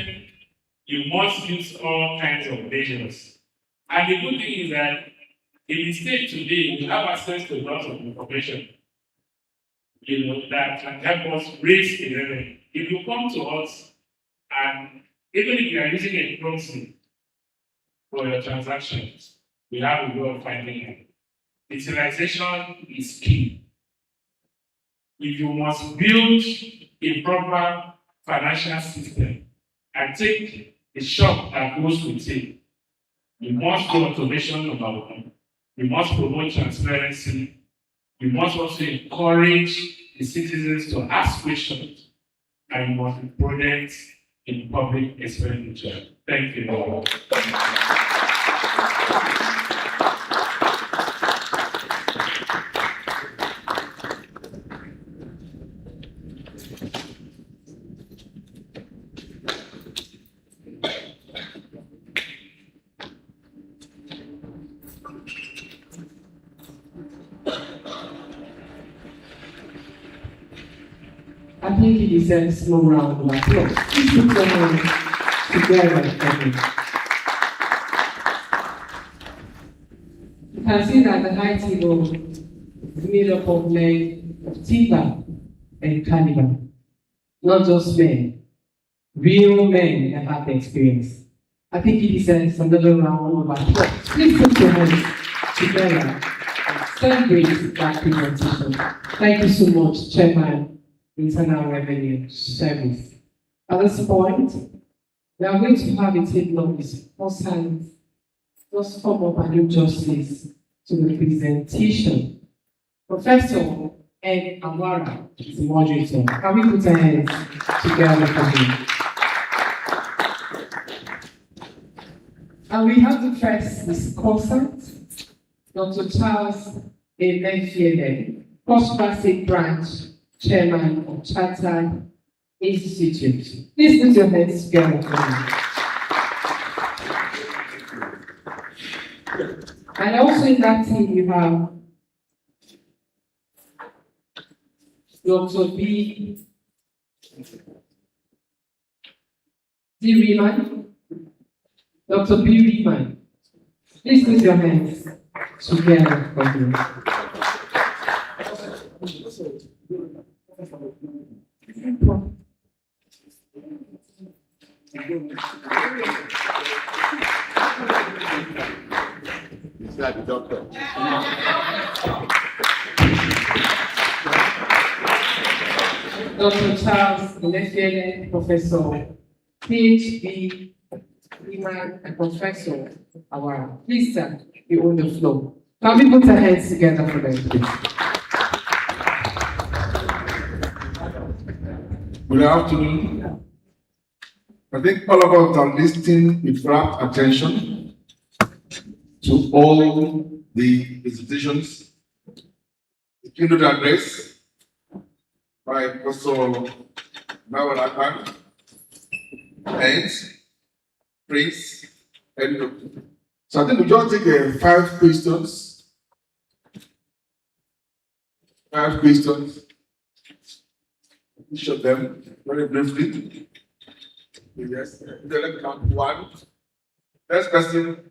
you must use all kinds of measures. And the good thing is that in the state today, we have access to lots of information, that can help us raise the revenue. If you come to us, and even if you are using a proxy for your transactions, we have a way of finding it. Digitalization is key. If you must build a proper financial system and take the shock that goes with it, you must do automation number one. You must promote transparency. You must also encourage the citizens to ask questions. And you must be prudent in public expenditure. Thank you. I think he deserves more round of applause. Please put your hands together for him. You can see that the high table is made up of men of timber and caliber. Not just men, real men that have the experience. I think he deserves another round of applause. Please put your hands together and celebrate that presentation. Thank you so much, Chairman, Internal Revenue Service. At this point, we are going to have a table of discussants just form up and do justice to the presentation. Professor Ed Amara is the moderator. Can we put our hands together for him? And we have the first discussant, Dr. Charles A. Menfiele, Postgraduate Branch Chairman of Chartered Institute. Please put your hands together for me. And also in that team, you have Dr. B. Riemann. Dr. B. Riemann. Please put your hands together for me. Is that the doctor? Dr. Charles Menfiele, Professor PhD, Riemann, and Professor Awara. Please, sir, you own the floor. Can we put our hands together for them, please? Good afternoon. I think all of us are listening with rapt attention to all the presentations. The keynote address by Professor Nawalaka, and Prince, and Dr. So I think we just take 5 questions. 5 questions. Each of them, very briefly. Yes, let me count 1. First question.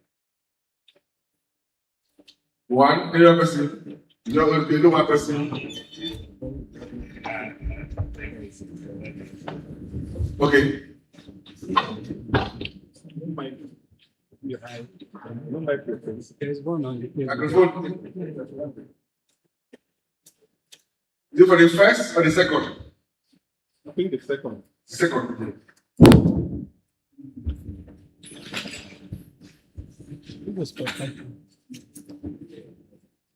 1. Any other person? You know one person. Okay. There's one on the microphone. Is it for the first or the second? I think the second. Second.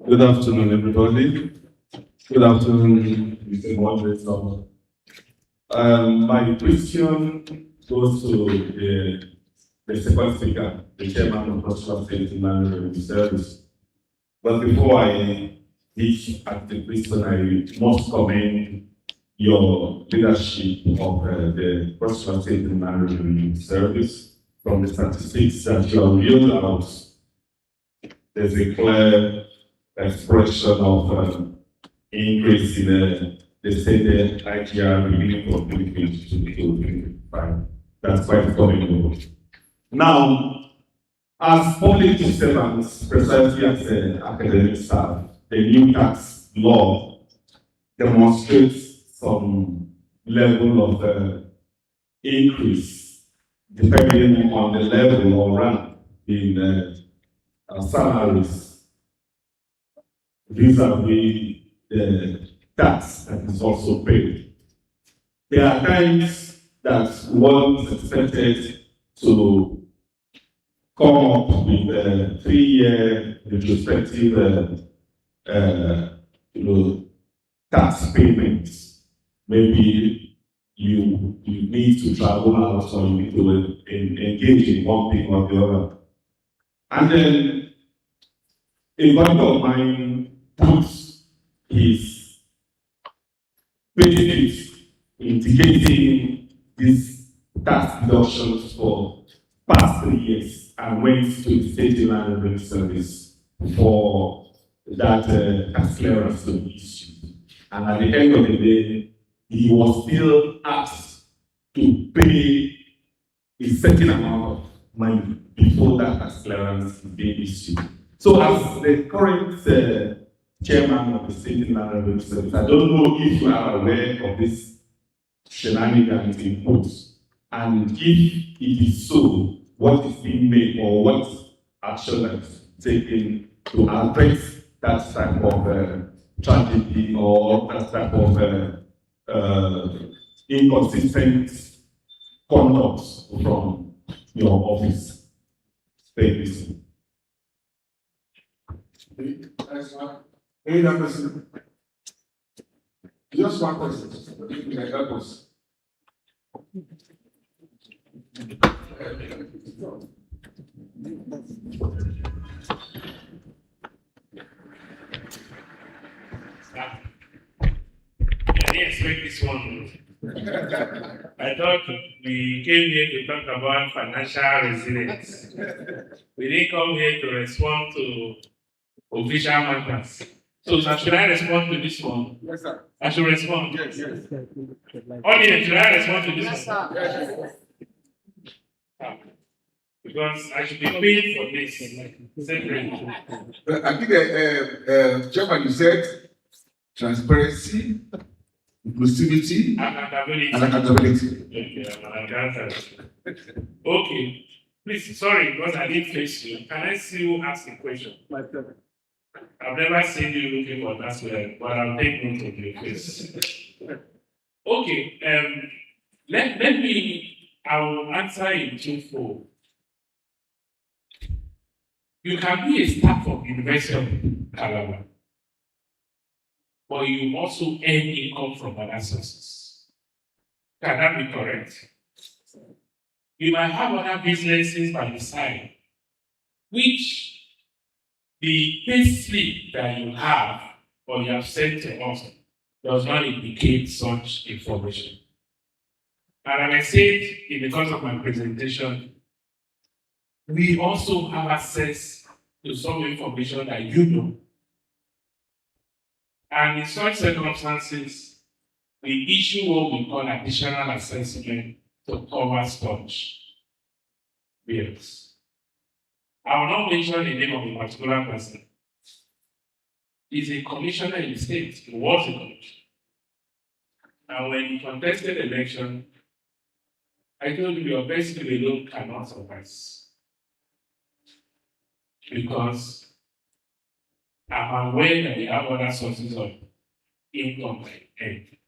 Good afternoon, everybody. Good afternoon, Mr. Moderator. My question goes to the second speaker, the chairman of National State Management Service. But before I hit at the question, I must commend your leadership of the National State Management Service. From the statistics that you have revealed out, there's a clear expression of increase in the state IGR beginning from 2022 to 2025. That's quite commendable. Now, as public servants, precisely as academic staff, the new tax law demonstrates some level of increase depending on the level or rank in salaries vis-a-vis the tax that is also paid. There are times that one is expected to come up with a 3-year retrospective tax payments. Maybe you need to travel out or you need to engage in one thing or the other. And then a buddy of mine puts his benefits indicating these tax deductions for past 3 years and went to the State Management Service for that tax clearance to be issued. And at the end of the day, he was still asked to pay a certain amount of money before that tax clearance is being issued. So as the current chairman of the State Management Service, I don't know if you are aware of this shenanigans in posts, and if it is so, what is being made or what action is taken to address that type of tragedy or that type of inconsistent conduct from your office. Thank you. Any other person? Just one person. You can help us. I didn't expect this one. I thought we came here to talk about financial resilience. We didn't come here to respond to official matters. So should I respond to this one? Yes, sir. I should respond. Yes, yes. Audience, should I respond to this Yes, one? sir. Yes. Because I should be paid for this. Separately. I think, Chairman, you said transparency, inclusivity, and accountability. Okay, I'm an accountant. Okay. Please, sorry, because I didn't face you. Can I see you ask a question? I've never seen you looking for that, but I'll take note of your face. Okay, I will answer in twofold. You can be a staff of University of Calabar, but you also earn income from other sources. Can that be correct? You might have other businesses by the side, which the pay slip that you have or you have sent to us does not indicate such information. And as I said in the course of my presentation, we also have access to some information that you know. And in such circumstances, we issue what we call additional assessment to cover such bills. I will not mention the name of a particular person. He's a commissioner in the state. He was a commissioner. And when he contested the election, I told him your best alone cannot suffice. Because I'm aware that they have other sources of income like egg.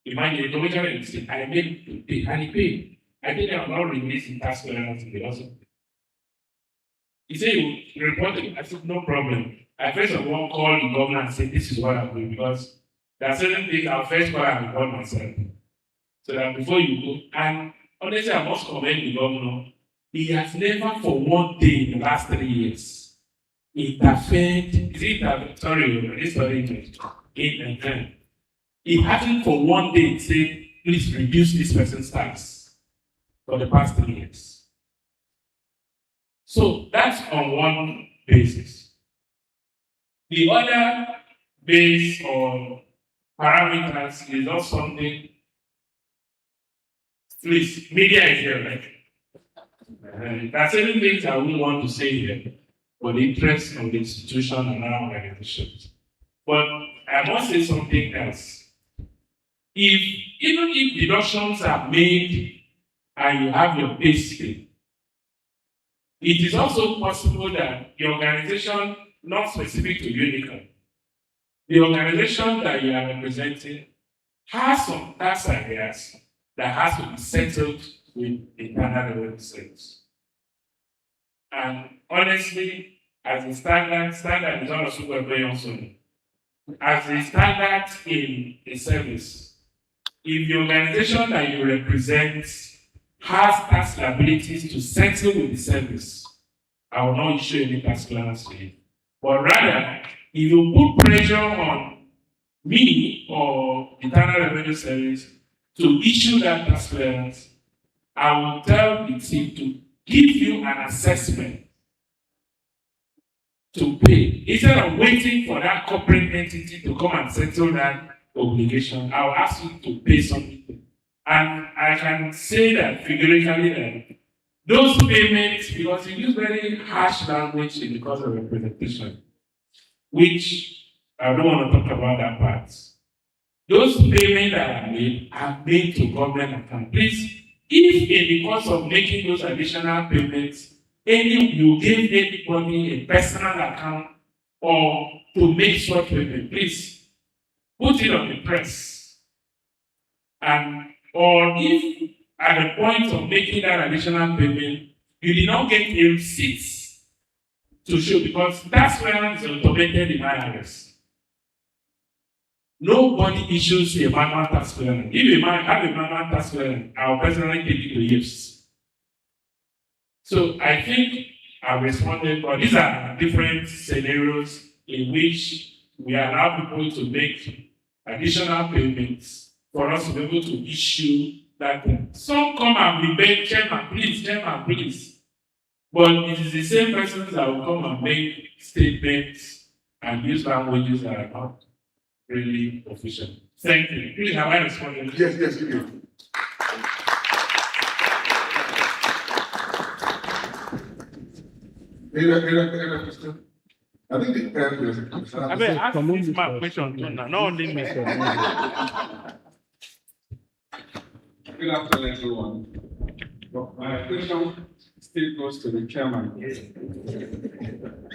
Imagine the commissioner in the state, I made to pay, and he paid. I think they are not releasing tax clearance in the also. He said, you reported. I said, no problem. I first of all call the governor and say, this is what I'm doing, because there are certain things I'll first call and report myself. So that before you go, and honestly, I must commend the governor. He has never for one day in the last 3 years interfered, he hasn't for one day said, please reduce this person's tax for the past 3 years. So that's on one basis. The other base or parameters is not something, please, media is here, right? There are certain things I wouldn't want to say here for the interest of the institution and our organizations. But I must say something else. Even if deductions are made and you have your pay slip, it is also possible that the organization, not specific to Unical, the organization that you are representing has some tax areas that has to be settled with internal revenue service. And honestly, as a standard is not a super also. As a standard in a service, if the organization that you represent has tax liabilities to settle with the service, I will not issue any tax clearance to you. But rather, if you put pressure on me or Internal Revenue Service to issue that tax clearance, I will tell the team to give you an assessment to pay. Instead of waiting for that corporate entity to come and settle that obligation, I'll ask you to pay something. And I can say that figuratively that those payments, because you use very harsh language in the course of representation, which I don't want to talk about that part. Those payments that are made to government account. Please, if in the course of making those additional payments, you give anybody a personal account or to make such payment, please put it on the press. Or if at the point of making that additional payment, you did not get a receipt to show, because tax clearance is automated in IRS. Nobody issues a manual tax clearance. If a man have a manual tax clearance, I'll personally take it to use. So I think I've responded, but these are different scenarios in which we allow people to make additional payments for us to be able to issue that. Some come and be beg, chairman, please. But it is the same persons that will come and make statements and use languages that are not really official. Thank you. Please, have I responded? Yes, you do. Any question? I think there's a question. I mean, ask this my question too now, not only me. Good afternoon, everyone. My question still goes to the chairman.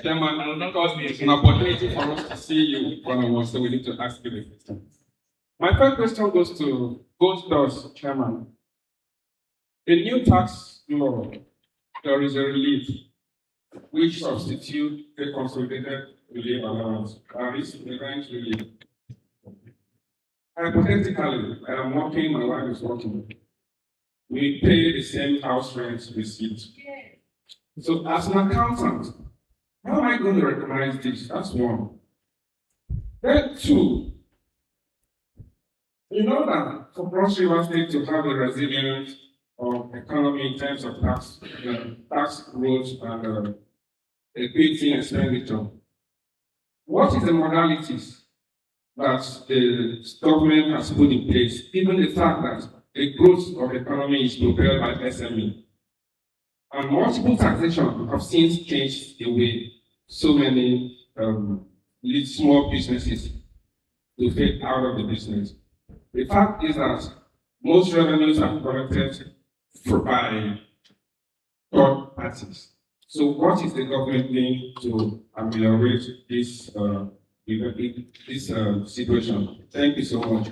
Chairman, because it's an opportunity for us to see you one-on-one, so we need to ask you the question. My first question goes to us, Chairman. In new tax law, there is a relief which substitutes the consolidated relief allowance, that is the rent relief. Hypothetically, I am working, my wife is working. We pay the same house rent receipt. So as an accountant, how am I going to recognize this? That's one. Then two, you know that for Cross River State to have a resilient economy in terms of tax growth and equity expenditure, what is the modalities that the government has put in place, given the fact that the growth of the economy is propelled by SME? And multiple taxation have since changed the way so many small businesses to fade out of the business. The fact is that most revenues are collected by third parties. So what is the government doing to ameliorate this situation? Thank you so much.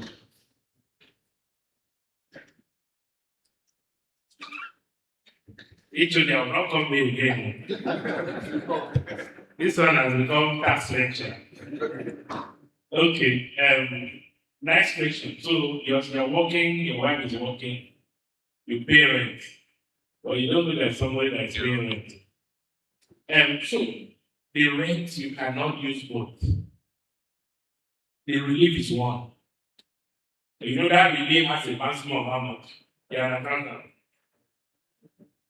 Actually, I will not come here again. This one has become tax lecture. Okay, next question. So you're working, your wife is working, you pay rent, or you don't know that somebody that's paying rent. So the rent you cannot use both. The relief is one. You know that relief has a maximum of how much? Yeah, accountant.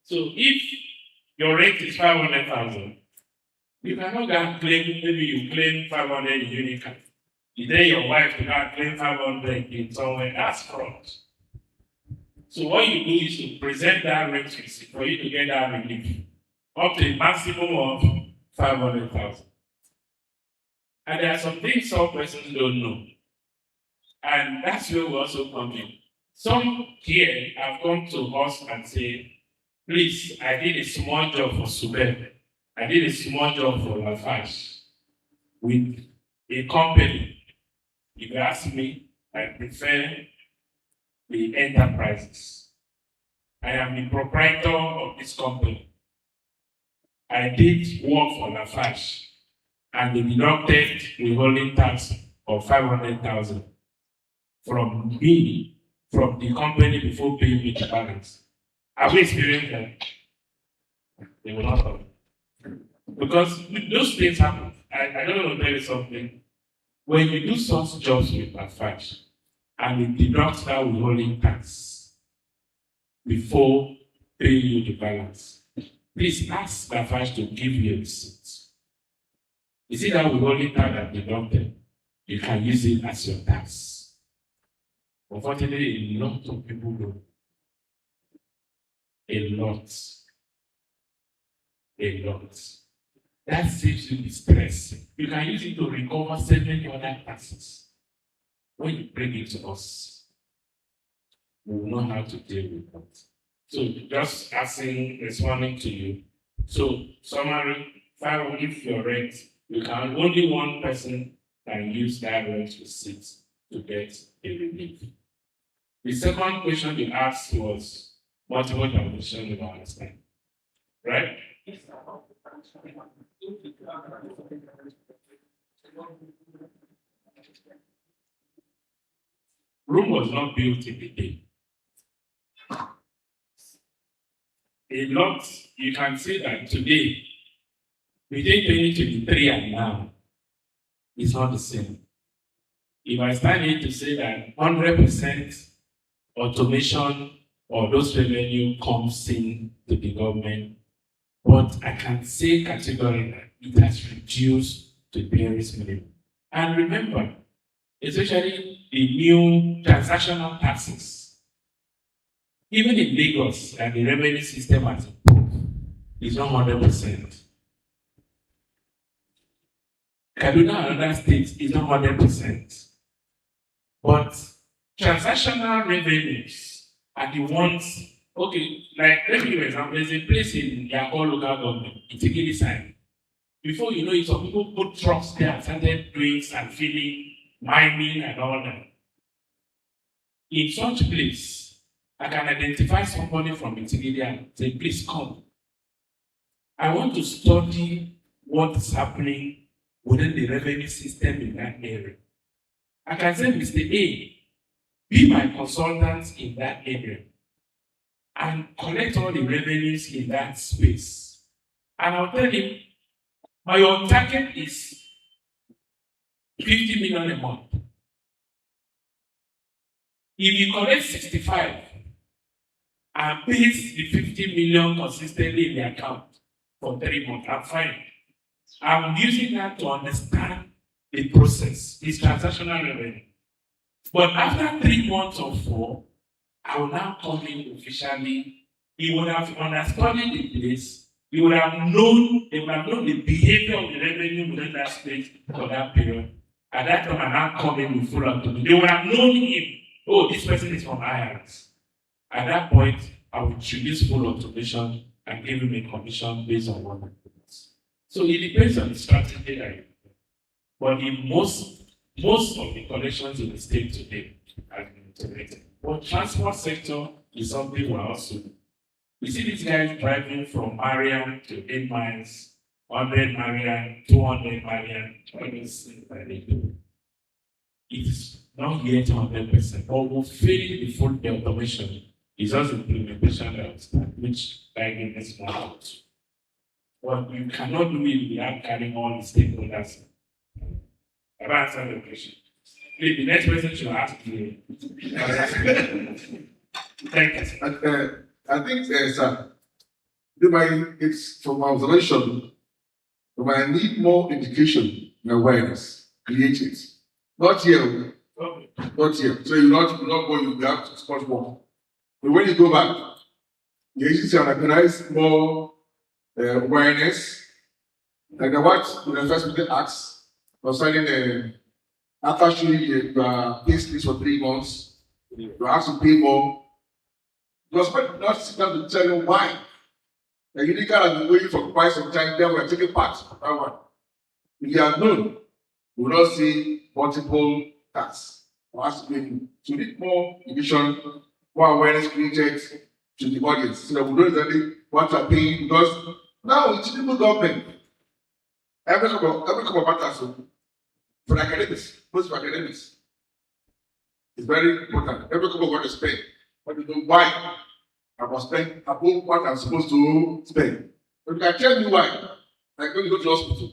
So if your rent is 500,000, you cannot go and claim, maybe you claim 500 in Unical. You tell your wife to go and claim 500 in somewhere, that's fraud. So what you do is to present that rent receipt for you to get that relief up to a maximum of 500,000. And there are some things some persons don't know. And that's where we also come in. Some here have come to us and say, please, I did a small job for Subeb. I did a small job for Lafarge with a company. If you ask me, I prefer the enterprises. I am the proprietor of this company. I did work for Lafarge and they deducted withholding tax of 500,000 from me, from the company before paying me the balance. Have we experienced that? They will not have. Because those things happen. I don't want to tell you something. When you do such jobs with Lafarge and it deducts that withholding tax before paying you the balance, please ask Lafarge to give you a receipt. You see that withholding tax that deducted, you can use it as your tax. Unfortunately, a lot of people don't. A lot. That saves you the stress. You can use it to recover several other taxes. When you bring it to us, we will know how to deal with that. So just responding to you. So summary, if your rent, you can only one person can use that rent receipt to get a relief. The second question you asked was multiple transition, you don't understand. Right? Rome was not built in a day. A lot, you can see that today, between 2023 and now, it's not the same. If I stand here to say that 100% automation or those revenue comes in to the government, but I can say categorically that it has reduced to the barest minimum. And remember, especially the new transactional taxes, even in Lagos, and the revenue system has improved, it's not 100%. Kaduna and other states is not 100%. But transactional revenues are the ones, okay, like let me give you an example. There's a place in Yakol local government, Itigili side. Before you know it, some people put trucks there and started doing and filling, mining and all that. In such place, I can identify somebody from Itigili and say, please come. I want to study what is happening within the revenue system in that area. I can say, Mr. A, be my consultant in that area and collect all the revenues in that space. And I'll tell him, my target is 50 million a month. If you collect 65 and pays the 50 million consistently in the account for 3 months, I'm fine. I'm using that to understand the process, it's transactional revenue. But after 3 months or 4, I will now come in officially. He would have understood the place. He would have known, they would have known the behavior of the revenue within that space for that period. At that time, I now come in with full autonomy. They would have known him. Oh, this person is from IRS. At that point, I would introduce full automation and give him a commission based on what happens. So it depends on the strategy that you do. But in most of the collections in the state today are integrated. But transport sector is something we're also. We see these guys driving from Mariam to 8 miles 100 million, 200 million, anything that they do. It is not yet 100%, but we'll fail the full automation. It's just implementation that which Maiden is not out. But you cannot do it without carrying all the stakeholders. Have I answered the question? Please, the next person should ask you. Thank you. I think, sir, it's from my observation, we might need more education and awareness, create it. Not here, not here. So you not go, you have to spot more. But when you go back, you need to organize more awareness. Like what the first meeting asks concerning after showing you pay slips for 3 months, you have to pay more. Because not sit down to tell you why. The Unical has been waiting for quite some time, then we are taking part of that one. If you are known, we will not see multiple tasks. So we need more education, more awareness created to the audience so that we know exactly what we are paying. Because now it's the government. Every couple of matters for academics, most for academics. It's very important. Every couple want to spend, but you know why I must spend above what I'm supposed to spend. But you can tell me why. Like when you go to the hospital,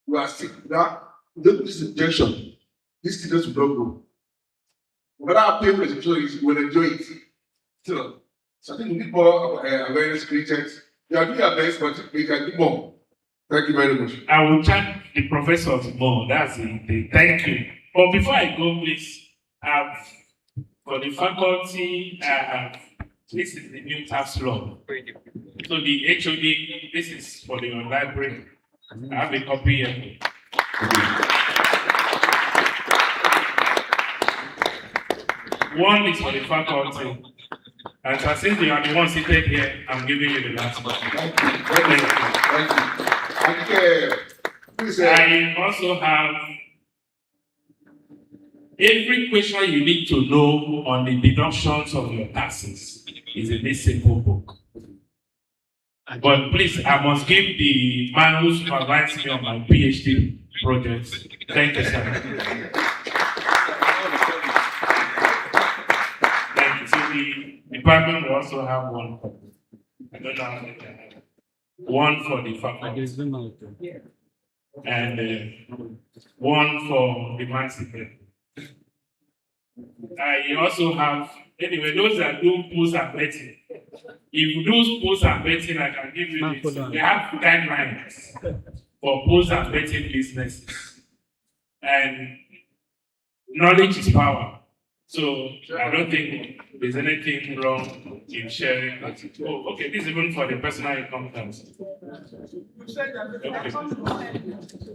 you are sick. Now, you don't do this injection. These students will not go. But our pay for the injection, you will enjoy it. So I think we need more awareness created. You are doing your best, but we can do more. Thank you very much. I will thank the professors more. That's it. Thank you. But before I go, please, for the faculty, this is the new tax law. So the HOD, this is for the library. I have a copy here. One is for the faculty. And so since you are the one seated here, I'm giving you the last one. Thank you. I also have every question you need to know on the deductions of your taxes is in this simple book. But please, I must give the man who supervised me on my PhD project. Thank you, sir. Thank you. So the department will also have one copy. I don't know how many can have. One for the faculty. And one for the master. I also have, anyway, those that do pools and betting. If you do pools and betting, I can give you this. They have guidelines for pools and betting businesses. And knowledge is power. So I don't think there's anything wrong in sharing that. Oh, okay, this is even for the personal income tax. Okay.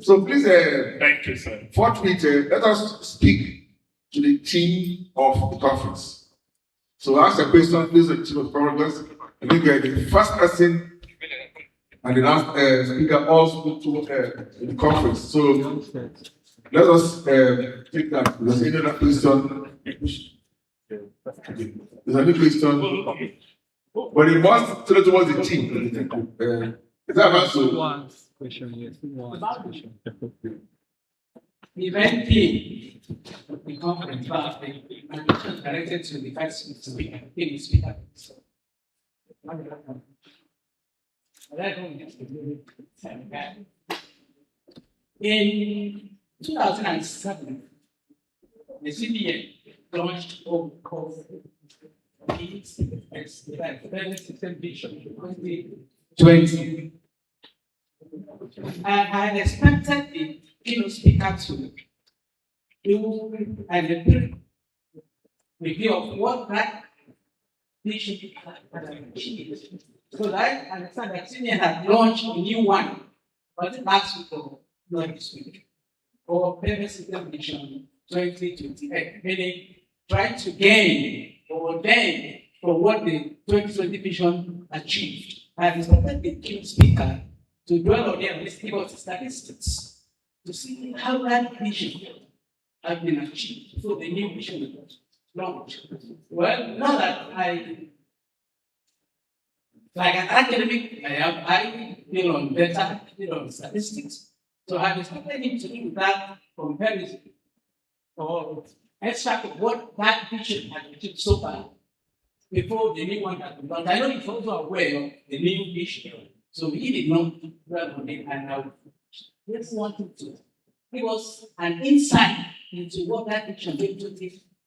So please, thank you, sir. Forthwith, let us speak to the theme of the conference. So ask a question, please, the chief of conference. I think the first person and the last speaker all spoke to the conference. So let us take that. There's another question. There's a new question. But it must tell towards the team. Is that also? One question, yes. One question. The event team, the conference, but the question directed to the first speaker, speaker. In 2007, the CBN launched what we call its system vision 2020. And I expected the keynote speaker to do a review of what that vision had achieved. So that I understand that CBN had launched a new one, but last week or not this week, or payment system vision 2028, meaning trying to gain or gain for what the 2020 vision achieved. I expected the keynote speaker to dwell on them, give us statistics to see how that vision has been achieved for the new vision was launched. Well, now that I Like an academic, I have high, better, statistics. So I've expected him to do that comparison or extract of what that vision has achieved so far before the new one has been done. I know he's also aware of the new vision. So he did not dwell on it, and I just wanted to give us an insight into what that vision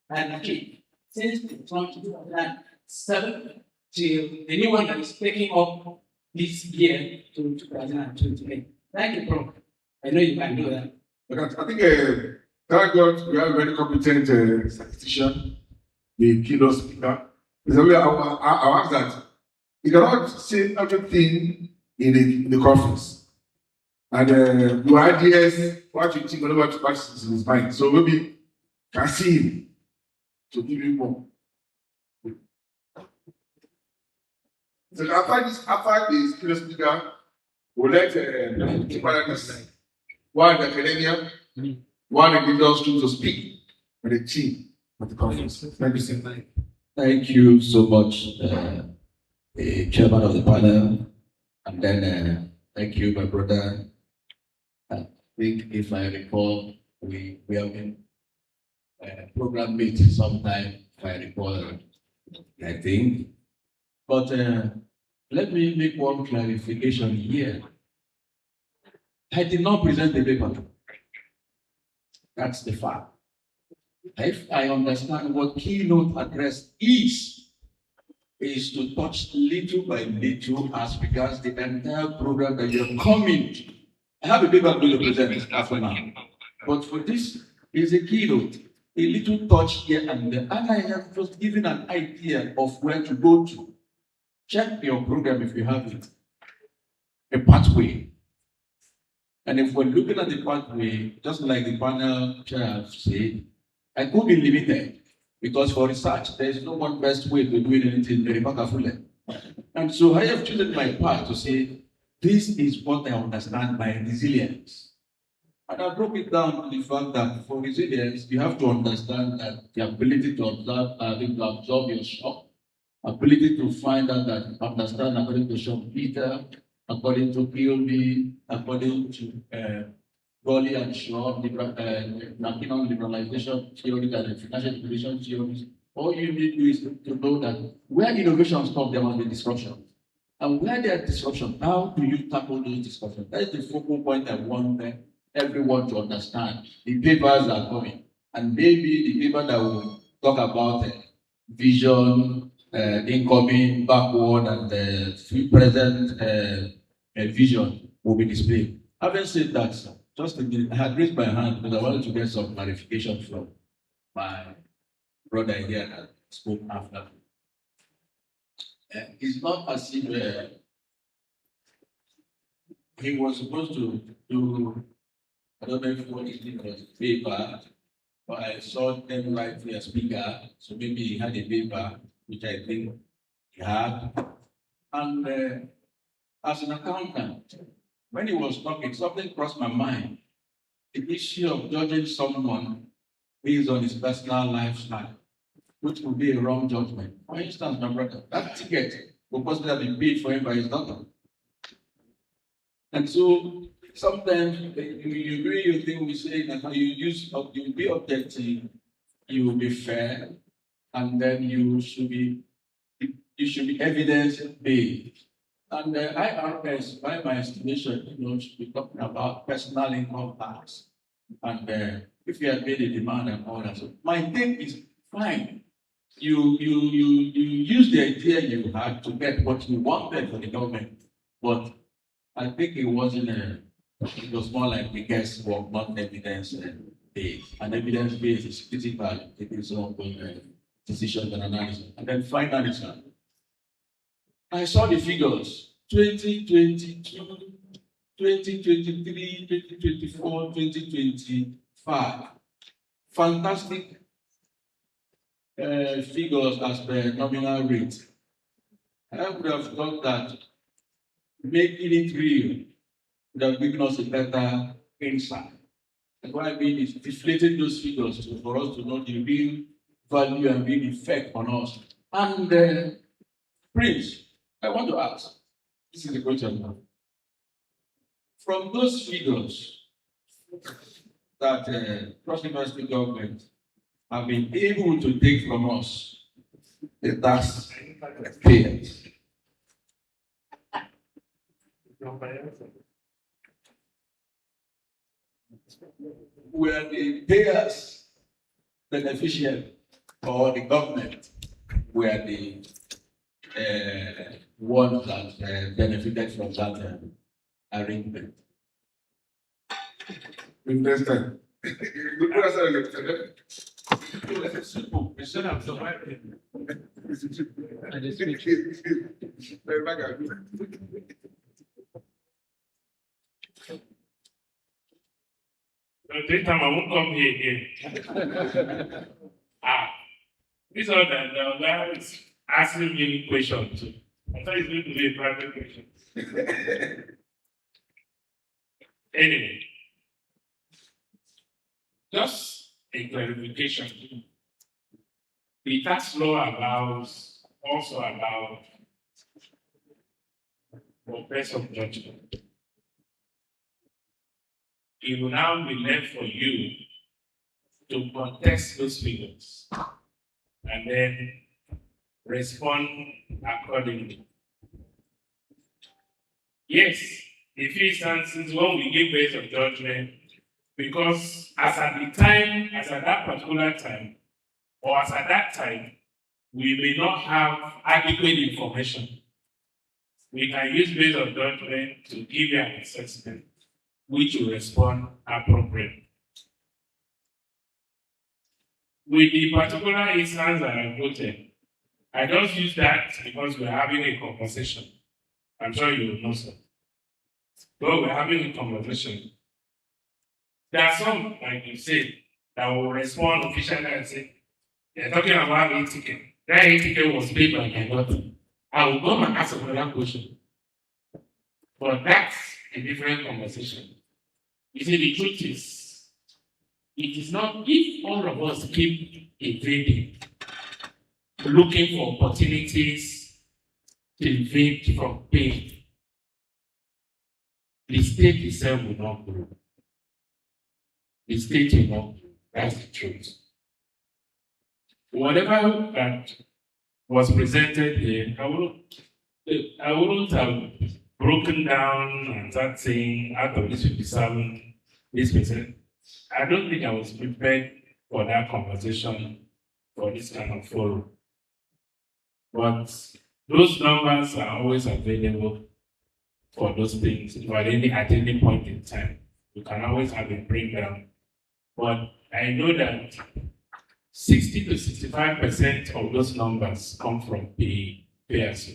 has achieved since from 2007 till the new one that is taking up this year to 2028. Thank you, Prof. I know you can do that. Because I think, thank God, we have a very competent statistician, the keynote speaker. It's only I ask that you cannot say everything in the conference. And your ideas, what you think, what is in his mind. So maybe can see him to give you more. So after the keynote speaker, we'll let two panelists, one in academia, one in the industry to speak for the team of the conference. Thank you, sir. Thank you so much, chairman of the panel, and then thank you, my brother. I think if I recall, we have been program meeting sometime, if I recall, I think. But let me make one clarification here. I did not present the paper. That's the fact. If I understand what keynote address is to touch little by little as regards the entire program that you're coming to. I have a paper I'm going to present after now. But for this is a keynote, a little touch here and there. And I have just given an idea of where to go to. Check your program if you have it. A pathway. And if we're looking at the pathway, just like the panel chair said, I could be limited because for research, there is no one best way to do anything very powerfully. And so I have chosen my path to say, this is what I understand by resilience. And I broke it down to the fact that for resilience, you have to understand that the ability to absorb your shock, ability to find out that understand according to Schumpeter, according to POB, according to Rowley and Shaw, national liberalization theory and financial liberation theories. All you need to do is to know that where innovations come, there must be disruption. And where there is disruption, how do you tackle those disruptions? That is the focal point I want everyone to understand. The papers are coming. And maybe the paper that will talk about vision, incoming, backward, and the present vision will be displayed. Having said that, sir, just a minute, I had raised my hand because I wanted to get some clarification from my brother here that spoke after. It's not as if he was supposed to do, I don't know if what he did was a paper, but I saw them write a speaker, so maybe he had a paper, which I think he had. And as an accountant, when he was talking, something crossed my mind. The issue of judging someone based on his personal lifestyle, which would be a wrong judgment. For instance, my brother, that ticket will possibly have been paid for him by his daughter. And so sometimes you do your thing, we say that you be objective, you will be fair, and then you should be evidence-based. And the IRS, by my estimation, should be talking about personal income tax. And if you have made a demand and all that. So my thing is fine. You use the idea you had to get what you wanted for the government. But I think it wasn't it was more like a guesswork, not evidence-based. And evidence-based is critical in some of decisions and analysis. And then finally, sir, I saw the figures 2022, 2023, 2024, 2025. Fantastic figures as per nominal rate. I would have thought that making it real would have given us a better insight. And what I mean is deflating those figures for us to know the real value and real effect on us. And Prince, I want to ask, this is the question now. From those figures that Cross University government have been able to take from us, the tax payers, were the payers beneficiary or the government were the ones that benefited from that arrangement? Next time. It's simple. It's not This time I won't come here again. This one the guy is asking me questions too. I thought it's going to be a private question. Anyway, just a clarification. The tax law also allows for best of judgment. It will now be left for you to contest those figures and then respond accordingly. Yes, in few instances when we give base of judgment, because as at that particular time, or as at that time, we may not have adequate information. We can use base of judgment to give you an assessment which will respond appropriately. With the particular instance that I quoted, I just use that because we're having a conversation. I'm sure you will know so. But we're having a conversation. There are some, like you said, that will respond officially and say, they're talking about A-ticket. That A-ticket was paid by my daughter. I will go and ask another question. But that's a different conversation. You see, the truth is, it is not if all of us keep evading, looking for opportunities to evade from pain, the state itself will not grow. The state will not grow. That's the truth. Whatever that was presented here, I wouldn't have broken down and start saying out of this 57, this percent. I don't think I was prepared for that conversation, for this kind of forum. But those numbers are always available for those things. If at any point in time, you can always have a breakdown. But I know that 60 to 65% of those numbers come from payers.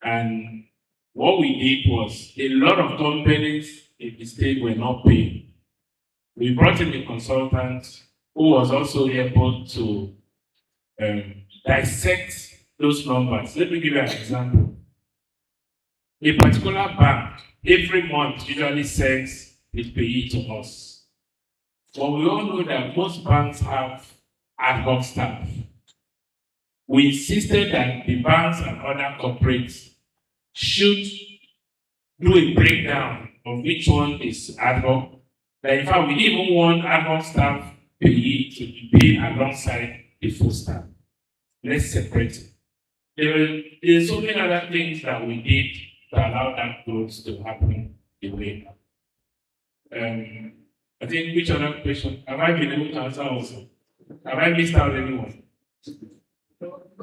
And what we did was a lot of companies in the state were not paying. We brought in a consultant who was also able to dissect those numbers. Let me give you an example. A particular bank every month usually sends its payee to us. But we all know that most banks have ad hoc staff. We insisted that the banks and other corporates should do a breakdown of which one is ad hoc. That in fact, we didn't even want ad hoc staff payee to be paid alongside the full staff. Let's separate it. There are so many other things that we did to allow that growth to happen the way. I think which other question have I been able to answer also? Have I missed out anyone? What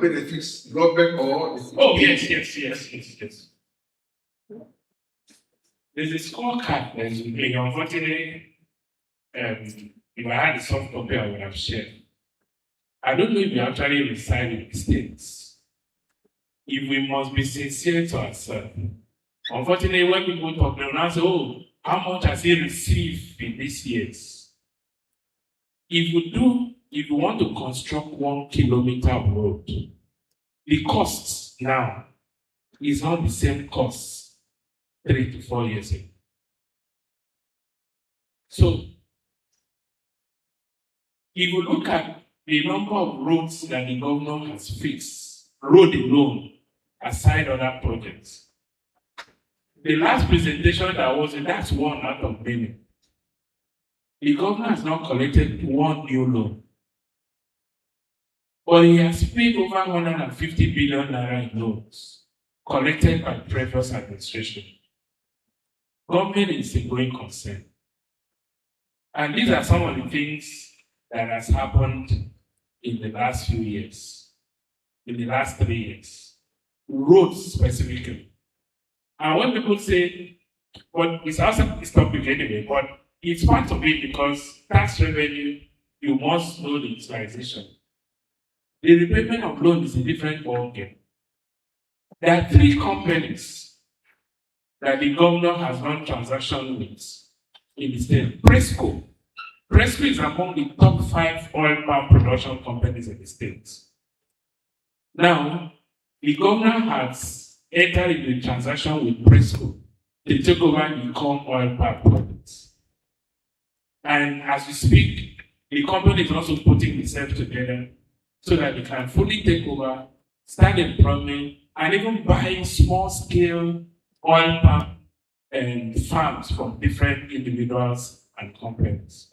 benefits government or? Oh yes. There's a scorecard that's in play. Unfortunately, if I had a soft copy, I would have shared. I don't know if we actually reside in the States. If we must be sincere to ourselves. Unfortunately, when people talk, they will now say, oh, how much has he received in these years? If you want to construct 1 kilometer of road, the cost now is not the same cost 3 to 4 years ago. So, If you look at the number of roads that the governor has fixed, road alone, aside other projects, the last presentation that was, that's one out of many. The governor has not collected one new loan. But he has paid over 150 billion naira in loans collected by previous administration. Government is a growing concern. And these are some of the things that has happened in the last few years, in the last 3 years. Roads specifically. And when people say, well, it's also this topic anyway, but it's part of it because tax revenue, you must know the utilization. The repayment of loan is a different ballgame. There are 3 companies that the governor has run transactions with in the state. Presco is among the top 5 oil palm production companies in the state. Now, the governor has entered into a transaction with Presco to take over the corn oil palm products. And as we speak, the company is also putting itself together so that they can fully take over, start employment, and even buy small-scale oil palm farms from different individuals and companies.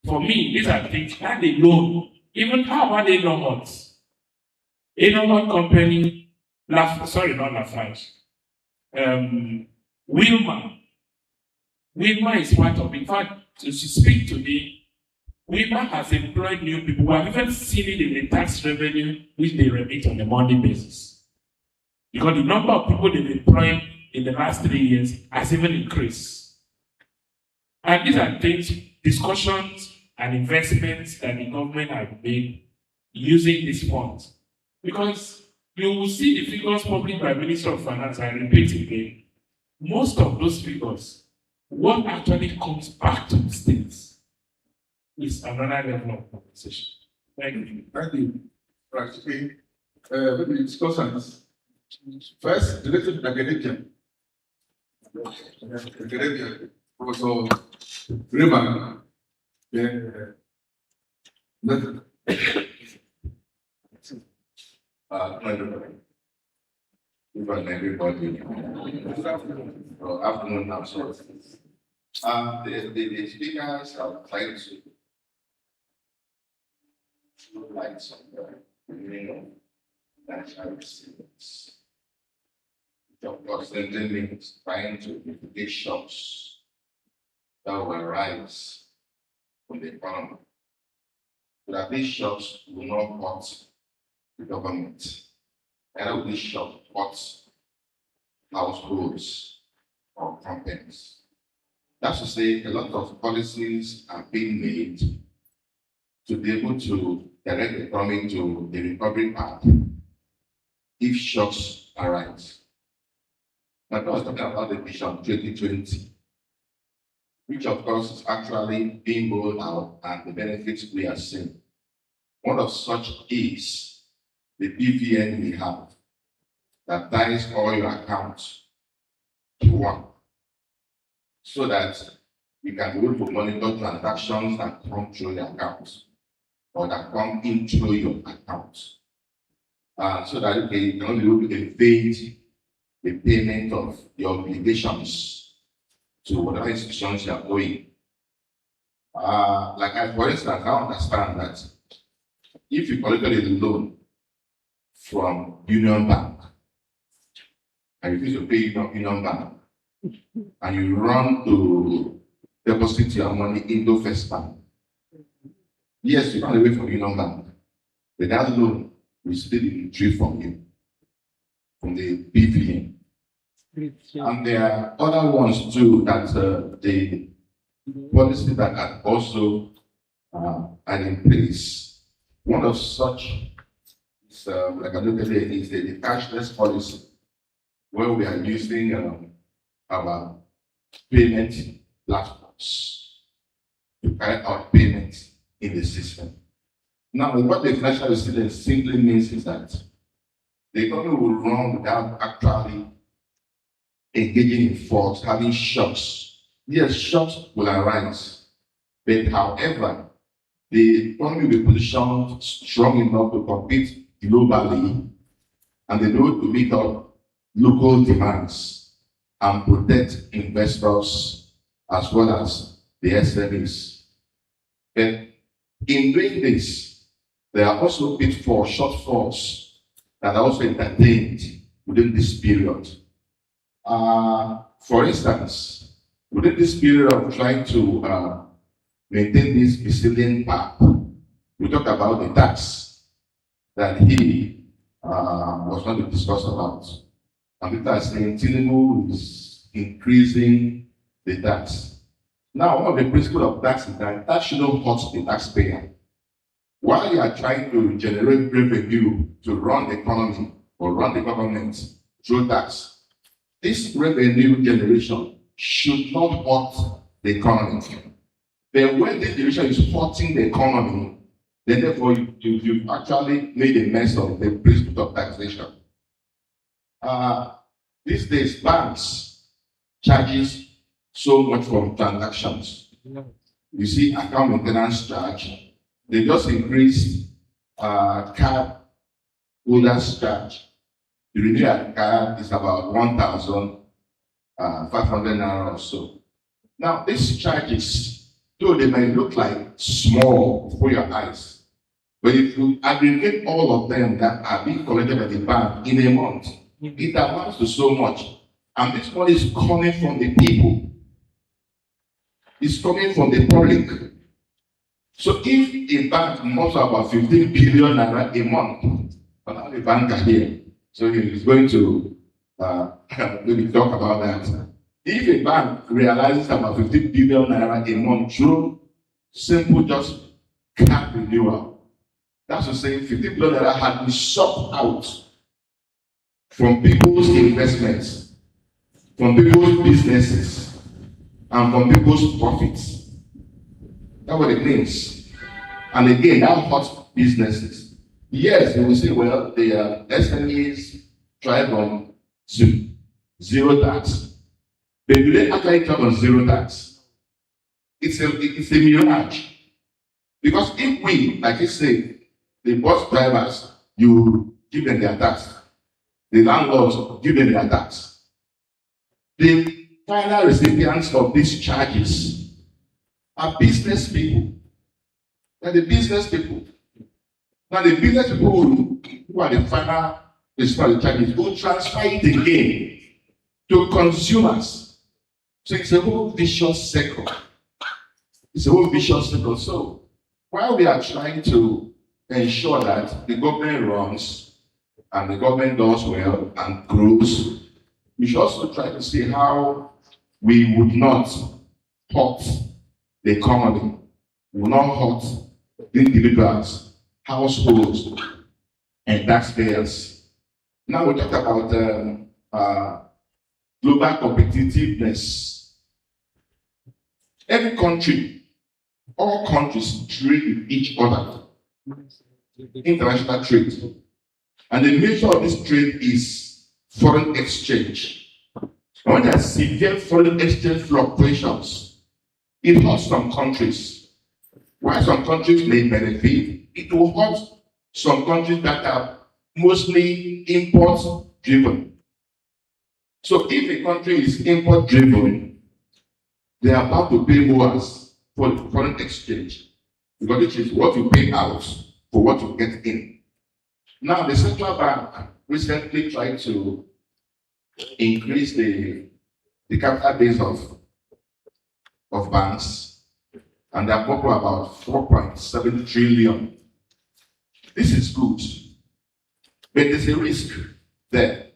For me, these are things that they know. Even how about the Enomont? Enomont company, not Lafarge. Wilma. Wilma is part of it. In fact, to speak to me, Wilma has employed new people who have even seen it in the tax revenue which they remit on a monthly basis. Because the number of people they've employed in the last 3 years has even increased. And these are things, discussions and investments that the government has made using these funds. Because you will see the figures published by Minister of Finance, I repeat again, most of those figures, what actually comes back to the states is another level of compensation. Thank you. Thank you. Practically, let me discuss on this. First, related to academia. Academia, Professor Rayman. Everybody. Afternoon now, sorry. The speakers are trying to light some meaning of national resilience. Of course, then means trying to mitigate shocks that will arise from the economy. So that these shocks will not hurt the government. And these shocks hurt households or companies. That's to say, a lot of policies are being made to be able to direct the economy to the recovery path if shocks arise. Now, I was talking about the Vision 2020, which of course is actually being rolled out and the benefits we are seeing. One of such is the BVN we have that ties all your accounts to one, so that you can be able to monitor transactions that come through your accounts or that come into your account. So that you can only be able to evade the payment of your obligations to whatever institutions you are going. For instance, I understand that if you collected a loan from Union Bank and you refuse to pay Union Bank, and you run to deposit your money into First Bank. Yes, you run away from Union Bank, but that loan will still be retrieved from you, from the BVN. And there are other ones too that the policy that are also are in place. One of such is, like I look at it, is the cashless policy, where we are using our payment platforms to carry out payments in the system. Now, what the financial resilience simply means is that the economy will run without actually engaging in faults, having shocks. Yes, shocks will arise, but however, the economy will be positioned strong enough to compete globally, and they know to meet up local demands and protect investors as well as the SMEs. But in doing this, there are also pitfalls, shortfalls that are also entertained within this period. For instance, within this period of trying to maintain this resilient path, we talk about the tax that he was going to discuss about. And people are saying Tinubu is increasing the tax. Now, one of the principles of tax is that tax shouldn't hurt the taxpayer. While you are trying to generate revenue to run the economy or run the government through tax, this revenue generation should not hurt the economy. Then when this generation is hurting the economy, then therefore you've actually made a mess of the principle of taxation. These days, banks charges so much from transactions. You see, account maintenance charge. They just increased card holders charge. The renewal card is about 1,500 naira or so. Now, these charges, though they may look like small for your eyes, but if you aggregate all of them that are being collected by the bank in a month, it amounts to so much. And this money is coming from the people. It's coming from the public. So if a bank must have about 15 billion naira a month, but now the banker here, so he's going to maybe talk about that. If a bank realizes about 15 billion naira a month through simple just card renewal, that's to say 15 billion naira had been sucked out from people's investments, from people's businesses, and from people's profits. That's what it means. And again, that hurts businesses. Yes, they will say, well, the SMEs thrive on zero tax. But do they actually thrive on zero tax? It's a mirage. Because if we, like you say, the bus drivers, you give them their tax. The landlords give them their tax. The final recipients of these charges are business people. They're the business people. Now the business people who are the final recipients of the charges will transfer it again to consumers. So it's a whole vicious circle. It's a whole vicious circle. So while we are trying to ensure that the government runs and the government does well and grows, we should also try to see how we would not hurt the economy, we will not hurt individuals, households, and taxpayers. Now we talk about global competitiveness. Every country, all countries trade with each other, international trade. And the nature of this trade is foreign exchange. And when there are severe foreign exchange fluctuations, it hurts some countries. While some countries may benefit, it will hurt some countries that are mostly import-driven. So if a country is import-driven, they are about to pay more for foreign exchange, because it is what you pay out for what you get in. Now, the central bank recently tried to increase the capital base of banks, and they are up to about 4.7 trillion. This is good, but there's a risk there.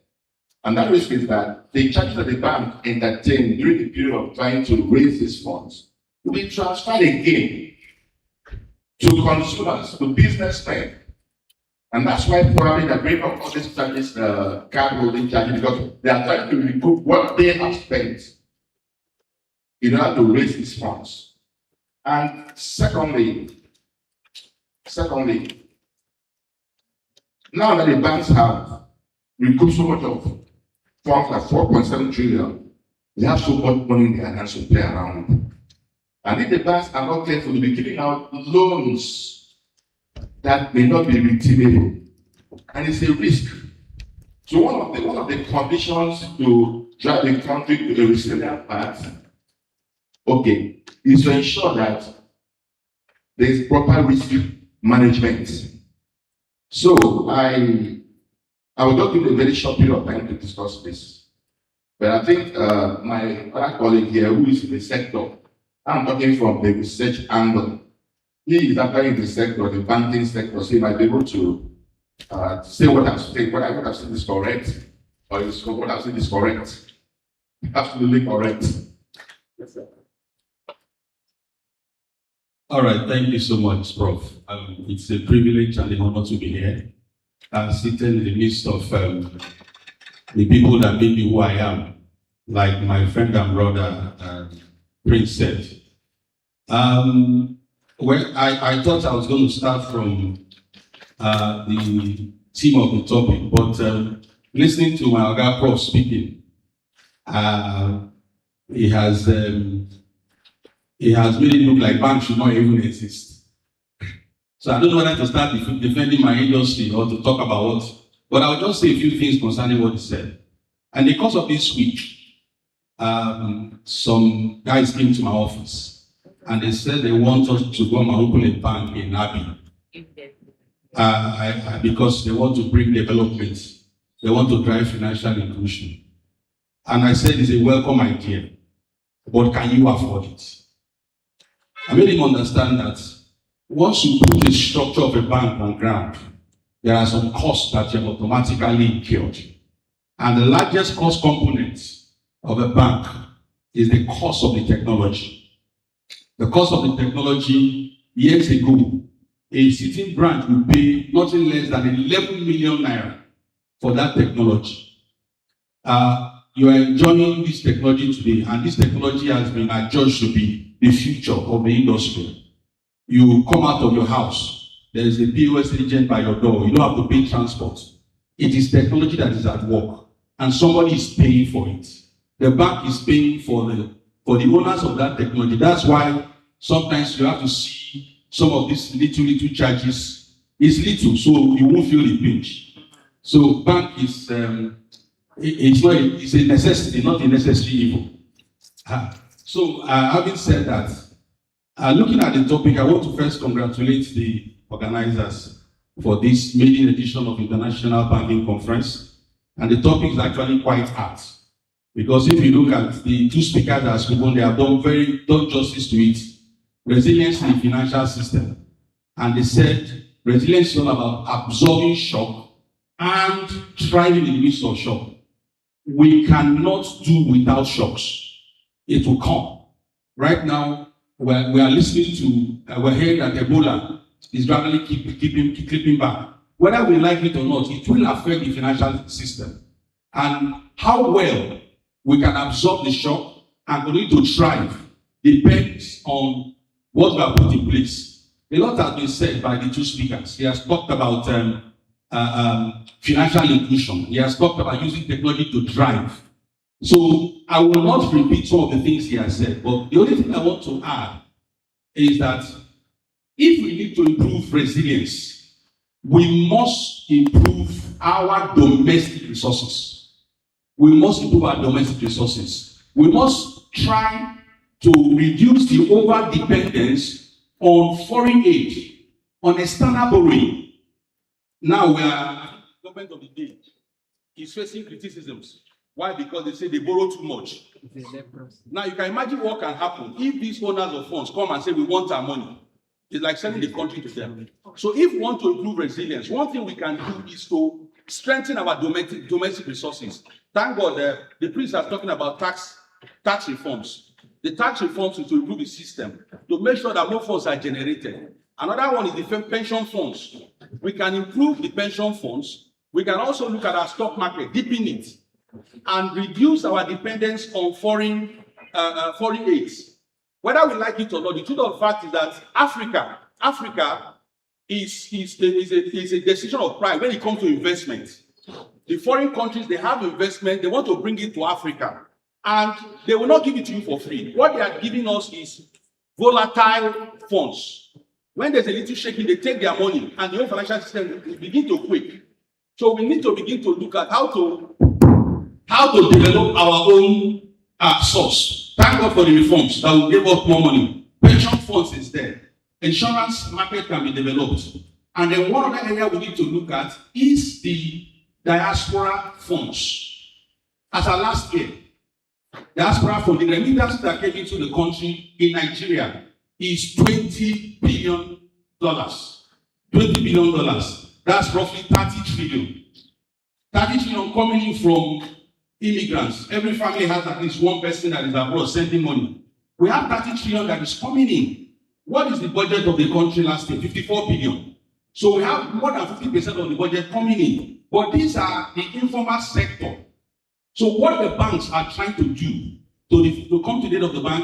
And that risk is that the charges that the bank entertained during the period of trying to raise these funds will be transferred again to consumers, to businessmen. And that's why probably they bring up all these charges, card holding charges, because they are trying to recoup what they have spent in order to raise these funds. And secondly, now that the banks have recouped so much of funds like 4.7 trillion, they have so much money in their hands to play around with. And if the banks are not careful, they'll be giving out loans that may not be redeemable. And it's a risk. So one of the conditions to drive the country to a resilient path, okay, is to ensure that there is proper risk management. So I will not give a very short period of time to discuss this. But I think my other colleague here, who is in the sector, I'm talking from the research angle. He is actually in the sector, the banking sector, so he might be able to say what I've said, what I've said is correct, or what I've said is correct. Absolutely correct. Yes, sir. All right, thank you so much, Prof. It's a privilege and an honor to be here. I'm seated in the midst of the people that made me who I am, like my friend and brother, Prince said. Well, I thought I was going to start from the theme of the topic, but listening to my other Prof speaking, he has made it look like banks should not even exist. So I don't know whether to start defending my industry or to talk about what, but I'll just say a few things concerning what he said. And the course of this week, some guys came to my office and they said they want us to go and open a bank in Abbey. Because they want to bring development, they want to drive financial inclusion. And I said it's a welcome idea, but can you afford it? I made him understand that once you put the structure of a bank on ground, there are some costs that you have automatically incurred. And the largest cost component of a bank is the cost of the technology. The cost of the technology, years ago, a sitting branch will pay nothing less than 11 million naira for that technology. You are enjoying this technology today, and this technology has been adjudged to be the future of the industry. You come out of your house, there is a POS agent by your door, you don't have to pay transport. It is technology that is at work, and somebody is paying for it. The bank is paying for the owners of that technology. That's why sometimes you have to see some of these little charges. It's little, so you won't feel the pinch. So bank is it's a necessity, not a necessary evil. So having said that, looking at the topic, I want to first congratulate the organizers for this maiden edition of International Banking Conference. And the topic is actually quite apt. Because if you look at the two speakers that have spoken, they have done justice to it. Resilience in the financial system. And they said resilience is all about absorbing shock and thriving in the midst of shock. We cannot do without shocks. It will come. Right now, we are listening to, we're hearing that Ebola is gradually clipping back. Whether we like it or not, it will affect the financial system. And how well we can absorb the shock and continue to thrive depends on what we have put in place. A lot has been said by the two speakers. He has talked about financial inclusion. He has talked about using technology to drive. So I will not repeat some of the things he has said, but the only thing I want to add is that if we need to improve resilience, we must improve our domestic resources. We must improve our domestic resources. We must try to reduce the over-dependence on foreign aid, on external borrowing. Now the government of the day is facing criticisms. Why? Because they say they borrow too much. Now you can imagine what can happen if these owners of funds come and say we want our money. It's like selling the country to them. So if we want to improve resilience, one thing we can do is to strengthen our domestic resources. Thank God the priest is talking about tax reforms. The tax reforms is to improve the system, to make sure that more funds are generated. Another one is the pension funds. We can improve the pension funds. We can also look at our stock market, deepen it, and reduce our dependence on foreign aids. Whether we like it or not, the truth of the fact is that Africa is a decision of pride when it comes to investment. The foreign countries, they have investment, they want to bring it to Africa, and they will not give it to you for free. What they are giving us is volatile funds. When there's a little shaking, they take their money and the whole financial system begin to quake. So we need to begin to look at how to develop our own source. Thank God for the reforms that will give us more money. Pension funds is there. Insurance market can be developed. And then one other area we need to look at is the diaspora funds. As our last year, diaspora fund, the remittances that came into the country in Nigeria is $20 billion. $20 billion. That's roughly 30 trillion. 30 trillion coming in from immigrants. Every family has at least one person that is abroad sending money. We have 30 trillion that is coming in. What is the budget of the country last year? 54 billion. So we have more than 50% of the budget coming in. But these are the informal sector. So what the banks are trying to do to come to the aid of the bank